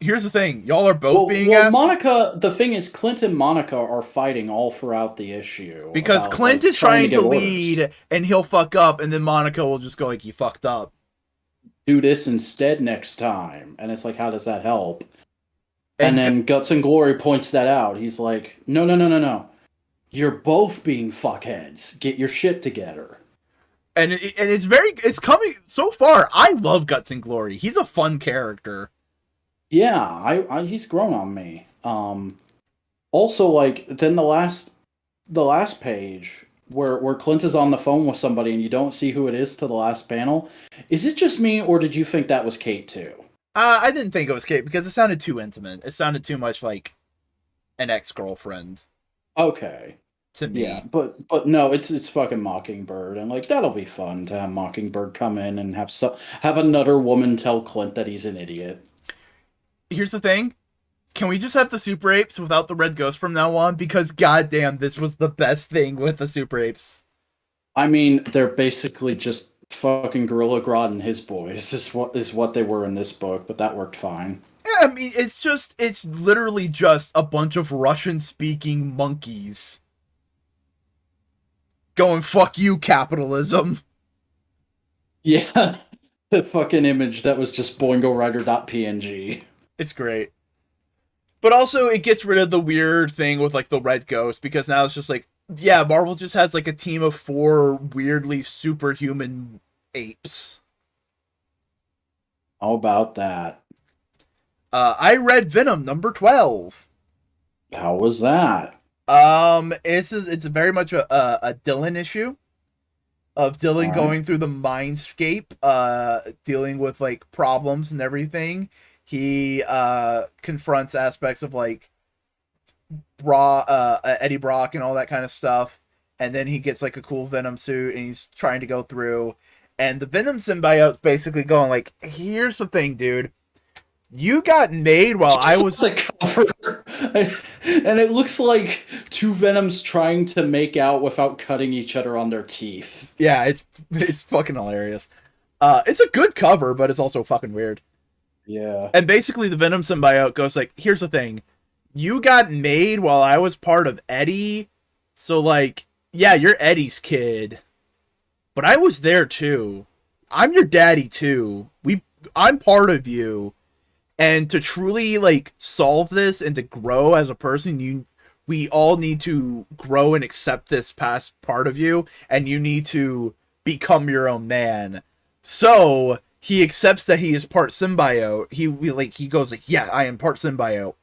here's the thing. Y'all are both being asked. Monica, the thing is, Clint and Monica are fighting all throughout the issue. Because about, Clint like, is trying to get lead, orders. and he'll fuck up, and then Monica will just go like, you fucked up. Do this instead next time. And it's like, how does that help? And then Guts and Glory points that out. He's like, no. You're both being fuckheads. Get your shit together. And it's coming so far. I love Guts and Glory. He's a fun character. Yeah, I he's grown on me. Also, like then the last page where Clint is on the phone with somebody and you don't see who it is to the last panel. Is it just me or did you think that was Kate too? I didn't think it was Kate because it sounded too intimate. It sounded too much like an ex-girlfriend. Okay. To me. Yeah, but no, it's fucking Mockingbird, and like that'll be fun to have Mockingbird come in and have another woman tell Clint that he's an idiot. Here's the thing. Can we just have the Super Apes without the Red Ghost from now on? Because goddamn, this was the best thing with the Super Apes. I mean, they're basically just fucking Gorilla Grodd and his boys is what they were in this book, but that worked fine. Yeah, I mean, it's literally just a bunch of Russian-speaking monkeys going, fuck you, capitalism. Yeah, The fucking image that was just boingorider.png. It's great. But also, it gets rid of the weird thing with like the red ghost because now it's just like, yeah, Marvel just has like a team of 4 weirdly superhuman apes. How about that? I read Venom number 12. How was that? It's very much a Dylan issue of All Dylan right. going through the mindscape, dealing with like problems and everything. He confronts aspects of like Eddie Brock and all that kind of stuff, and then he gets like a cool Venom suit and he's trying to go through, and the Venom symbiote's basically going like, "Here's the thing, dude. You got made while I Just was." the cover, and it looks like two Venoms trying to make out without cutting each other on their teeth. Yeah, it's fucking hilarious. It's a good cover, but it's also fucking weird. Yeah. And basically, the Venom symbiote goes like, "Here's the thing, you got made while I was part of Eddie, so like, yeah, you're Eddie's kid, but I was there too. I'm your daddy too. I'm part of you, and to truly like solve this and to grow as a person, we all need to grow and accept this past part of you, and you need to become your own man." So he accepts that he is part symbiote. He goes like, "Yeah, I am part symbiote,"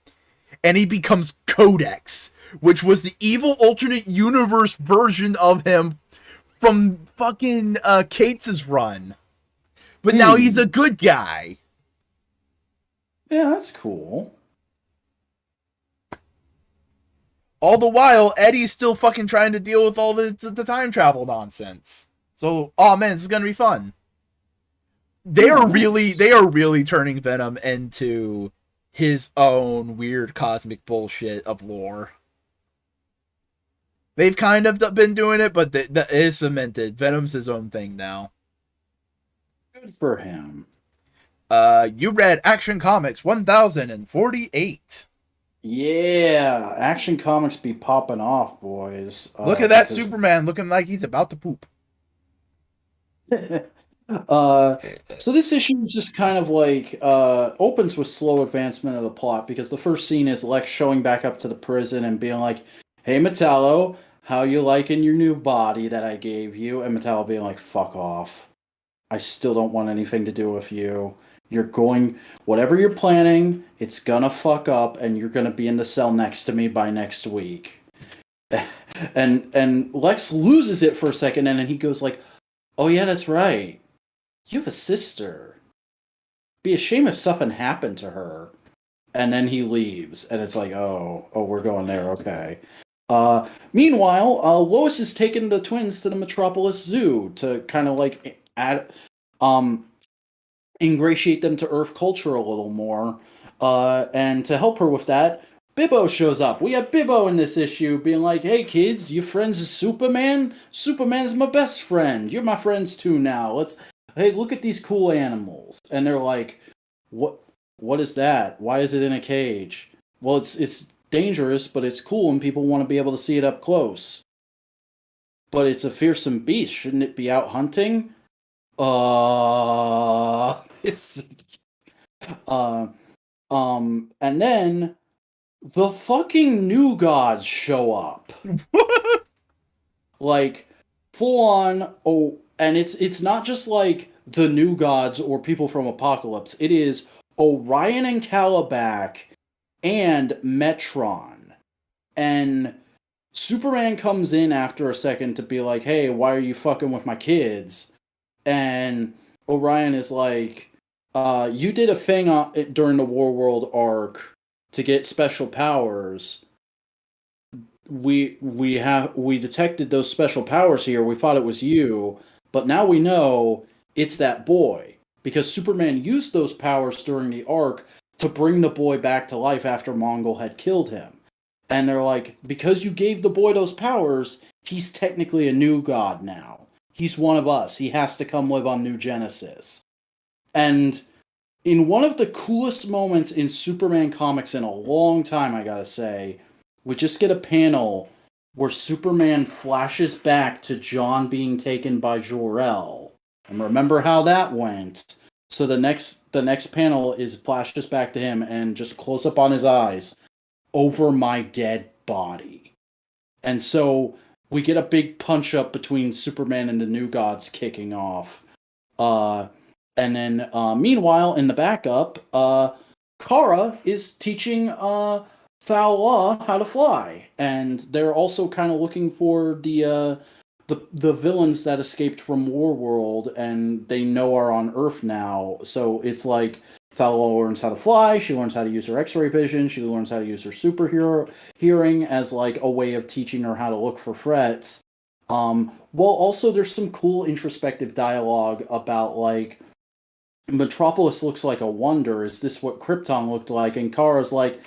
and he becomes Codex, which was the evil alternate universe version of him from fucking Kate's run. But now he's a good guy. Yeah, that's cool. All the while, Eddie's still fucking trying to deal with all the time travel nonsense. So, oh man, this is gonna be fun. They are really turning Venom into his own weird cosmic bullshit of lore. They've kind of been doing it, but that is cemented. Venom's his own thing now. Good for him. You read Action Comics 1048. Yeah, Action Comics be popping off, boys. Look at that Superman looking like he's about to poop. So this issue is just kind of like opens with slow advancement of the plot because the first scene is Lex showing back up to the prison and being like, "Hey Metallo, how you liking your new body that I gave you?" And Metallo being like, "Fuck off. I still don't want anything to do with you. Whatever you're planning, it's gonna fuck up and you're gonna be in the cell next to me by next week." And Lex loses it for a second and then he goes like, "Oh yeah, that's right. You have a sister. Be a shame if something happened to her." And then he leaves, and it's like, oh, we're going there, okay. Meanwhile, Lois has taken the twins to the Metropolis Zoo to kind of like ingratiate them to Earth culture a little more. And to help her with that, Bibbo shows up. We have Bibbo in this issue being like, "Hey kids, you friends of Superman? Superman's my best friend. You're my friends too now. Hey, look at these cool animals." And they're like, what is that? Why is it in a cage?" "Well, it's dangerous, but it's cool and people want to be able to see it up close." "But it's a fearsome beast. Shouldn't it be out hunting?" It's and then the fucking new gods show up. Like full on. Oh, and it's not just like the new gods or people from Apocalypse. It is Orion and Calabac and Metron. And Superman comes in after a second to be like, "Hey, why are you fucking with my kids?" And Orion is like, "You did a thing during the War World arc to get special powers. We detected those special powers here. We thought it was you, but now we know it's that boy because Superman used those powers during the arc to bring the boy back to life after Mongol had killed him." And they're like, "Because you gave the boy those powers, he's technically a new god now. He's one of us. He has to come live on New Genesis." And in one of the coolest moments in Superman comics in a long time, I gotta say, we just get a panel where Superman flashes back to John being taken by Jor-El. And remember how that went. So the next panel is flashes back to him and just close up on his eyes over my dead body. And so we get a big punch up between Superman and the New Gods kicking off. And then meanwhile, in the backup, Kara is teaching Thal how to fly, and they're also kind of looking for the villains that escaped from Warworld, and they know are on Earth now. So it's like Thal learns how to fly. She learns how to use her X-ray vision. She learns how to use her superhero hearing as like a way of teaching her how to look for threats. Well, also there's some cool introspective dialogue about like Metropolis looks like a wonder. Is this what Krypton looked like? And Kara's like,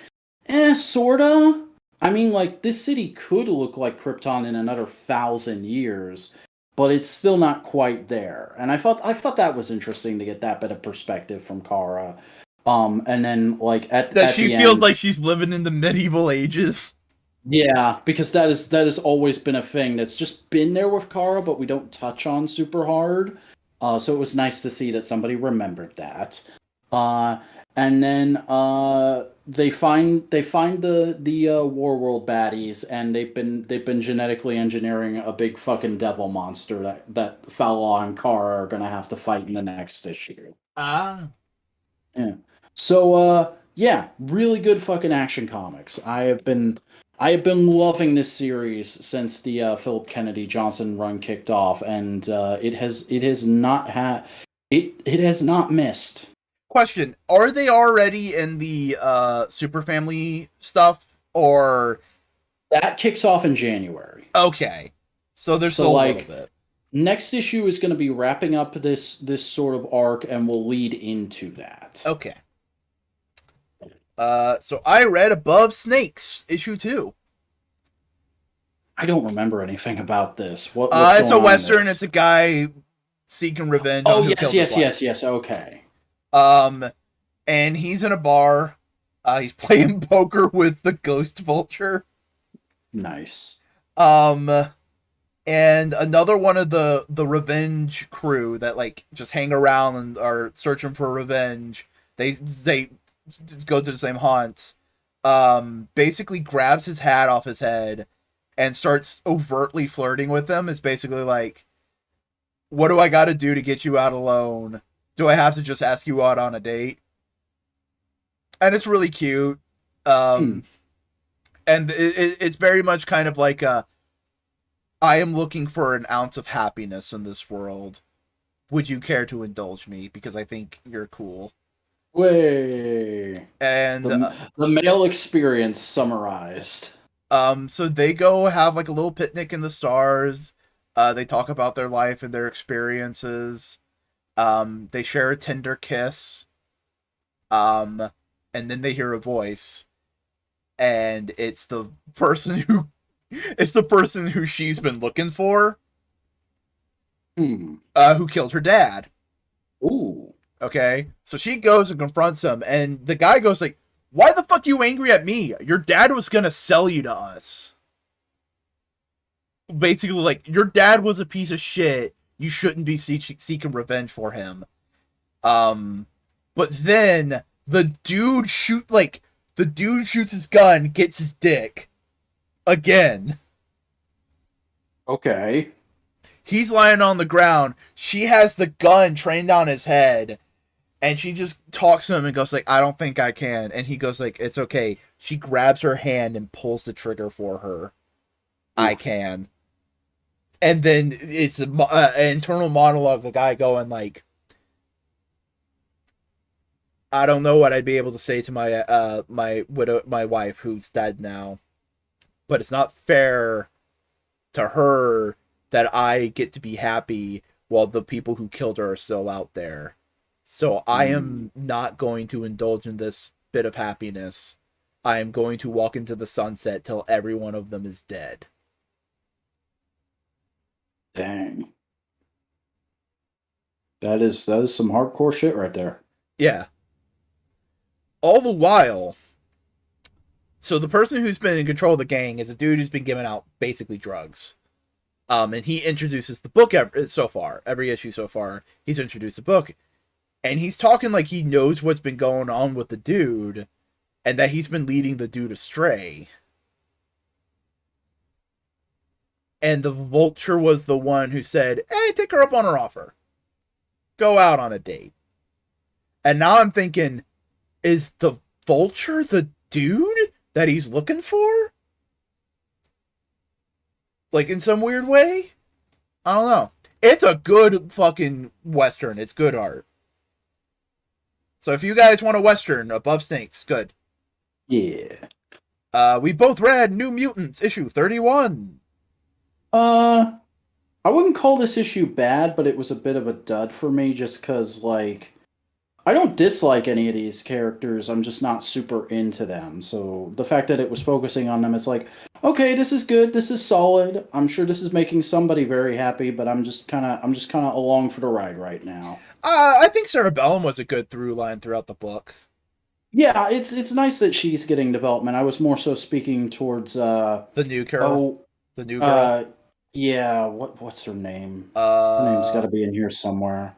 sorta. I mean, like, this city could look like Krypton in another 1,000 years, but it's still not quite there. And I thought that was interesting to get that bit of perspective from Kara. And then like at she the feels end, like she's living in the medieval ages. yeah, because that has always been a thing that's just been there with Kara, but we don't touch on super hard. So it was nice to see that somebody remembered that. And then they find the Warworld baddies, and they've been genetically engineering a big fucking devil monster that Falaw and Kara are gonna have to fight in the next issue. Ah. Yeah. So yeah, really good fucking action comics. I have been loving this series since the Philip Kennedy Johnson run kicked off, and it has not missed. Question: are they already in the Super Family stuff, or That kicks off in January. okay? So there's So still a like little bit. next issue is going to be wrapping up this sort of arc, and will lead into that. Okay. So I read Above Snakes issue 2. I don't remember anything about this. What's It's going a on in western. this? It's a guy seeking revenge Oh on who killed his wife. yes. Okay. And he's in a bar. He's playing poker with the Ghost Vulture. Nice. And another one of the revenge crew that like just hang around and are searching for revenge. They go to the same haunts. Basically grabs his hat off his head and starts overtly flirting with them. It's basically like, what do I got to do to get you out alone? Do I have to just ask you out on a date? And it's really cute. And it's very much kind of like I am looking for an ounce of happiness in this world. Would you care to indulge me? Because I think you're cool. Way. And The male experience summarized. so they go have like a little picnic in the stars. They talk about their life and their experiences. They share a tender kiss. And then they hear a voice, and it's the person who she's been looking for. Who killed her dad. Ooh. Okay, so she goes and confronts him, and the guy goes like, "Why the fuck you angry at me? Your dad was gonna sell you to us." Basically, like, your dad was a piece of shit. You shouldn't be seeking revenge for him. But then the dude shoots his gun, gets his dick again. Okay. He's lying on the ground. She has the gun trained on his head, and she just talks to him and goes like, "I don't think I can." And he goes like, "It's okay." She grabs her hand and pulls the trigger for her. Oof. I can. And then it's an internal monologue of the guy going like, "I don't know what I'd be able to say to my wife who's dead now, but it's not fair to her that I get to be happy while the people who killed her are still out there. So I am not going to indulge in this bit of happiness. I am going to walk into the sunset till every one of them is dead." Dang. That is some hardcore shit right there. Yeah. All the while, so the person who's been in control of the gang is a dude who's been giving out basically drugs. And he introduces the book every issue so far. He's introduced the book. And he's talking like he knows what's been going on with the dude, and that he's been leading the dude astray. And the Vulture was the one who said, hey, take her up on her offer. Go out on a date. And now I'm thinking, is the Vulture the dude that he's looking for? Like, in some weird way? I don't know. It's a good fucking Western. It's good art. So if you guys want a Western above Snakes, good. Yeah. We both read New Mutants, issue 31. I wouldn't call this issue bad, but it was a bit of a dud for me just because, like, I don't dislike any of these characters. I'm just not super into them. So the fact that it was focusing on them, it's like, okay, this is good. This is solid. I'm sure this is making somebody very happy, but I'm just kind of along for the ride right now. I think Cerebellum was a good through line throughout the book. Yeah, it's nice that she's getting development. I was more so speaking towards the new girl. Oh, the new girl. Yeah. What's her name? Her name's got to be in here somewhere.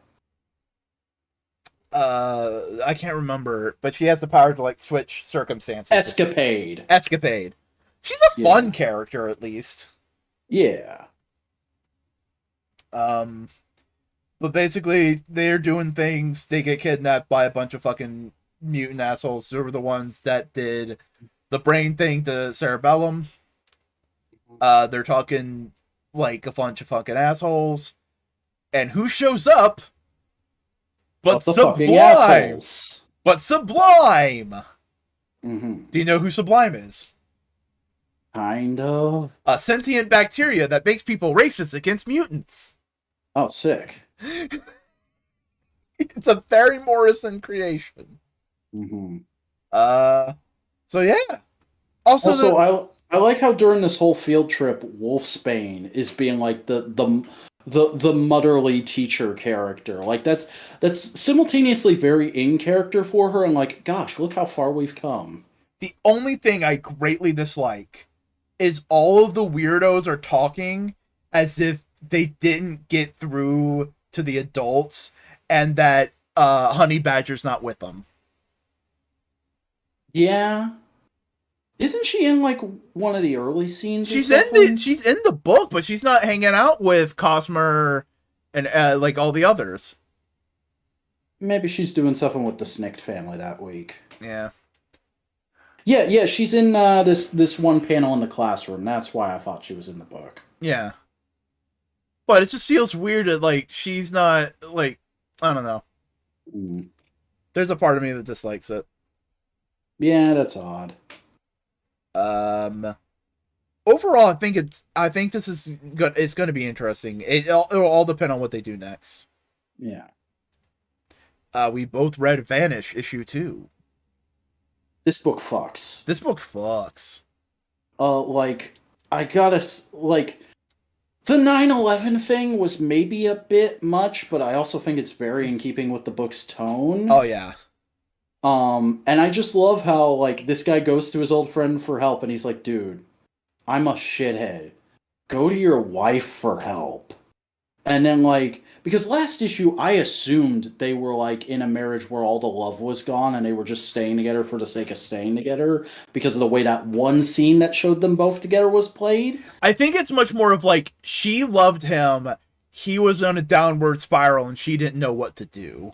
I can't remember, but she has the power to like switch circumstances. Escapade. She's a fun character, at least. Yeah. But basically, they're doing things. They get kidnapped by a bunch of fucking mutant assholes. They were the ones that did the brain thing to Cerebellum. They're talking like a bunch of fucking assholes. And who shows up? But Sublime! But Sublime! Mm-hmm. Do you know who Sublime is? Kind of. A sentient bacteria that makes people racist against mutants. Oh, sick. It's a Barry Morrison creation. Mm-hmm. So yeah. Also I like how during this whole field trip, Wolfsbane is being like the motherly teacher character. Like that's simultaneously very in character for her, and like, gosh, look how far we've come. The only thing I greatly dislike is all of the weirdos are talking as if they didn't get through to the adults, and that Honey Badger's not with them. Yeah. Isn't she in like one of the early scenes? She's in the book, but she's not hanging out with Cosmer and like all the others. Maybe she's doing something with the Snikt family that week. Yeah. Yeah, she's in this one panel in the classroom. That's why I thought she was in the book. Yeah. But it just feels weird that, like, she's not, like, I don't know. Mm. There's a part of me that dislikes it. Yeah, that's odd. Overall, I think this is good. It's going to be interesting. It'll all depend on what they do next. Yeah. We both read Vanish issue 2. This book fucks. Like, I gotta, like, the 9/11 thing was maybe a bit much, but I also think it's very in keeping with the book's tone. Oh, yeah. And I just love how, like, this guy goes to his old friend for help, and he's like, dude, I'm a shithead. Go to your wife for help. And then, like, because last issue, I assumed they were, like, in a marriage where all the love was gone, and they were just staying together for the sake of staying together, because of the way that one scene that showed them both together was played. I think it's much more of, like, she loved him, he was on a downward spiral, and she didn't know what to do.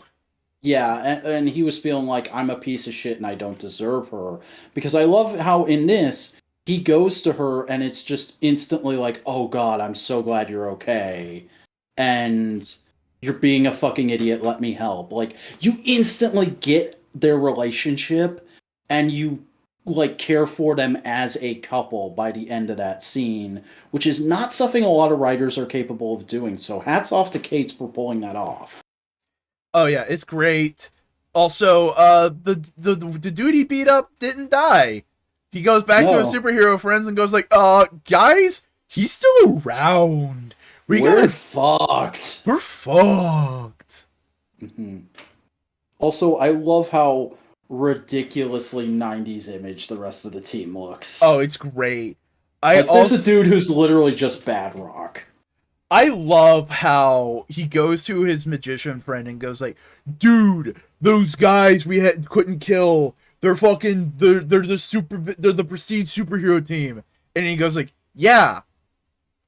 Yeah, and he was feeling like, I'm a piece of shit and I don't deserve her. Because I love how in this, he goes to her and it's just instantly like, oh god, I'm so glad you're okay. And you're being a fucking idiot, let me help. Like, you instantly get their relationship and you, like, care for them as a couple by the end of that scene, which is not something a lot of writers are capable of doing. So hats off to Cates for pulling that off. Oh yeah, it's great. Also, the dude he beat up didn't die. He goes back to his superhero friends and goes like, guys, he's still around. We're fucked. We're fucked. Mm-hmm. Also, I love how ridiculously 90s image the rest of the team looks. Oh, it's great. There's a dude who's literally just Bad Rock. I love how he goes to his magician friend and goes like, "Dude, those guys we couldn't kill. They're the prestige superhero team." And he goes like, "Yeah,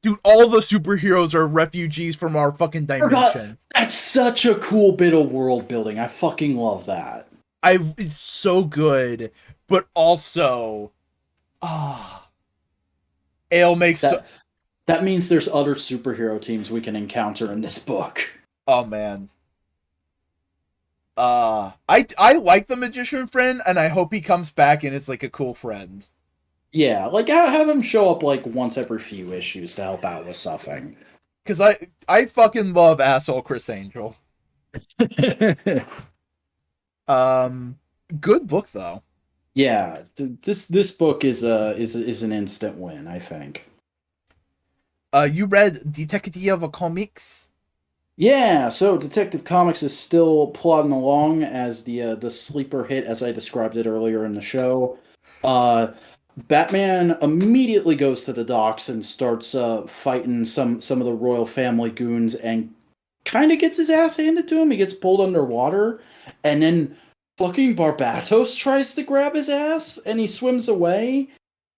dude, all the superheroes are refugees from our fucking Forgot. dimension." That's such a cool bit of world building. I fucking love that. It's so good, but also ah, Ale makes so, That that means there's other superhero teams we can encounter in this book. oh man. I like the magician friend, and I hope he comes back and it's like a cool friend. Yeah, like have him show up like once every few issues to help out with something. Because I fucking love asshole Chris Angel. Um, good book though. Yeah, this book is an instant win, I think. You read Detective Comics? Yeah, so Detective Comics is still plodding along as the sleeper hit, as I described it earlier in the show. Uh, Batman immediately goes to the docks and starts fighting some of the royal family goons, and kind of gets his ass handed to him. He gets pulled underwater, and then fucking Barbatos tries to grab his ass, and he swims away,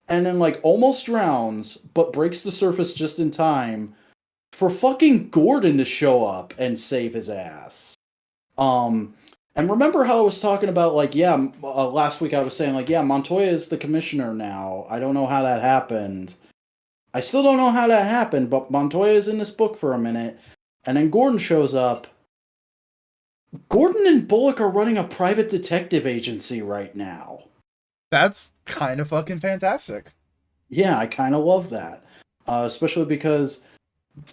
and then like almost drowns, but breaks the surface just in time for fucking Gordon to show up and save his ass. And remember how I was talking about, like, yeah, last week I was saying, like, yeah, Montoya is the commissioner now. I don't know how that happened. I still don't know how that happened, but Montoya is in this book for a minute. And then Gordon shows up. Gordon and Bullock are running a private detective agency right now. That's kind of fucking fantastic. Yeah, I kind of love that. Especially because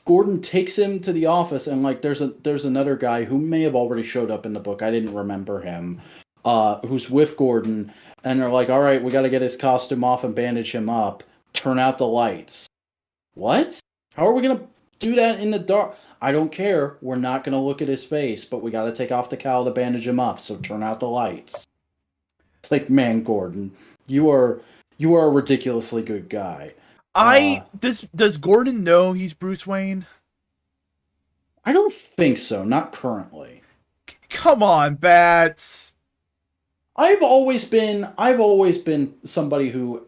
Gordon takes him to the office, and like there's another guy who may have already showed up in the book. I didn't remember him. Who's with Gordon, and they're like, "All right, we got to get his costume off and bandage him up. Turn out the lights." What? How are we gonna do that in the dark? I don't care. We're not gonna look at his face, but we got to take off the cowl to bandage him up. So turn out the lights. It's like, man, Gordon, you are a ridiculously good guy. Does Gordon know he's Bruce Wayne? I don't think so. Not currently. Come on, Bats. I've always been somebody who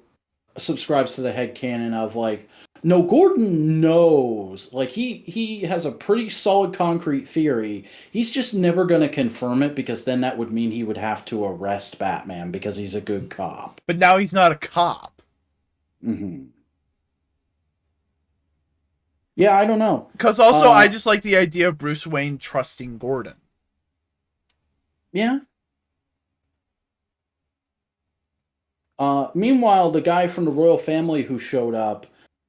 subscribes to the headcanon of like, no, Gordon knows. Like he has a pretty solid concrete theory. He's just never gonna confirm it, because then that would mean he would have to arrest Batman because he's a good cop. But now he's not a cop. Hmm. Yeah, I don't know. Because also, I just like the idea of Bruce Wayne trusting Gordon. Yeah. Meanwhile, the guy from the royal family who showed up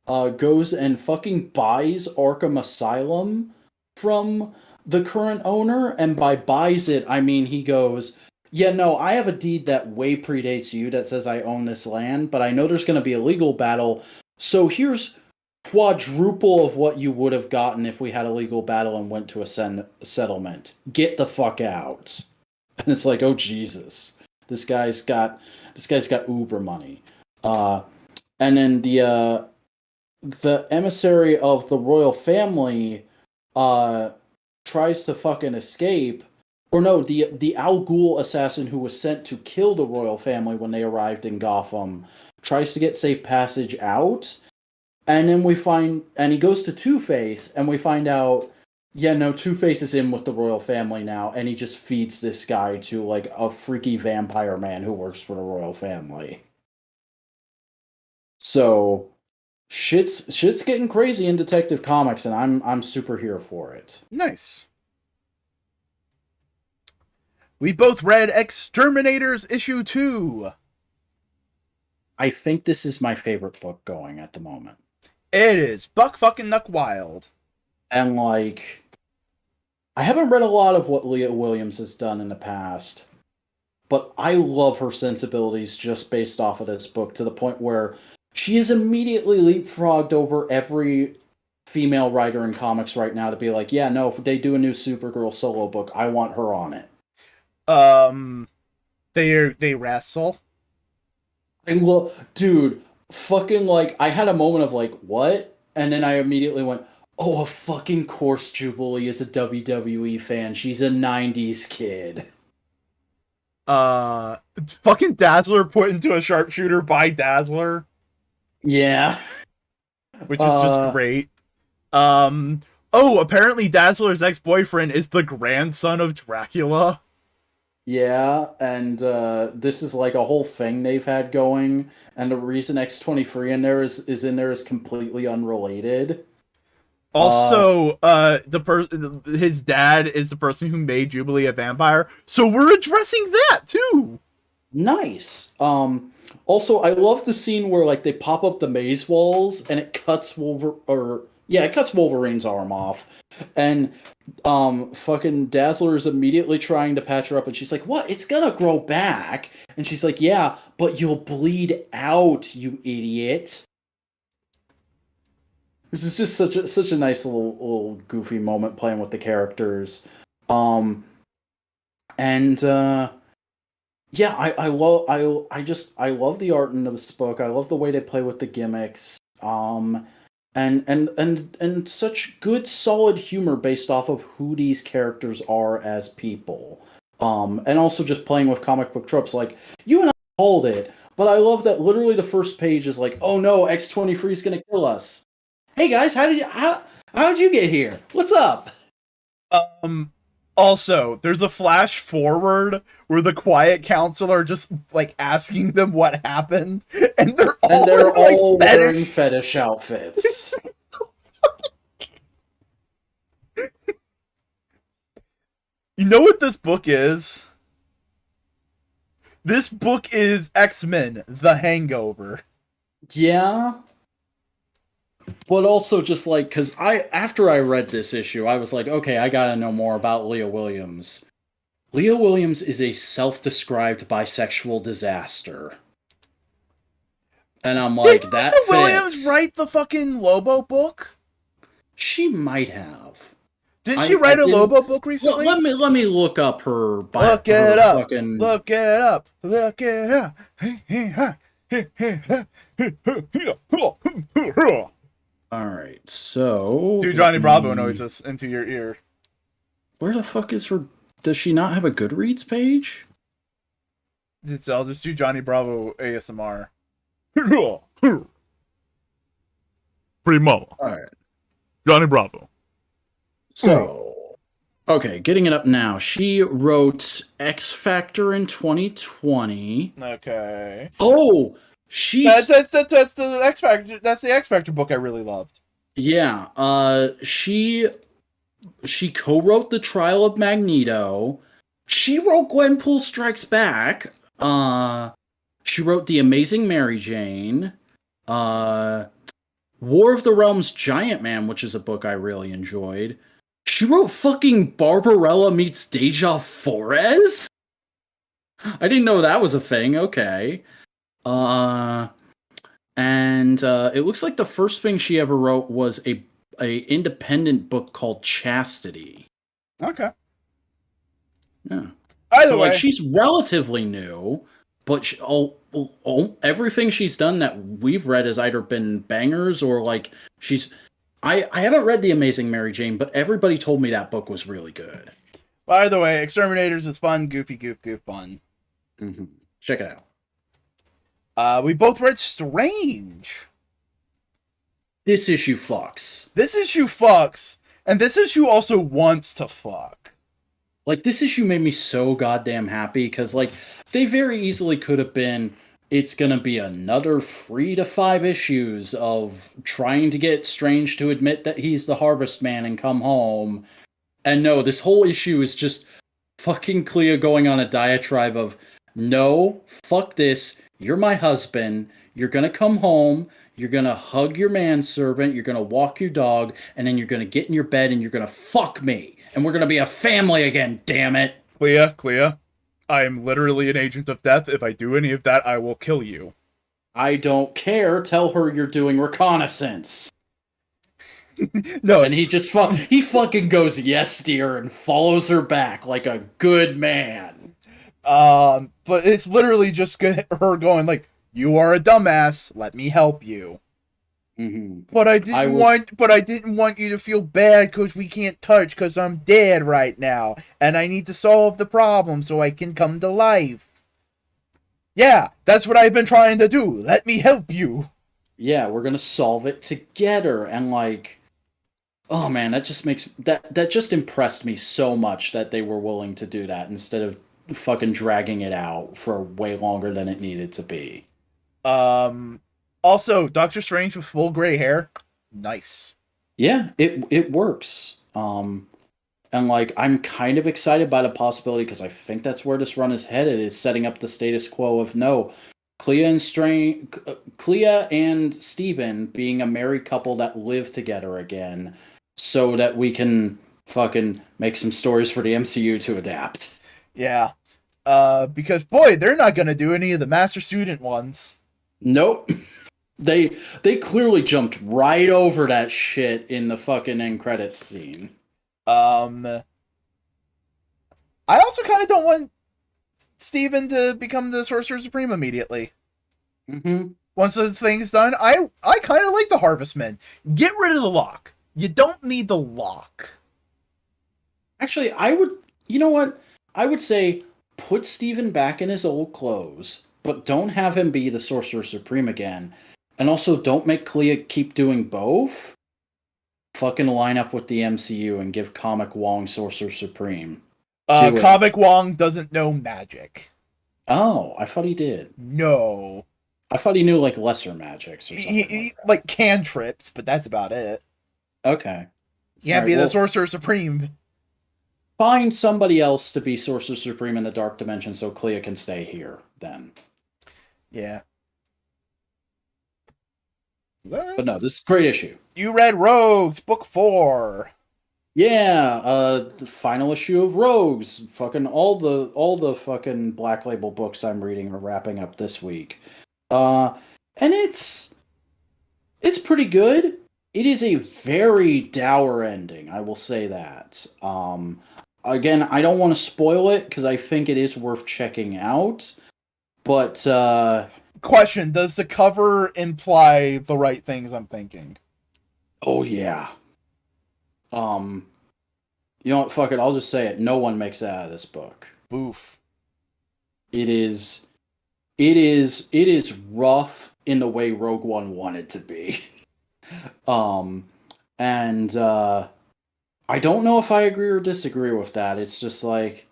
goes and fucking buys Arkham Asylum from the current owner, and by buys it, I mean he goes, yeah, no, I have a deed that way predates you that says I own this land, but I know there's going to be a legal battle, so here's quadruple of what you would have gotten if we had a legal battle and went to a settlement. Get the fuck out. And it's like, oh Jesus, this guy's got uber money. And then the emissary of the royal family tries to fucking escape. Or no, the Al Ghul assassin who was sent to kill the royal family when they arrived in Gotham tries to get safe passage out. And then he goes to Two-Face, and we find out, yeah, no, Two-Face is in with the royal family now, and he just feeds this guy to, like, a freaky vampire man who works for the royal family. So, shit's getting crazy in Detective Comics, and I'm super here for it. Nice. We both read Exterminators issue 2. I think this is my favorite book going at the moment. It is buck fucking nuck wild. And, like, I haven't read a lot of what Leah Williams has done in the past, but I love her sensibilities just based off of this book, to the point where she is immediately leapfrogged over every female writer in comics right now to be like, yeah, no, if they do a new Supergirl solo book, I want her on it. They wrestle. Dude, fucking, like, I had a moment of like, what? And then I immediately went, Oh, of fucking course Jubilee is a WWE fan. She's a 90s kid. It's fucking Dazzler put into a sharpshooter by Dazzler, Yeah. which is just great. Oh, apparently Dazzler's ex-boyfriend is the grandson of Dracula. Yeah, and this is like a whole thing they've had going, and the reason X-23 in there is in there is completely unrelated. Also, his dad is the person who made Jubilee a vampire, so we're addressing that too. Nice. Also, I love the scene where like they pop up the maze walls and it cuts it cuts Wolverine's arm off, and fucking Dazzler is immediately trying to patch her up, and she's like, "What? It's gonna grow back." And she's like, "Yeah, but you'll bleed out, you idiot." This is just such a nice little goofy moment playing with the characters. And yeah, I love the art in this book. I love the way they play with the gimmicks. And such good solid humor based off of who these characters are as people. And also just playing with comic book tropes like you and I called it, but I love that literally the first page is like, "Oh no, X-23 is going to kill us." Hey guys, how'd you get here? What's up? Also, there's a flash forward where the quiet counselor just like asking them what happened, and they're all wearing fetish outfits. You know what this book is? This book is X-Men: The Hangover. Yeah. But also just like, because after I read this issue, I was like, okay, I gotta know more about Leah Williams. Leah Williams is a self-described bisexual disaster. And I'm like, Didn't that Leah fits. Williams write the fucking Lobo book? She might have. Didn't she write a Lobo book recently? Let me look up her. Look it up. Fucking... Look it up. Look it up. All right, so do Johnny Bravo noises into your ear. Where the fuck is her? Does she not have a Goodreads page? I'll just do Johnny Bravo ASMR. Pretty mama. All right, Johnny Bravo. So, okay, getting it up now. She wrote X Factor in 2020. Okay. Oh, that's the X Factor. That's the X Factor book I really loved. Yeah. She co-wrote The Trial of Magneto. She wrote Gwenpool Strikes Back. She wrote The Amazing Mary Jane. War of the Realms Giant Man, which is a book I really enjoyed. She wrote fucking Barbarella meets Deja Forez? I didn't know that was a thing. Okay. And it looks like the first thing she ever wrote was a independent book called Chastity. Okay. Yeah. Either way, like she's relatively new, but everything she's done that we've read has either been bangers or like she's. I haven't read The Amazing Mary Jane, but everybody told me that book was really good. By the way, Exterminators is fun, goofy goof fun. Mm-hmm. Check it out. We both read Strange. This issue fucks. This issue fucks, and this issue also wants to fuck. Like, this issue made me so goddamn happy, because, like, they very easily could have been, it's gonna be another 3 to 5 issues of trying to get Strange to admit that he's the Harvest Man and come home. And no, this whole issue is just fucking Clea going on a diatribe of, no, fuck this, you're my husband, you're gonna come home, you're gonna hug your manservant, you're gonna walk your dog, and then you're gonna get in your bed and you're gonna fuck me. And we're gonna be a family again, damn it. Clea, I am literally an agent of death. If I do any of that, I will kill you. I don't care. Tell her you're doing reconnaissance. No, and he fucking goes, yes, dear, and follows her back like a good man. But it's literally just her going like, you are a dumbass, let me help you. Hmm. But I was I didn't want you to feel bad because we can't touch because I'm dead right now and I need to solve the problem so I can come to life. Yeah, that's what I've been trying to do. Let me help you. yeah, we're gonna solve it together, and like, oh man, that just impressed me so much that they were willing to do that instead of fucking dragging it out for way longer than it needed to be. Um Also, Doctor Strange with full gray hair. Nice. Yeah, it works. And like I'm kind of excited by the possibility because I think that's where this run is headed, is setting up the status quo of no, Clea and Steven being a married couple that live together again, so that we can fucking make some stories for the MCU to adapt. Yeah. Because boy, they're not gonna do any of the master student ones. Nope. They clearly jumped right over that shit in the fucking end credits scene. Um I also kind of don't want Steven to become the Sorcerer Supreme immediately. Hmm. Once this thing's done, I kind of like the Harvestmen. Get rid of the lock. You don't need the lock. Actually, you know what? I would say put Steven back in his old clothes, but don't have him be the Sorcerer Supreme again. And also don't make Clea keep doing both. Fucking line up with the MCU and give Comic Wong Sorcerer Supreme. Do it. Comic Wong doesn't know magic. Oh, I thought he did. No. I thought he knew like lesser magics or something He like like cantrips, but that's about it. that. Okay. He All can't right, be the well, Sorcerer Supreme. find somebody else to be Sorcerer Supreme in the Dark Dimension so Clea can stay here then. Yeah. But no, this is a great issue. You read Rogues, book 4. Yeah, the final issue of Rogues. Fucking all the fucking Black Label books I'm reading are wrapping up this week. And it's pretty good. It is a very dour ending, I will say that. Again, I don't want to spoil it because I think it is worth checking out. But Question, does the cover imply the right things I'm thinking? oh yeah. You know what, fuck it, I'll just say it. No one makes it out of this book. Oof. It is rough in the way Rogue One wanted to be. And I don't know if I agree or disagree with that. It's just like,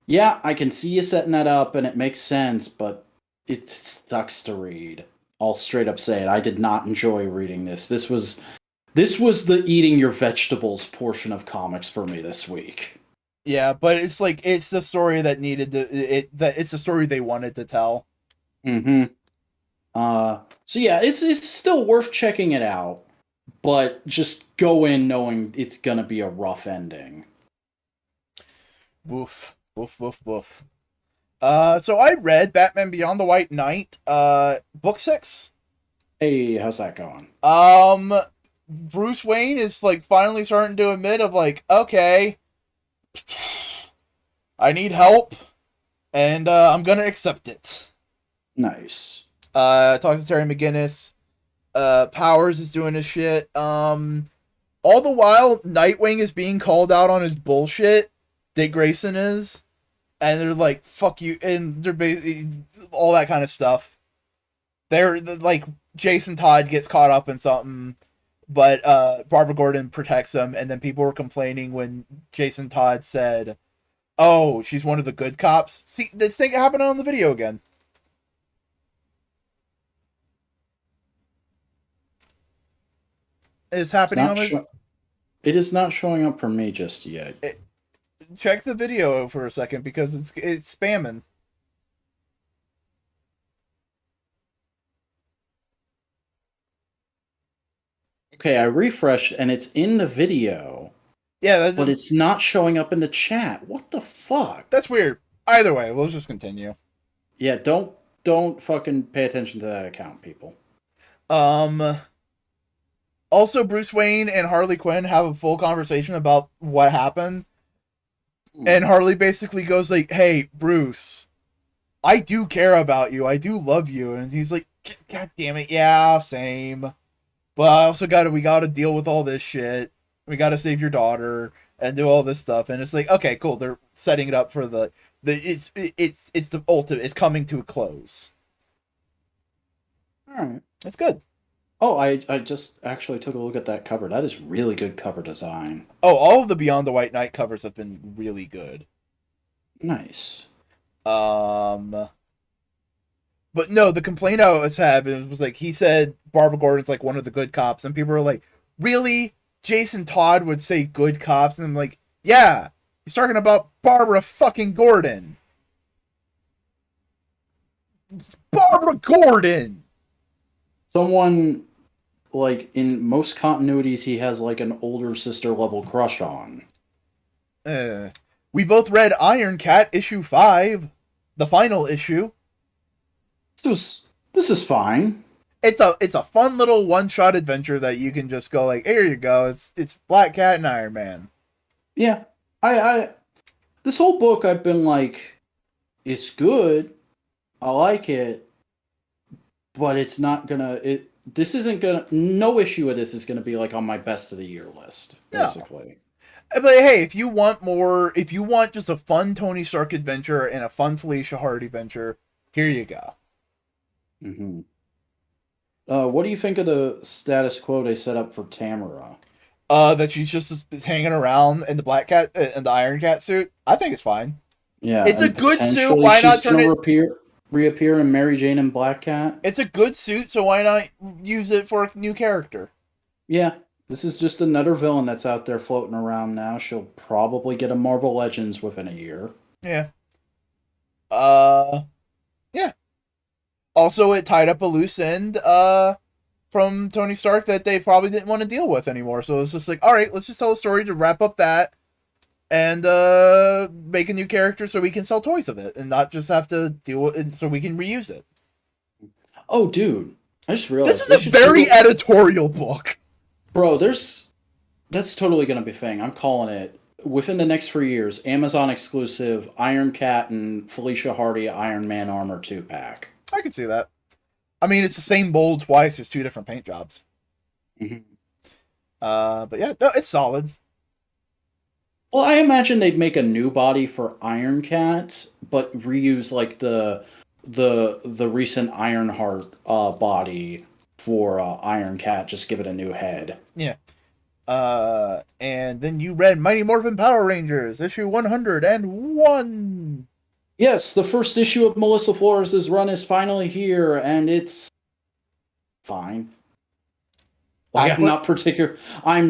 yeah, I can see you setting that up and it makes sense, but it sucks to read. I'll straight up say it. I did not enjoy reading this. This was the eating your vegetables portion of comics for me this week. Yeah, but it's like it's the story that needed to it's the story they wanted to tell. Mm-hmm. So yeah, it's still worth checking it out, but just go in knowing it's gonna be a rough ending. Woof. Woof woof woof. So I read Batman Beyond the White Knight, book 6. Hey, how's that going? Bruce Wayne is like finally starting to admit of like, okay, I need help, and I'm gonna accept it. Nice. Talks to Terry McGinnis. Powers is doing his shit. All the while, Nightwing is being called out on his bullshit. Dick Grayson is, and they're like, "Fuck you," and they're basically all that kind of stuff. They're like, Jason Todd gets caught up in something, but Barbara Gordon protects him, and then people were complaining when Jason Todd said, "Oh, she's one of the good cops." See, this thing happened on the video again. It's happening on the. It is not showing up for me just yet. Check the video for a second because it's spamming. Okay, I refreshed and it's in the video. Yeah, but it's not showing up in the chat. What the fuck? That's weird. Either way, we'll just continue. Yeah, don't fucking pay attention to that account, people. Also, Bruce Wayne and Harley Quinn have a full conversation about what happened. And Harley basically goes like, "Hey, Bruce, I do care about you. I do love you." And he's like, "God damn it, yeah, same." but I also we gotta deal with all this shit. We gotta save your daughter and do all this stuff. And it's like, okay, cool. They're setting it up for it's the ultimate. It's coming to a close. All right. It's good. Oh, I just actually took a look at that cover. That is really good cover design. Oh, all of the Beyond the White Knight covers have been really good. Nice. But no, the complaint I was having was like he said Barbara Gordon's like one of the good cops, and people were like, "Really? Jason Todd would say good cops?" And I'm like, "Yeah, he's talking about Barbara fucking Gordon. It's Barbara Gordon." Someone, like, in most continuities, he has, like, an older sister level crush on. We both read Iron Cat issue 5, the final issue. This is fine. It's a fun little one-shot adventure that you can just go like, here you go. It's Black Cat and Iron Man. Yeah. I this whole book I've been like, it's good. I like it. But it's not gonna this isn't gonna no issue of this is gonna be like on my best of the year list, basically. No. But hey, if you want just a fun Tony Stark adventure and a fun Felicia Hardy adventure, here you go. Mm-hmm. What do you think of the status quo they set up for Tamara? That she's just hanging around in the Black Cat in the Iron Cat suit. I think it's fine. Yeah, it's a good suit. Why not turn it reappear in Mary Jane and Black Cat? It's a good suit, so why not use it for a new character? Yeah, this is just another villain that's out there floating around now. She'll probably get a Marvel Legends within a year. Yeah. Yeah. Also, it tied up a loose end from Tony Stark that they probably didn't want to deal with anymore. So it's just like, all right, let's just tell a story to wrap up that and make a new character so we can sell toys of it and not just have to deal with it so we can reuse it. Oh, dude. I just realized this is a very editorial book. Bro, that's totally going to be a thing. I'm calling it. Within the next 3 years, Amazon exclusive Iron Cat and Felicia Hardy Iron Man Armor 2-pack. I could see that. I mean, it's the same mold twice, just 2 different paint jobs. Mm-hmm. But yeah, no, it's solid. Well, I imagine they'd make a new body for Iron Cat, but reuse like the recent Ironheart body for Iron Cat. Just give it a new head. Yeah. And then you read Mighty Morphin Power Rangers issue 101. Yes, the first issue of Melissa Flores' run is finally here, and it's fine. Like, I'm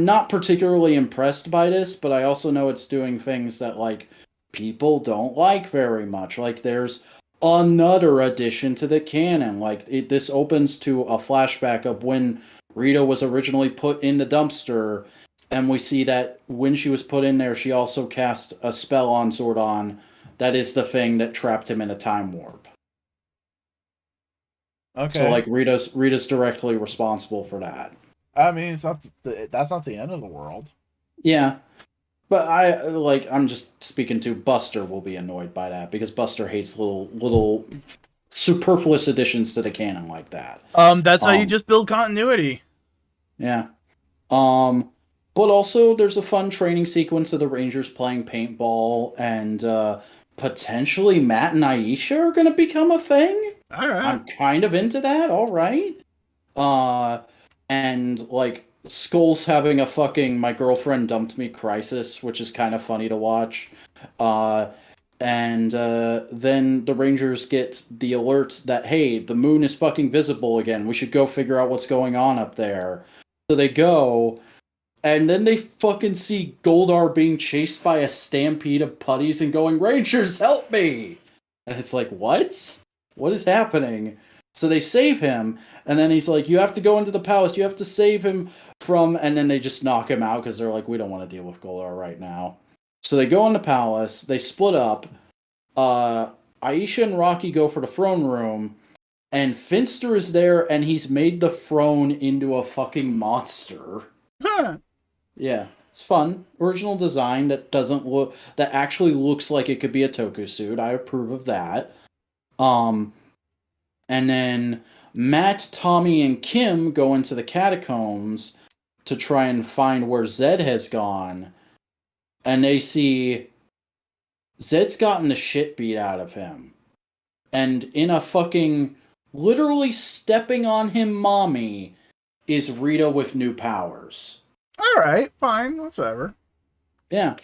not particularly impressed by this, but I also know it's doing things that like people don't like very much. Like there's another addition to the canon. Like this opens to a flashback of when Rita was originally put in the dumpster, and we see that when she was put in there, she also cast a spell on Zordon. That is the thing that trapped him in a time warp. Okay. So like Rita's directly responsible for that. I mean, it's not that's not the end of the world. Yeah. But I'm just speaking to Buster will be annoyed by that because Buster hates little superfluous additions to the canon like that. That's how you just build continuity. Yeah. But also there's a fun training sequence of the Rangers playing paintball, and potentially Matt and Aisha are gonna become a thing. All right. I'm kind of into that. All right. And like Skull's having a fucking "my girlfriend dumped me" crisis, which is kind of funny to watch. And then the Rangers get the alert that, hey, the moon is fucking visible again. We should go figure out what's going on up there. So they go, and then they fucking see Goldar being chased by a stampede of putties and going, "Rangers, help me!" And it's like, what? What is happening? So they save him, and then he's like, you have to go into the palace, you have to save him from... And then they just knock him out, because they're like, we don't want to deal with Goldar right now. So they go in the palace, they split up, Aisha and Rocky go for the throne room, and Finster is there, and he's made the throne into a fucking monster. Huh. Yeah, it's fun. Original design that actually looks like it could be a Toku suit. I approve of that. And then Matt, Tommy, and Kim go into the catacombs to try and find where Zed has gone, and they see Zed's gotten the shit beat out of him. And in a fucking literally stepping on him mommy is Rita with new powers. All right, fine, whatever. Yeah.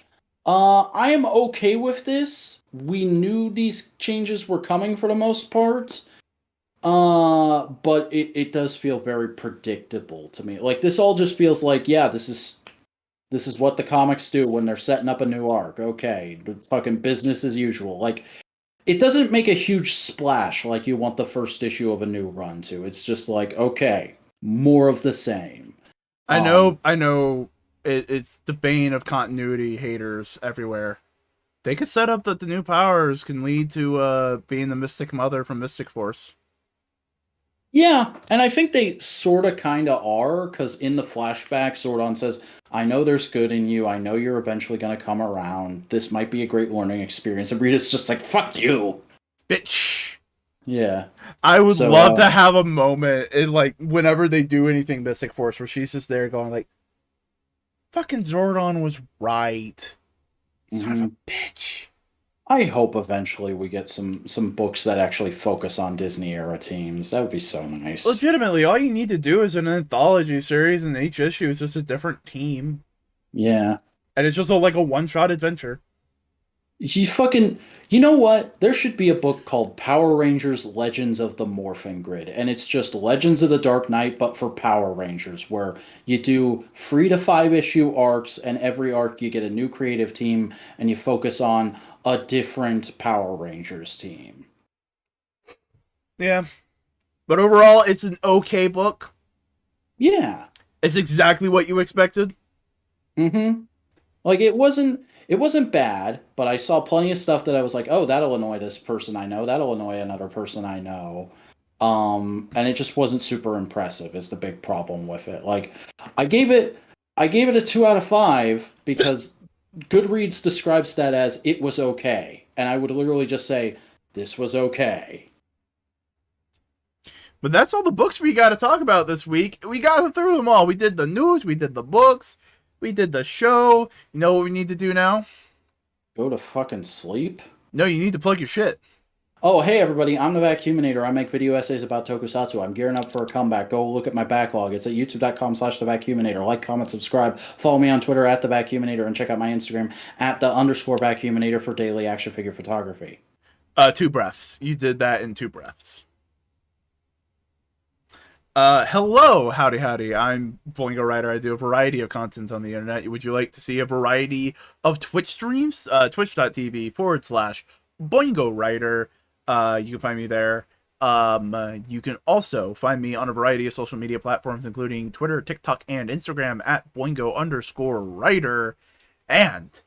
I am okay with this. We knew these changes were coming for the most part. But it does feel very predictable to me. Like this all just feels like, yeah, this is what the comics do when they're setting up a new arc. Okay, fucking business as usual. Like it doesn't make a huge splash like you want the first issue of a new run to. It's just like, okay, more of the same. I know. It's the bane of continuity haters everywhere. They could set up that the new powers can lead to being the Mystic Mother from Mystic Force. Yeah, and I think they sort of kind of are, because in the flashback, Zordon says, I know there's good in you. I know you're eventually going to come around. This might be a great learning experience. And Rita's just like, fuck you. Bitch. Yeah. I would love to have a moment in, like, whenever they do anything Mystic Force where she's just there going, like, fucking Zordon was right. Son of a bitch. I hope eventually we get some books that actually focus on Disney era teams. That would be so nice. Legitimately, all you need to do is an anthology series, and each issue is just a different team. Yeah. And it's just like a one-shot adventure. You know what? There should be a book called Power Rangers Legends of the Morphing Grid, and it's just Legends of the Dark Knight, but for Power Rangers, where you do 3 to 5 issue arcs, and every arc you get a new creative team, and you focus on a different Power Rangers team. Yeah. But overall, it's an okay book. Yeah. It's exactly what you expected. Like, it wasn't bad, but I saw plenty of stuff that I was like, oh, that'll annoy this person I know. That'll annoy another person I know. And it just wasn't super impressive is the big problem with it. Like, I gave it a 2 out of 5 because Goodreads describes that as it was okay. And I would literally just say, this was okay. But that's all the books we got to talk about this week. We got through them all. We did the news, we did the books, we did the show. You know what we need to do now? Go to fucking sleep? No, you need to plug your shit. Oh, hey everybody, I'm the Vacuuminator. I make video essays about tokusatsu. I'm gearing up for a comeback. Go look at my backlog. It's at youtube.com/thevacuuminator. Like, comment, subscribe. Follow me on Twitter at the Vacuuminator and check out my Instagram at _Vacuuminator for daily action figure photography. 2 breaths. You did that in 2 breaths. Hello, howdy. I'm Boingo Writer. I do a variety of content on the internet. Would you like to see a variety of Twitch streams? Twitch.tv/Boingo Writer. You can find me there. You can also find me on a variety of social media platforms, including Twitter, TikTok, and Instagram at Boingo_Writer. And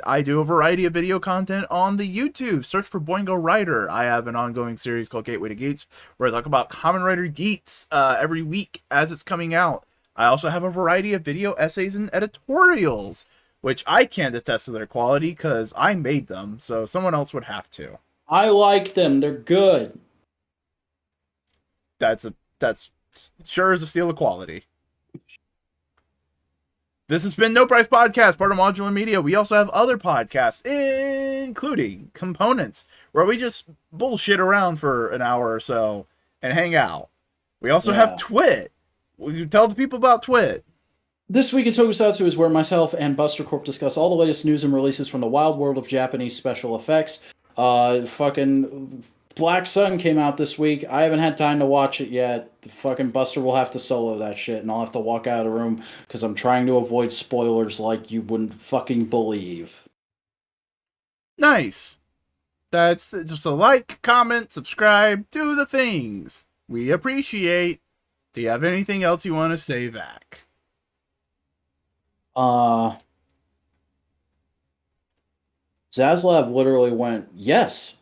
I do a variety of video content on the YouTube. Search for Boingo Writer. I have an ongoing series called Gateway to Gates, where I talk about Kamen Rider Geats every week as it's coming out. I also have a variety of video essays and editorials, which I can't attest to their quality because I made them, so someone else would have to. I like them. They're good. That's sure is a steal of quality. This has been No Price Podcast, part of Modular Media. We also have other podcasts, including Components, where we just bullshit around for an hour or so and hang out. We also have Twit. Will you tell the people about Twit? This Week in Tokusatsu is where myself and Buster Corp discuss all the latest news and releases from the wild world of Japanese special effects. Fucking Black Sun came out this week. I haven't had time to watch it yet. The fucking Buster will have to solo that shit, and I'll have to walk out of the room because I'm trying to avoid spoilers like you wouldn't fucking believe. Nice. That's just a like, comment, subscribe, do the things. We appreciate. Do you have anything else you want to say back? Zaslav literally went, yes,